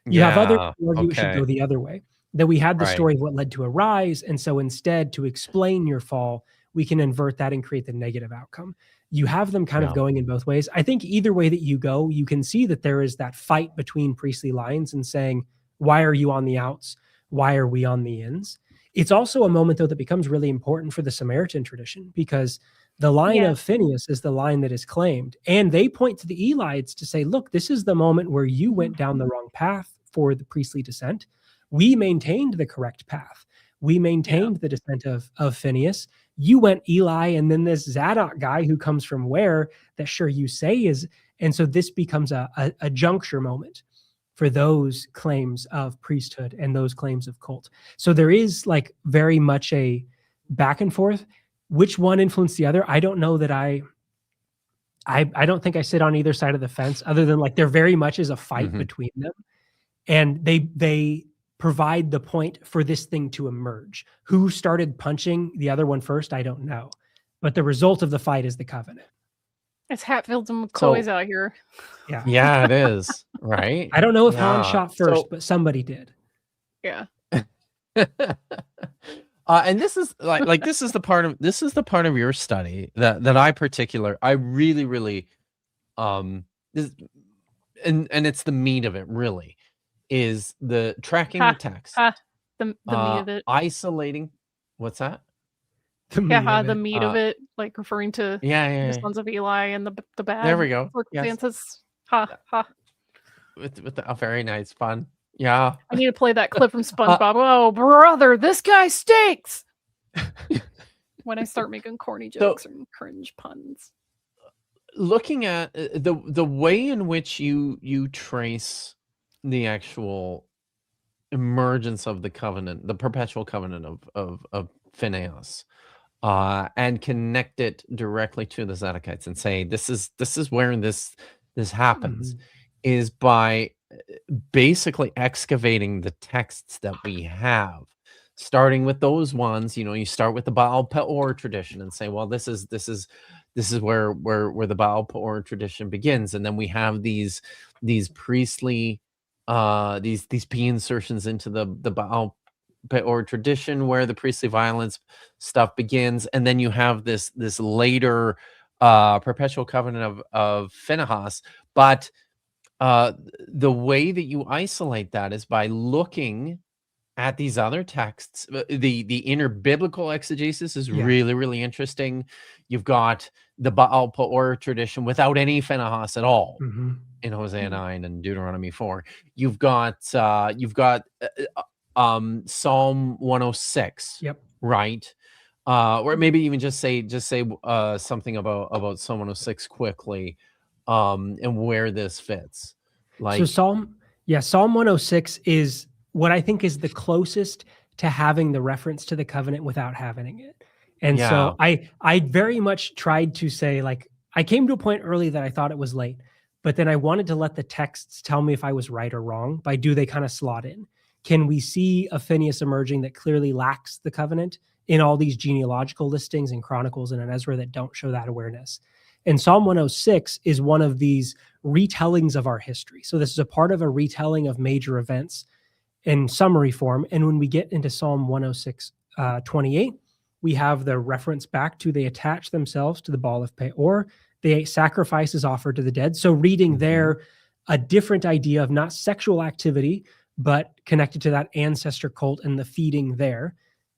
You have other argue it should go the other way. That we had the story of what led to a rise, and so instead, to explain your fall, we can invert that and create the negative outcome. You have them kind of going in both ways. I think either way that you go, you can see that there is that fight between priestly lines and saying, why are you on the outs? Why are we on the ins? It's also a moment, though, that becomes really important for the Samaritan tradition, because the line of Phinehas is the line that is claimed. And they point to the Elites to say, look, this is the moment where you went down the wrong path for the priestly descent. We maintained the correct path. We maintained the descent of Phinehas. You went Eli, and then this Zadok guy who comes from where that sure you say is. And so this becomes a juncture moment for those claims of priesthood and those claims of cult. So there is like very much a back and forth. Which one influenced the other? I don't know that I don't think I sit on either side of the fence, other than like there very much is a fight between them. And they provide the point for this thing to emerge. Who started punching the other one first? I don't know. but the result of the fight is the covenant. It's Hatfields and McCoys out here. Yeah. Yeah, it is. Right. I don't know if Yeah. Han shot first, So- but somebody did. Yeah. And this is like this is the part of your study that I really this, and it's the meat of it really is the tracking the text, the meat of it. isolating. What's that? The meat Yeah, of the it. meat of it, like referring to Yeah. the sons of Eli and the bad There we go. Yes. circumstances. Ha. With a very nice fun. Yeah. I need to play that clip from SpongeBob. Oh, brother, this guy stinks. When I start making corny jokes and cringe puns. Looking at the way in which you trace the actual emergence of the covenant, the perpetual covenant of Phinehas, and connect it directly to the Zadokites and say this is where this happens, is by basically excavating the texts that we have, starting with those ones. You start with the Baal Peor tradition and say, well, this is where the Baal Peor tradition begins, and then we have these priestly these P insertions into the Baal Peor tradition where the priestly violence stuff begins, and then you have this later perpetual covenant of Phinehas. But the way that you isolate that is by looking at these other texts. The inner biblical exegesis is really interesting. You've got the Baal Peor tradition without any Phinehas at all in Hosea 9 and Deuteronomy 4. You've got Psalm 106. Yep. Right. Or maybe even just say something about Psalm 106 quickly, and where this fits. So Psalm 106 is what I think is the closest to having the reference to the covenant without having it. And so I very much tried to say, like, I came to a point early that I thought it was late, but then I wanted to let the texts tell me if I was right or wrong by do they kind of slot in. Can we see a Phinehas emerging that clearly lacks the covenant in all these genealogical listings and Chronicles and in Ezra that don't show that awareness? And Psalm 106 is one of these retellings of our history. So this is a part of a retelling of major events in summary form. And when we get into Psalm 106, 28, we have the reference back to they attach themselves to the Baal of Peor. They ate sacrifices offered to the dead. So reading there, a different idea of not sexual activity, but connected to that ancestor cult and the feeding there.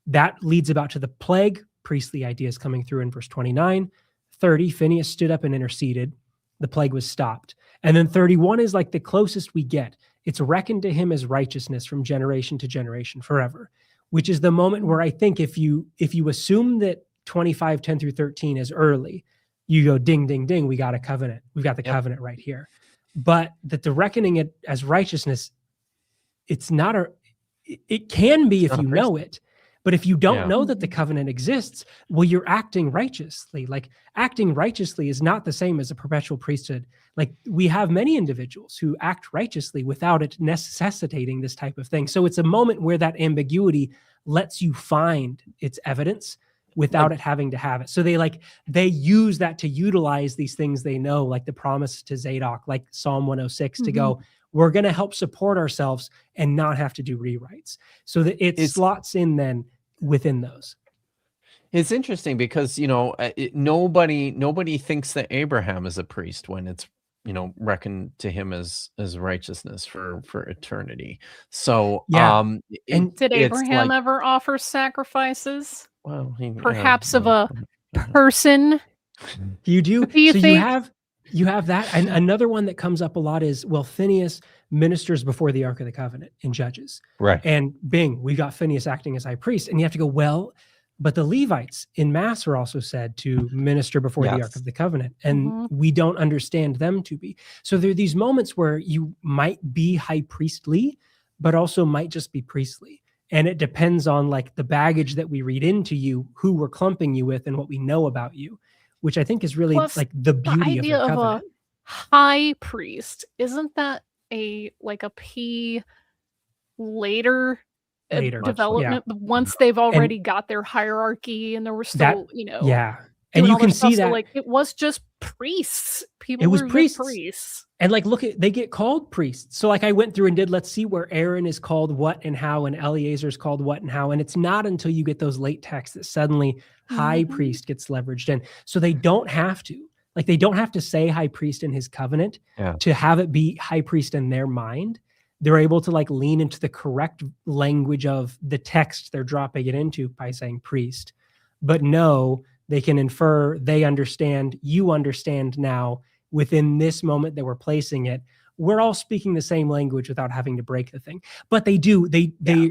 That leads about to the plague, priestly ideas coming through in verse 29. 30, Phinehas stood up and interceded. The plague was stopped. And then 31 is like the closest we get. It's reckoned to him as righteousness from generation to generation forever, which is the moment where I think if you assume that 25, 10 through 13 is early, you go ding, ding, ding, we got a covenant. We've got the covenant right here. But that the reckoning it as righteousness, it can be if you know it. But if you don't know that the covenant exists, well, you're acting righteously. Like, acting righteously is not the same as a perpetual priesthood. Like, we have many individuals who act righteously without it necessitating this type of thing. So it's a moment where that ambiguity lets you find its evidence without it having to have it. So they use that to utilize these things they know, like the promise to Zadok, like Psalm 106, to go, we're going to help support ourselves and not have to do rewrites. So that it slots in then within those. It's interesting because, nobody thinks that Abraham is a priest when it's, reckoned to him as righteousness for eternity. So, and did Abraham ever offer sacrifices? Well, perhaps of a person. You do. Do you think? You have that. And another one that comes up a lot is, well, Phinehas ministers before the Ark of the Covenant in Judges. Right. And bing, we got Phinehas acting as high priest. And you have to go, well, but the Levites in Mass are also said to minister before the Ark of the Covenant. And we don't understand them to be. So there are these moments where you might be high priestly, but also might just be priestly. And it depends on like the baggage that we read into you, who we're clumping you with, and what we know about you, which I think is really like the beauty of the covenant. Of a high priest, isn't that a P later development? Once they've already got their hierarchy and there were still, And doing you all their can see stuff, so, that like, it was just priests. People it was were the priests. priests. And like, look at, they get called priests. So like I went through and did, let's see where Aaron is called what and how, and Eleazar is called what and how. And it's not until you get those late texts that suddenly high Mhm. priest gets leveraged in. So they don't have to, like, they don't have to say high priest in his covenant Yeah. to have it be high priest in their mind. They're able to like lean into the correct language of the text they're dropping it into by saying priest. But no, they can infer, they understand, you understand now within this moment that we're placing it. We're all speaking the same language without having to break the thing. But they do,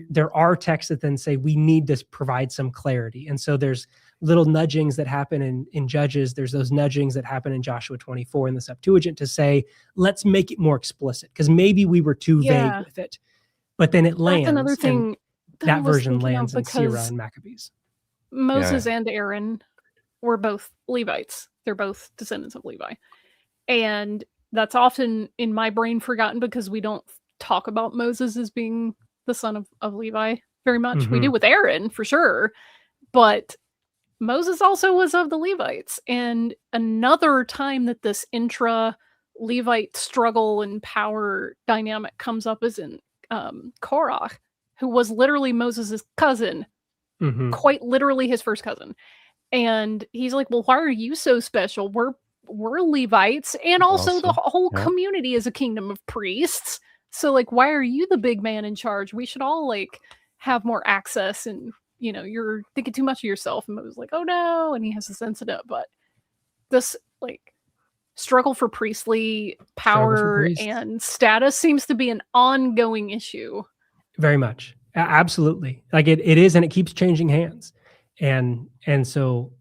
there are texts that then say we need to provide some clarity. And so there's little nudgings that happen in Judges. There's those nudgings that happen in Joshua 24 in the Septuagint to say, let's make it more explicit, because maybe we were too vague with it. But then it lands. That's another and thing that I was version thinking of, lands in Sirah because and Maccabees. Moses and Aaron were both Levites. They're both descendants of Levi. And that's often in my brain forgotten because we don't talk about Moses as being the son of Levi very much. We do with Aaron for sure, but Moses also was of the Levites. And another time that this intra-Levite struggle and power dynamic comes up is in Korach, who was literally Moses' cousin, quite literally his first cousin. And he's like, well, why are you so special? We're Levites, and also the whole community is a kingdom of priests. So like, why are you the big man in charge? We should all like have more access, and you know, you're thinking too much of yourself. And Moses like, oh no, and he has this incident. But this like struggle for priestly power and status seems to be an ongoing issue. Very much. Absolutely. Like it is, and it keeps changing hands. And so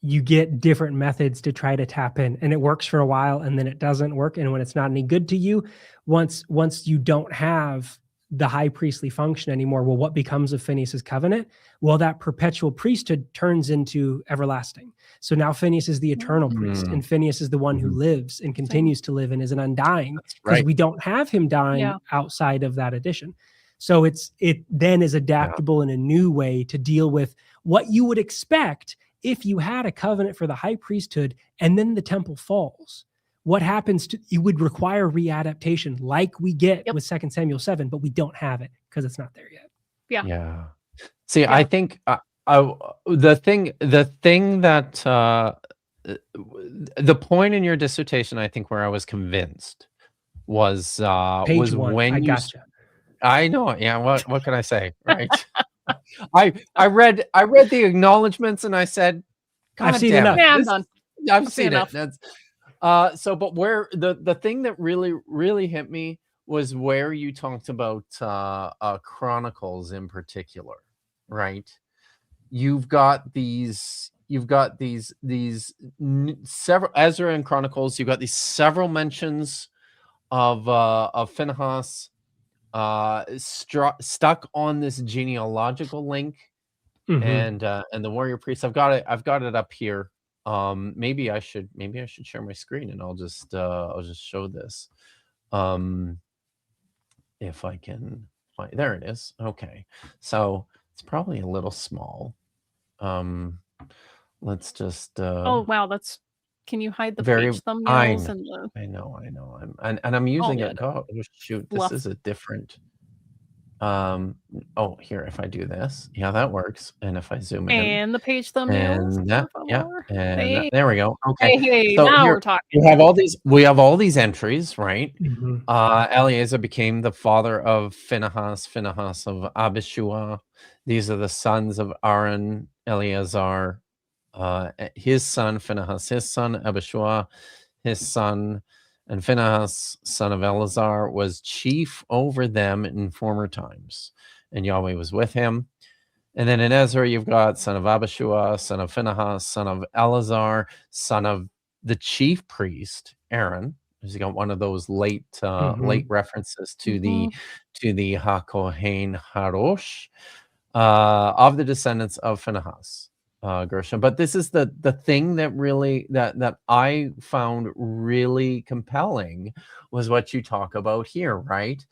you get different methods to try to tap in, and it works for a while and then it doesn't work. And when it's not any good to you, once you don't have the high priestly function anymore, well, what becomes of Phinehas's covenant? Well, that perpetual priesthood turns into everlasting. So now Phinehas is the eternal priest, and Phinehas is the one who lives and continues to live and is an undying, because we don't have him dying outside of that addition. So it then is adaptable in a new way to deal with what you would expect if you had a covenant for the high priesthood and then the temple falls. What happens to, you would require readaptation like we get with 2 Samuel 7, but we don't have it because it's not there yet. Yeah. See, I think the thing that the point in your dissertation, I think, where I was convinced was Page was 1. when I you gotcha. I know. Yeah. What can I say? Right. I read the acknowledgments and I said, I've seen enough. Yeah, I'm done. I've seen enough. it. That's so, but where the thing that really hit me was where you talked about Chronicles in particular, right? You've got these several Ezra and Chronicles. You've got these several mentions of Phinehas stuck on this genealogical link, and the warrior priest. I've got it up here. Maybe I should share my screen and I'll just show this. If I can find, there it is. Okay, so it's probably a little small. Let's just oh wow, that's, can you hide the very page thumbnails and the I know I'm using it. Oh shoot, Bluff. this is a different oh, here, if I do this, yeah, that works. And if I zoom in and the page thumbnails, and that, and there we go. Hey, Okay, so now here we're talking. we have all these entries, right? Eleazar became the father of Phinehas of Abishua. These are the sons of Aaron, Eleazar, his son Phinehas, his son Abishua, his son, and Phinehas, son of Eleazar, was chief over them in former times, and Yahweh was with him. And then in Ezra, you've got son of Abishua, son of Phinehas, son of Eleazar, son of the chief priest Aaron. You got one of those late references to the HaKohen Harosh, of the descendants of Phinehas. Gershom. But this is the thing that really that I found really compelling was what you talk about here, right?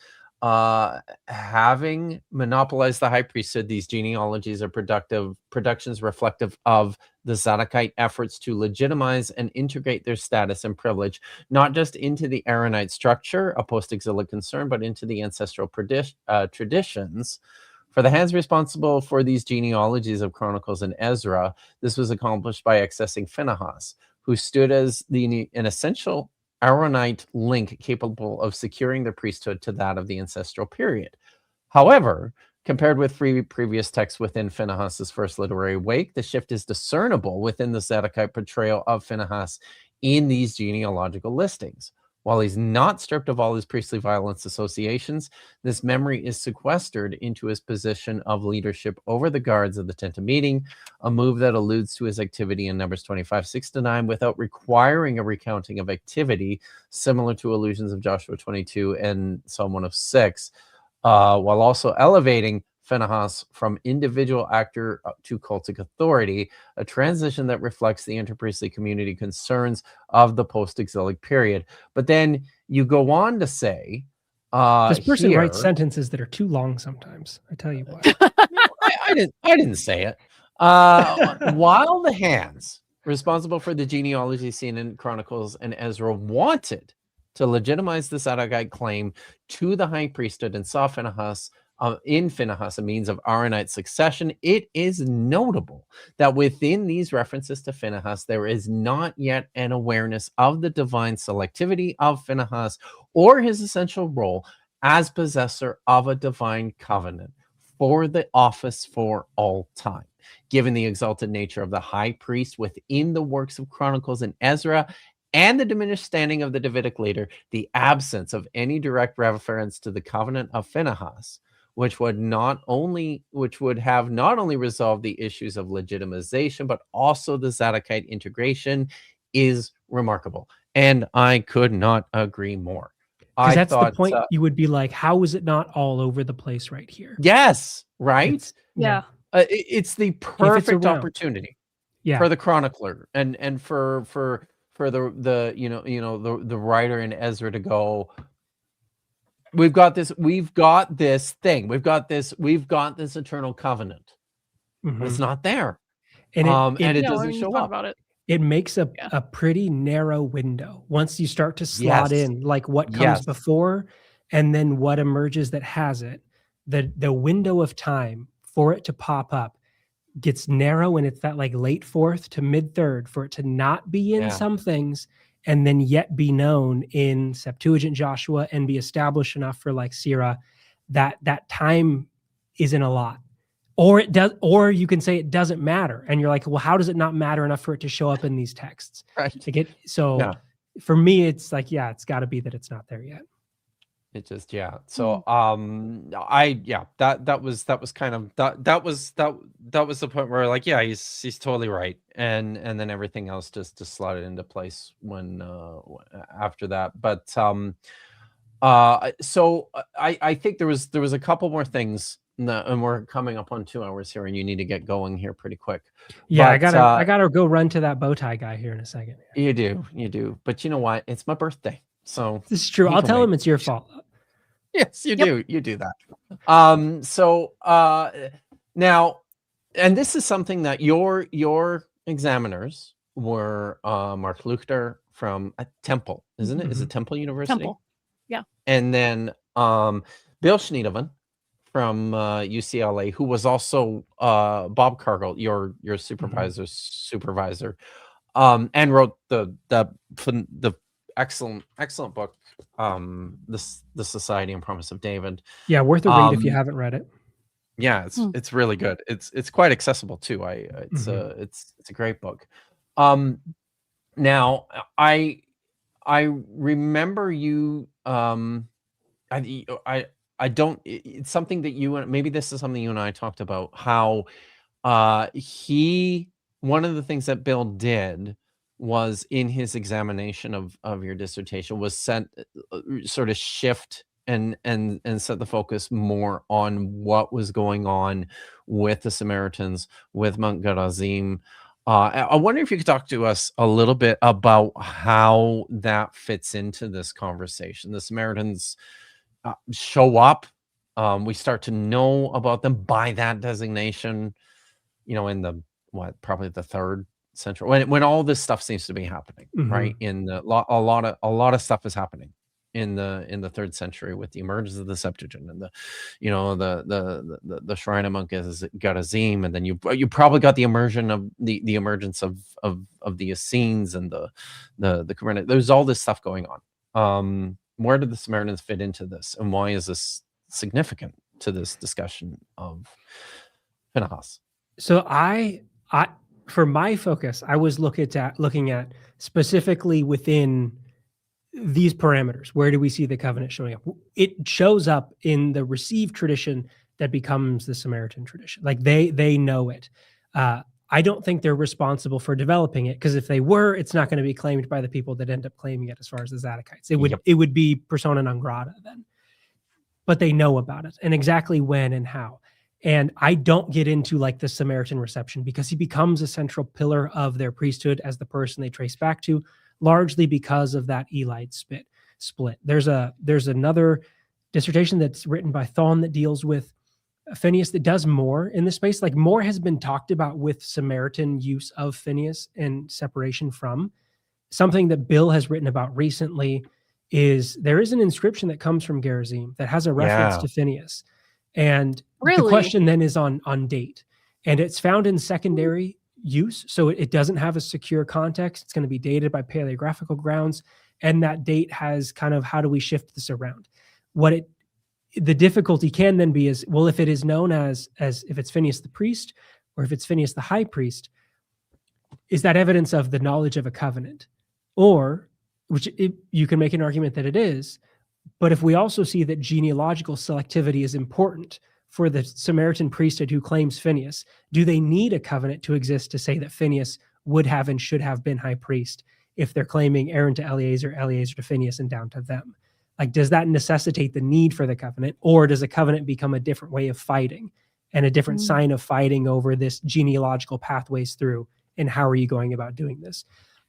having monopolized the high priesthood, these genealogies are productions reflective of the Zadokite efforts to legitimize and integrate their status and privilege, not just into the Aaronite structure, a post-exilic concern, but into the ancestral traditions. For the hands responsible for these genealogies of Chronicles and Ezra, this was accomplished by accessing Phinehas, who stood as an essential Aaronite link capable of securing the priesthood to that of the ancestral period. However, compared with previous texts within Phinehas's first literary wake, the shift is discernible within the Zadokite portrayal of Phinehas in these genealogical listings. While he's not stripped of all his priestly violence associations, this memory is sequestered into his position of leadership over the guards of the tent of meeting, a move that alludes to his activity in Numbers 25:6-9 without requiring a recounting of activity, similar to allusions of Joshua 22 and Psalm 106, while also elevating Phinehas from individual actor to cultic authority, a transition that reflects the interpriestly community concerns of the post-exilic period. But then you go on to say, This person here, writes sentences that are too long sometimes. I tell you what. I didn't say it. While the hands responsible for the genealogy seen in Chronicles and Ezra wanted to legitimize the Zadokite claim to the high priesthood and saw Phinehas in Phinehas a means of Aaronite succession, it is notable that within these references to Phinehas, there is not yet an awareness of the divine selectivity of Phinehas or his essential role as possessor of a divine covenant for the office for all time. Given the exalted nature of the high priest within the works of Chronicles and Ezra, and the diminished standing of the Davidic leader, the absence of any direct reference to the covenant of Phinehas, which would have not only resolved the issues of legitimization, but also the Zadokite integration, is remarkable. And I could not agree more. Because that's the point. You would be like, how is it not all over the place right here? Yes, right? Yeah. It's the perfect opportunity for the chronicler and for the writer in Ezra to go, we've got this thing, we've got this eternal covenant, but it's not there, and it doesn't show up. About it. It makes a pretty narrow window once you start to slot in like what comes before and then what emerges that has it. The window of time for it to pop up gets narrow, and it's that like late fourth to mid third for it to not be in some things and then yet be known in Septuagint Joshua and be established enough for like Sirah. That time isn't a lot. Or it does, or you can say it doesn't matter. And you're like, well, how does it not matter enough for it to show up in these texts? Right. For me, it's like, it's got to be that it's not there yet. It just, So, that was the point where like, he's totally right. And then everything else just slotted into place when, after that. But, so I think there was a couple more things. And we're coming up on 2 hours here, and you need to get going here pretty quick. Yeah, but, I gotta go run to that bow tie guy here in a second. You do. But you know what? It's my birthday, so this is true. I'll tell him it's your fault. Yes, you do. You do that. Now, and this is something that your examiners were Mark Luchter from Temple, isn't it? Is it Temple University? Temple. Yeah. And then Bill Schneedovan from UCLA, who was also Bob Cargill, your supervisor, and wrote the excellent book, the Society and Promise of David. Yeah, worth a read if you haven't read it. Yeah, it's really good. It's quite accessible too. It's a great book. Now I remember you. I don't. It's something that maybe this is something you and I talked about. How one of the things that Bill did was in his examination of your dissertation was sort of shift and set the focus more on what was going on with the Samaritans, with Mount Gerizim. I wonder if you could talk to us a little bit about how that fits into this conversation. The Samaritans, show up. We start to know about them by that designation, in the probably the 3rd century, when all this stuff seems to be happening, right? In the a lot of stuff is happening in the 3rd century with the emergence of the Septuagint and the Shrine of Monk has got a zine, and then you probably got the emergence of the Essenes and the Qumran. There's all this stuff going on. Where did the Samaritans fit into this, and why is this significant to this discussion of Phinehas? So I for my focus, I was looking at specifically within these parameters. Where do we see the covenant showing up? It shows up in the received tradition that becomes the Samaritan tradition. Like they know it. I don't think they're responsible for developing it, because if they were, it's not going to be claimed by the people that end up claiming it. As far as the Zadokites, it would be persona non grata then. But they know about it and exactly when and how. And I don't get into like the Samaritan reception, because he becomes a central pillar of their priesthood as the person they trace back to, largely because of that Elite split. There's another dissertation that's written by Thon that deals with Phinehas that does more in this space. Like, more has been talked about with Samaritan use of Phinehas and separation from. Something that Bill has written about recently is there is an inscription that comes from Gerizim that has a reference to Phinehas. And the question then is on date. And it's found in secondary use, so it doesn't have a secure context. It's going to be dated by paleographical grounds. And that date has kind of, how do we shift this around? The difficulty can then be is, well, if it is known as if it's Phinehas the priest, or if it's Phinehas the high priest, is that evidence of the knowledge of a covenant? Or, you can make an argument that it is, but if we also see that genealogical selectivity is important for the Samaritan priesthood who claims Phinehas, do they need a covenant to exist to say that Phinehas would have and should have been high priest if they're claiming Aaron to Eleazar, Eleazar to Phinehas, and down to them? Like, does that necessitate the need for the covenant, or does a covenant become a different way of fighting and a different sign of fighting over this genealogical pathways through? And how are you going about doing this?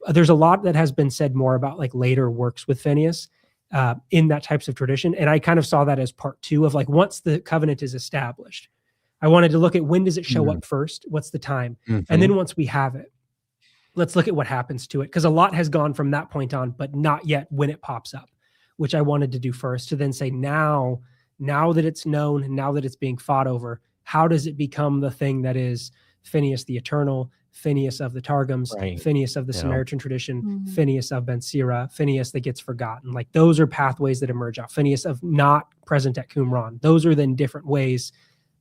There's a lot that has been said more about like later works with Phinehas in that types of tradition. And I kind of saw that as part 2 of like, once the covenant is established, I wanted to look at when does it show up first? What's the time? And then once we have it, let's look at what happens to it. Because a lot has gone from that point on, but not yet when it pops up, which I wanted to do first, to then say, now that it's known, and now that it's being fought over, how does it become the thing that is Phinehas the eternal, Phinehas of the Targums, Phinehas of the Samaritan tradition, Phinehas of Ben Sira, Phinehas that gets forgotten? Like, those are pathways that emerge out. Phinehas of not present at Qumran. Those are then different ways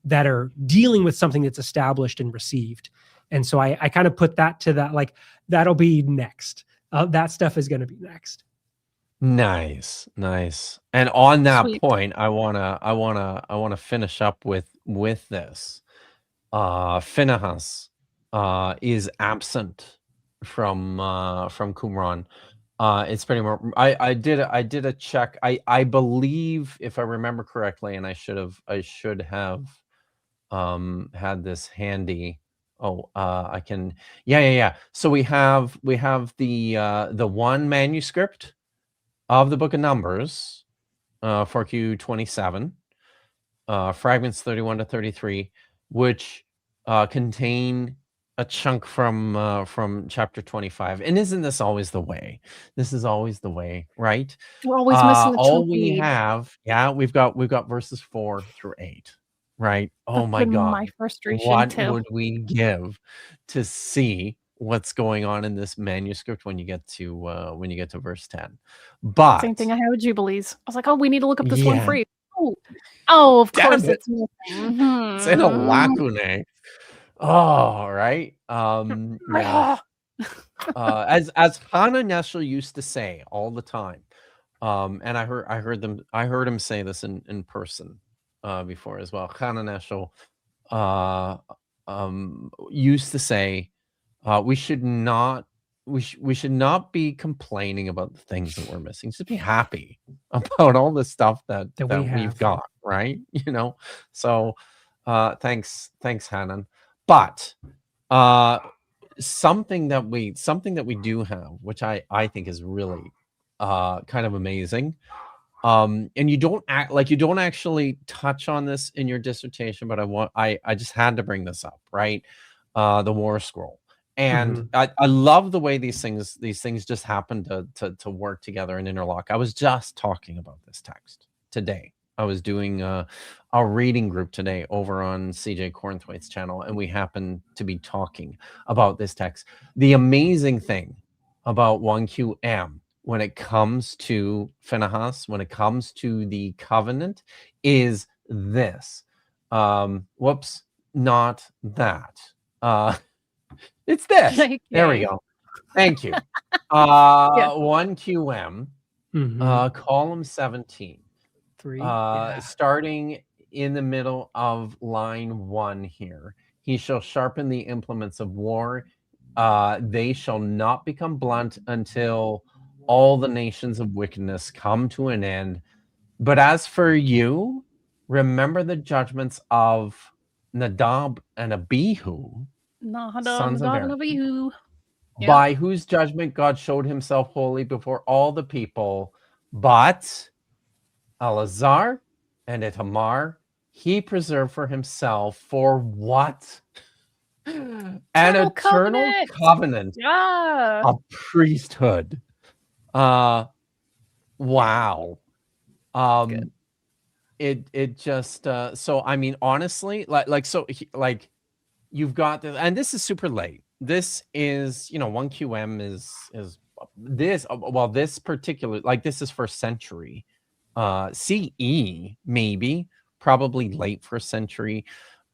that are dealing with something that's established and received. And so I kind of put that to that, like, that'll be next. That stuff is going to be next. Nice. And on that point, I wanna finish up with this. Phinehas is absent from Qumran. It's pretty more. I did a check. I believe, if I remember correctly, and I should have had this handy. I can. Yeah. So we have the one manuscript of the Book of Numbers, 4Q 27, fragments 31 to 33, which contain a chunk from chapter 25. And isn't this always the way? This is always the way, right? We're always missing the all chunk we need. have, we've got verses 4 through 8, right? Oh my God, My frustration what too. would we give to see what's going on in this manuscript when you get to verse 10? But Same thing I had with Jubilees. I was like, oh, we need to look up this one phrase. Oh, of Damn course it. it's missing. It's in a lacune. Oh, right. Yeah. As Hannah Neschel used to say all the time, and I heard him say this in person before as well. Hannah Neschel used to say, we should not be complaining about the things that we're missing. Just be happy about all the stuff that we've got, right? So thanks Hannon. But something that we do have, which I think is really kind of amazing, And you don't actually touch on this in your dissertation, but I just had to bring this up, right? The War Scroll. And I love the way these things just happen to work together and interlock. I was just talking about this text today. I was doing a reading group today over on CJ Cornthwaite's channel, and we happened to be talking about this text. The amazing thing about 1QM when it comes to Phinehas, when it comes to the covenant, is this. Whoops, not that. It's this. There we go. Thank you. 1QM, column 17. 3. Starting in the middle of line 1 here. He shall sharpen the implements of war. They shall not become blunt until all the nations of wickedness come to an end. But as for you, remember the judgments of Nadab and Abihu, sons of Aaron, Abihu. by whose judgment God showed himself holy before all the people. But Eleazar and Ithamar he preserved for himself for what? An eternal covenant. Yeah. A priesthood. Wow. It just so I mean honestly like you've got this, and this is super late. This is 1QM is this this particular, like, this is first century CE, maybe probably late first century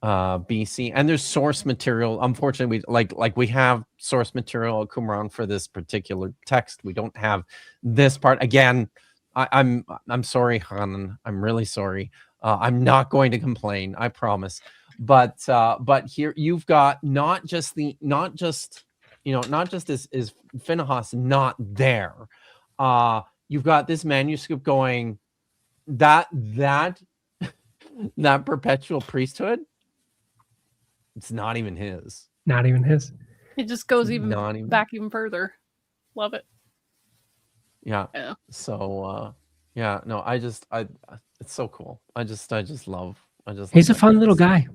BC, and there's source material. Unfortunately, we have source material at Qumran for this particular text. We don't have this part. Again, I'm sorry, Hanan. I'm really sorry. I'm not going to complain, I promise. But here you've got not just is Phinehas not there. You've got this manuscript going that perpetual priesthood. It's not even his. Not even his. It just goes back even further. Love it. Yeah. So no, it's so cool. I just love. He's a fun little guy.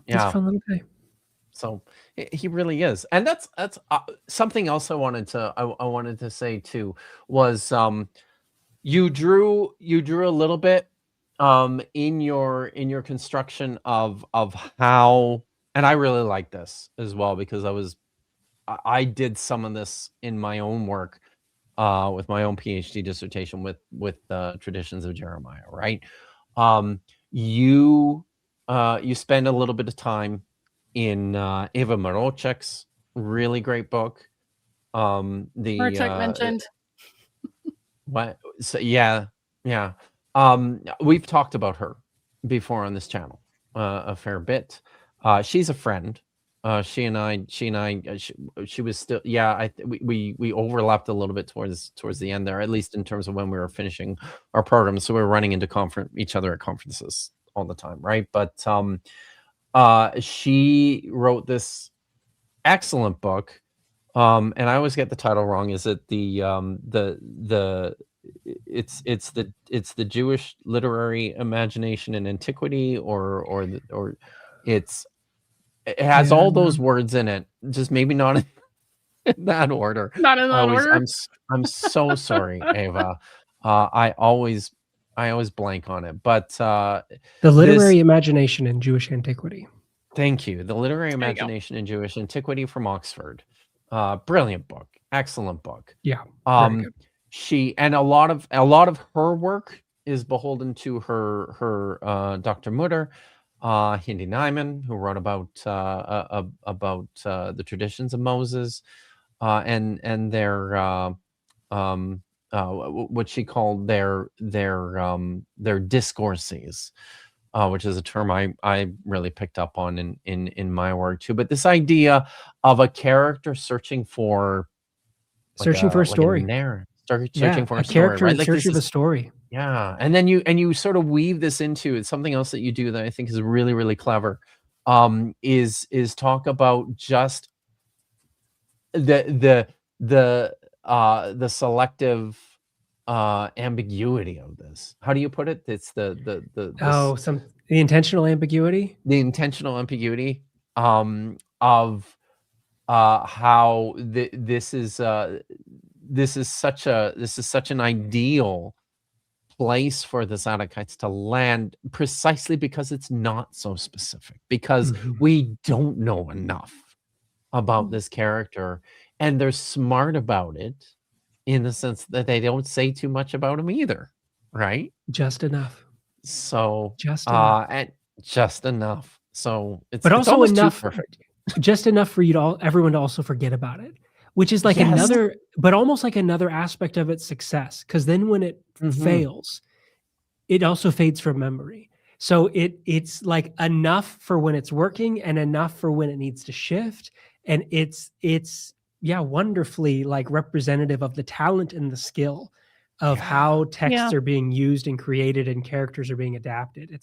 Yeah. He's a fun little guy. So he really is, and that's something else I wanted to say too was you drew a little bit in your construction of how, and I really like this as well because I did some of this in my own work with my own PhD dissertation with traditions of Jeremiah, right? You spend a little bit of time in Eva Morochek's really great book. Morochek mentioned. What? So yeah. We've talked about her before on this channel a fair bit. She's a friend. She was still, we overlapped a little bit towards the end there, at least in terms of when we were finishing our program. So we were running into each other at conferences all the time, right? But she wrote this excellent book, and I always get the title wrong. Is it it's the Jewish literary imagination in antiquity, or it has all those words in it, just maybe not in that order. Not in that order. I'm so sorry, Ava. I always blank on it, but the literary imagination in Jewish antiquity. Thank you. The literary imagination in Jewish antiquity from Oxford. Brilliant book, excellent book. Yeah. She, and a lot of her work is beholden to her Dr. Mutter, Hindi Nyman, who wrote about the traditions of Moses, and their what she called their discourses, which is a term I really picked up on in my work too. But this idea of a character searching for a story, searching for a character, story, right? In search of a story. Yeah, and then you sort of weave this into something else that you do that I think is really, really clever. Is talk about just the selective ambiguity of this. How do you put it? It's the The intentional ambiguity. the intentional ambiguity of how this is such an ideal place for the Zadokites to land, precisely because it's not so specific, because Mhm. we don't know enough about Mm. this character, and they're smart about it in the sense that they don't say too much about him either, right? Just enough. So Just enough. and just enough. So it's But also almost enough, too perfect. just enough for everyone to also forget about it, which is like Yes. almost like another aspect of its success. Because then when it Mhm. fails, it also fades from memory. So it's like enough for when it's working and enough for when it needs to shift. And it's wonderfully like representative of the talent and the skill of how texts Yeah. are being used and created and characters are being adapted.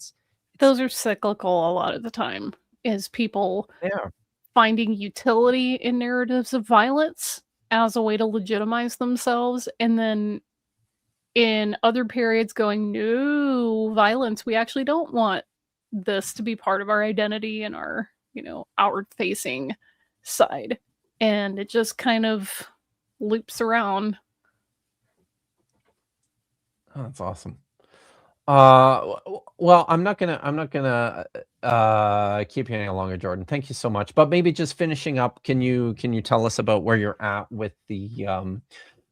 Those are cyclical a lot of the time, is people Yeah. finding utility in narratives of violence as a way to legitimize themselves, and then in other periods going, no, violence, we actually don't want this to be part of our identity and our, outward facing side. And it just kind of loops around. Oh, that's awesome. Well, I'm not gonna keep you any longer, Jordan. Thank you so much. But maybe just finishing up, can you tell us about where you're at with the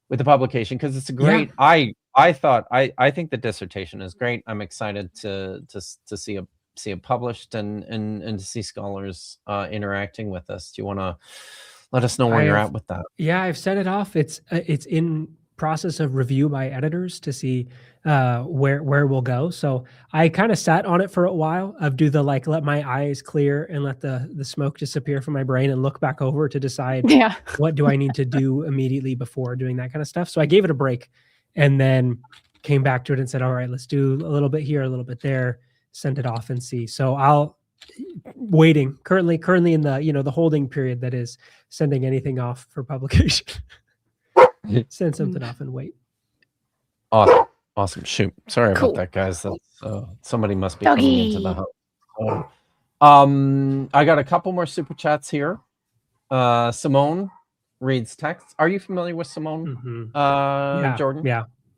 publication? Because it's a great. I think the dissertation is great. I'm excited to see it published and to see scholars interacting with us. Do you want to let us know where you're at with that? Yeah, I've set it off. It's in process of review by editors to see where we'll go. So I kind of sat on it for a while. Of do the like let my eyes clear and let the smoke disappear from my brain and look back over to decide Yeah. what do I need to do immediately before doing that kind of stuff. So I gave it a break and then came back to it and said, all right, let's do a little bit here, a little bit there, send it off and see. So I'll waiting currently in the the holding period that is sending anything off for publication. Send something off and wait. Awesome. Shoot, sorry Cool. about that, guys. That's somebody must be Doggy. coming into the house. So, I got a couple more super chats here. Simone reads text. Are you familiar with Simone? Yeah, Jordan?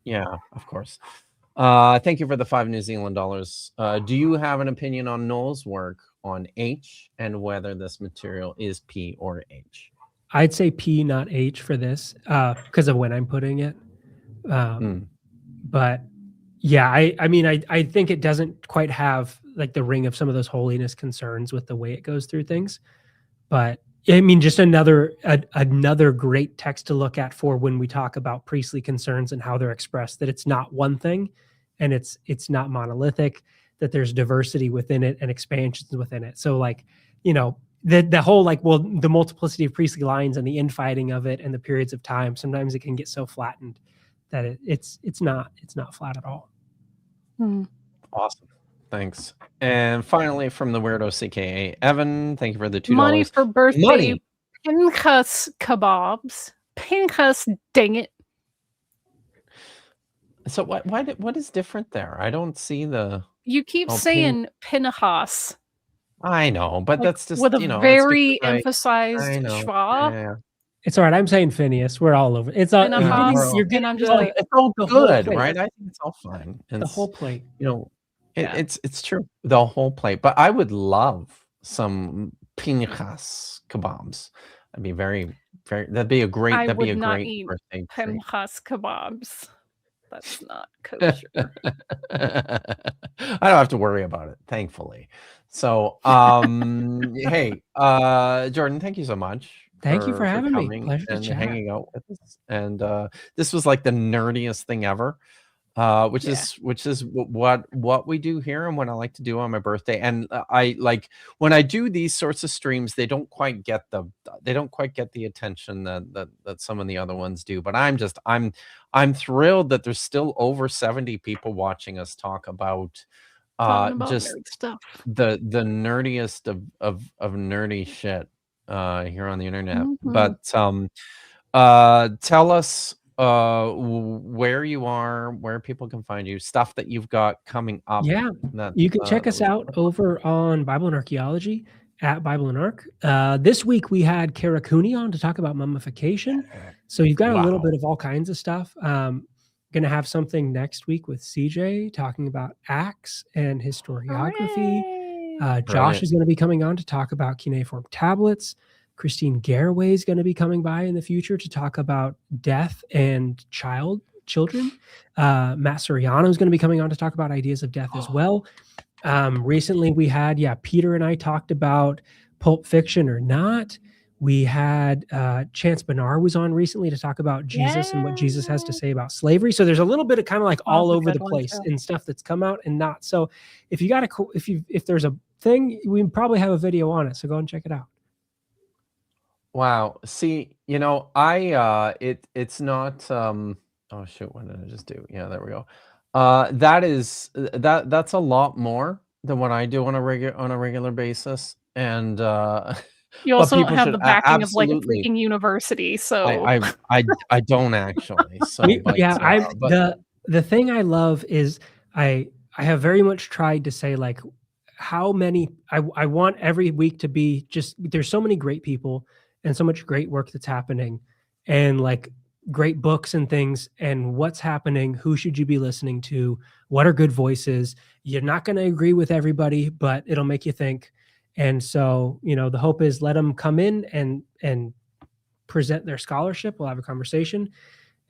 Yeah, of course. Thank you for the 5 New Zealand dollars. Do you have an opinion on Noel's work on H and whether this material is P or H? I'd say P, not H for this, because of when I'm putting it. But yeah, I mean, I think it doesn't quite have like the ring of some of those holiness concerns with the way it goes through things. But I mean, just another great text to look at for when we talk about priestly concerns and how they're expressed, that it's not one thing and it's not monolithic, that there's diversity within it and expansions within it. So like, the whole like, well, the multiplicity of priestly lines and the infighting of it and the periods of time, sometimes it can get so flattened that it's not flat at all. Awesome. Thanks. And finally, from the weirdo CKA, Evan, thank you for the $2. Money for birthday. Money. Phinehas kebabs. Phinehas, dang it. So what is different there? I don't see the. You keep saying Phinehas. I know, but like, that's just with a very I emphasized know. schwa. Yeah. It's all right. I'm saying Phineas. We're all over. It's all. You're getting I'm just like, it's all the whole good, plate. right? I think it's all fine. The whole plate. It's true. The whole plate. But I would love some Phinehas kebabs. That'd be very, very. That'd be a great. I That'd be would a not great eat birthday treat. Phinehas kebabs. That's not kosher. I don't have to worry about it, thankfully. So, hey, Jordan, thank you so much. Thank you for having me. coming Pleasure to and chat. hanging out with us. And this was like the nerdiest thing ever, which is what we do here and what I like to do on my birthday. And I like when I do these sorts of streams, they don't quite get the attention that some of the other ones do. But I'm thrilled that there's still over 70 people watching us talk about just nerd stuff. the nerdiest of nerdy shit here on the internet. Mhm. But tell us where you are, where people can find you, stuff that you've got coming up. Yeah, That you can check that us we should out talk about. over on Bible and Archaeology at Bible and Arc. This week we had Kara Cooney on to talk about mummification. So you've got a little Wow. bit of all kinds of stuff. Going to have something next week with CJ talking about Acts and historiography. Hooray! Josh Brilliant. is going to be coming on to talk about cuneiform tablets. Christine Garraway is going to be coming by in the future to talk about death and children. Matt Soriano is going to be coming on to talk about ideas of death as well. Recently we had, Peter and I talked about Pulp Fiction or not. We had Chance Bernard was on recently to talk about Jesus and what Jesus has to say about slavery. So there's a little bit of kind of like all That's a over the good one, place too. in stuff that's come out and not. So if you got if there's a thing, we probably have a video on it. So go and check it out. Wow. See, it's not oh shoot, what did I just do? Yeah, there we go. That's a lot more than what I do on a regular basis. And You but also don't people have should the backing of like a absolutely. freaking university, so I don't actually. So but The thing I love is I have very much tried to say like how many I want every week to be just there's so many great people and so much great work that's happening and like great books and things and what's happening, who should you be listening to, what are good voices. You're not going to agree with everybody, but it'll make you think. And so, the hope is let them come in and present their scholarship. We'll have a conversation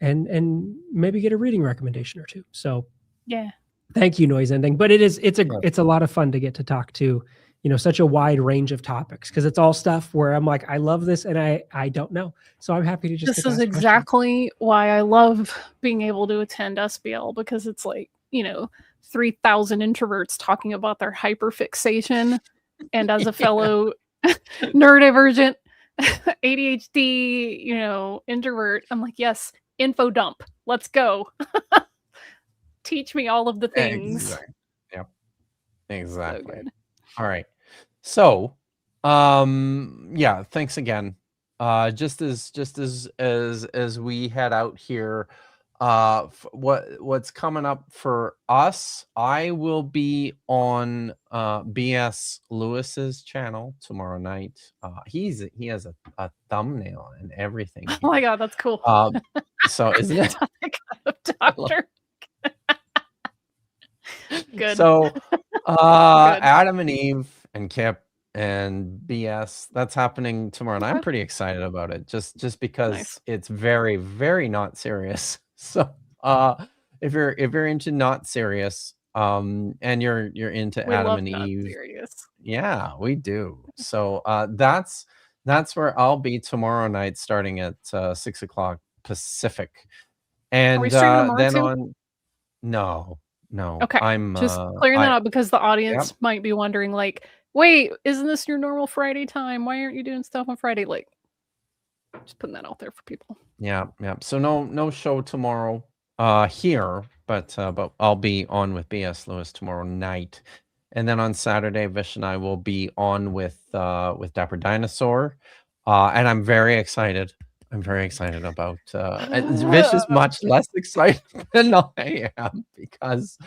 and maybe get a reading recommendation or two. So yeah. thank you, Noise Ending. But it's a lot of fun to get to talk to, such a wide range of topics because it's all stuff where I'm like, I love this and I don't know. So I'm happy to just This is exactly why I love being able to attend SBL because it's like, 3,000 introverts talking about their hyperfixation. And as a fellow neurodivergent, ADHD, introvert, I'm like, yes, info dump. Let's go. Teach me all of the things. Exactly. Yep. Exactly. So good. All right. So, yeah, thanks again. Just as we head out here, what's coming up for us, I will be on BS Lewis's channel tomorrow night. He has a thumbnail and everything. Oh my god, that's cool. So isn't it? Doctor. Good. So Adam and Eve and Kipp and BS, that's happening tomorrow, and I'm pretty excited about it just because it's very, very not serious. So if you're into not serious and you're into We Adam love and not Eve, serious. yeah, we do. So that's where I'll be tomorrow night starting at 6:00 Pacific. And Are we streaming tomorrow then too? on no. Okay, I'm just clearing that up because the audience Yep. might be wondering, like, wait, isn't this your normal Friday time? Why aren't you doing stuff on Friday? Like, just putting that out there for people. Yeah. So no show tomorrow here, but I'll be on with BS Lewis tomorrow night, and then on Saturday, Vish and I will be on with Dapper Dinosaur, and I'm very excited. I'm very excited about Vish is much less excited than I am because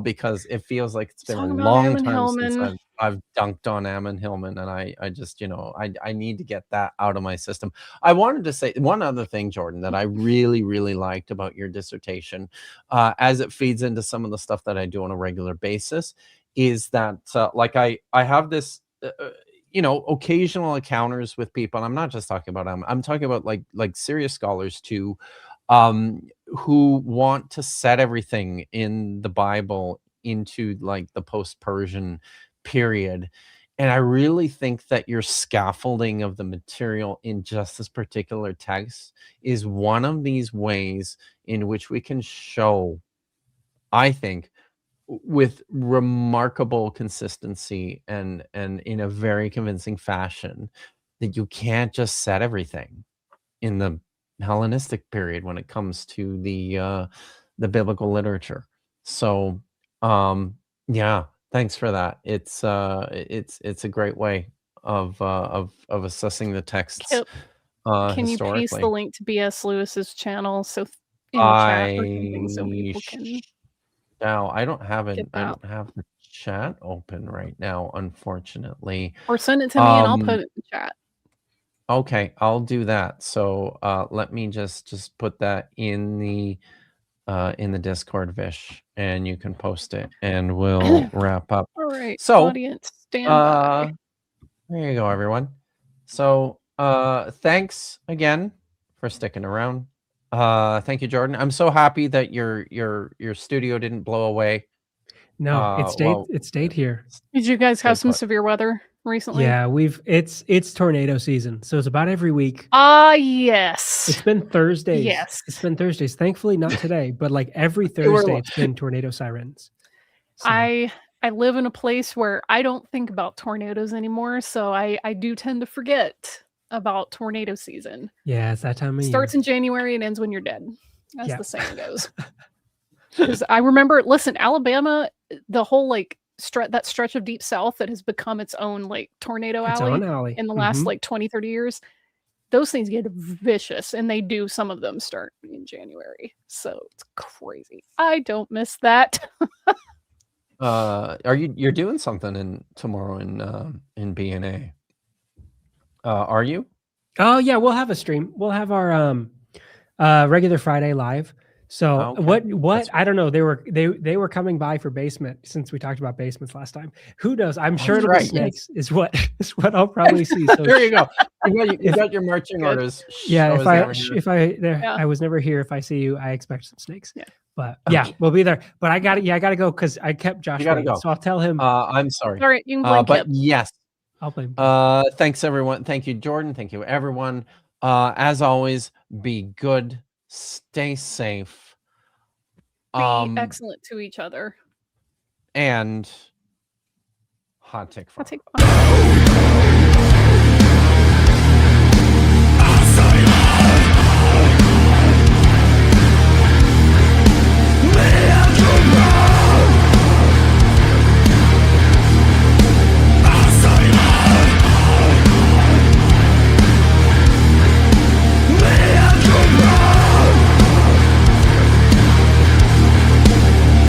because it feels like it's been a Talking about long Ammon time since Hillman. I've dunked on Ammon Hillman, and I just I need to get that out of my system. I wanted to say one other thing, Jordan, that I really, really liked about your dissertation, as it feeds into some of the stuff that I do on a regular basis, is that like I have this occasional encounters with people, and I'm not just talking about I'm talking about like serious scholars too, who want to set everything in the Bible into like the post-Persian period. And I really think that your scaffolding of the material in just this particular text is one of these ways in which we can show, I think, with remarkable consistency and in a very convincing fashion, that you can't just set everything in the Hellenistic period when it comes to the biblical literature. So yeah, thanks for that. It's a great way of assessing the texts. Kipp. Can you paste the historically. link to B.S. Lewis's channel in the chat or something so people can Now I don't have get I that? don't have the chat open right now, unfortunately. Or send it to me and I'll put it in the chat. Okay, I'll do that. So let me just put that in the Discord, Vish, and you can post it, and we'll wrap up. All right, So, audience, stand by. There you go, everyone. So thanks again for sticking around. Thank you, Jordan. I'm so happy that your studio didn't blow away. No, it stayed here. Did you guys have Stay some put. severe weather recently? Yeah, it's tornado season, so it's about every week. Yes. It's been Thursdays. Yes. It's been Thursdays. Thankfully, not today, but like every Thursday, it's been tornado sirens. So. I live in a place where I don't think about tornadoes anymore, so I do tend to forget about tornado season. Yeah, it's that time of year. Starts in January and ends when you're dead, as the saying goes. Because I remember, listen, Alabama, the whole like that stretch of deep south that has become its own like tornado alley in the last like 20, 30 years, those things get vicious, and they do, some of them start in January. So it's crazy. I don't miss that. You're doing something tomorrow in B&A? Are you? Oh yeah, we'll have a stream. We'll have our regular Friday live. So what I don't know. They were coming by for basement, since we talked about basements last time. Who knows? I'm sure it'll be snakes. Is what I'll probably see. So there you go. You got your marching orders. Yeah, I was never here. If I see you, I expect some snakes. Yeah. But yeah, we'll be there. But I gotta go because I kept Josh waiting. Go. So I'll tell him. I'm sorry. All right, you can blame but Kipp. yes, I'll blame. Thanks everyone. Thank you, Jordan. Thank you, everyone. As always, be good, stay safe, be excellent to each other, and hot take.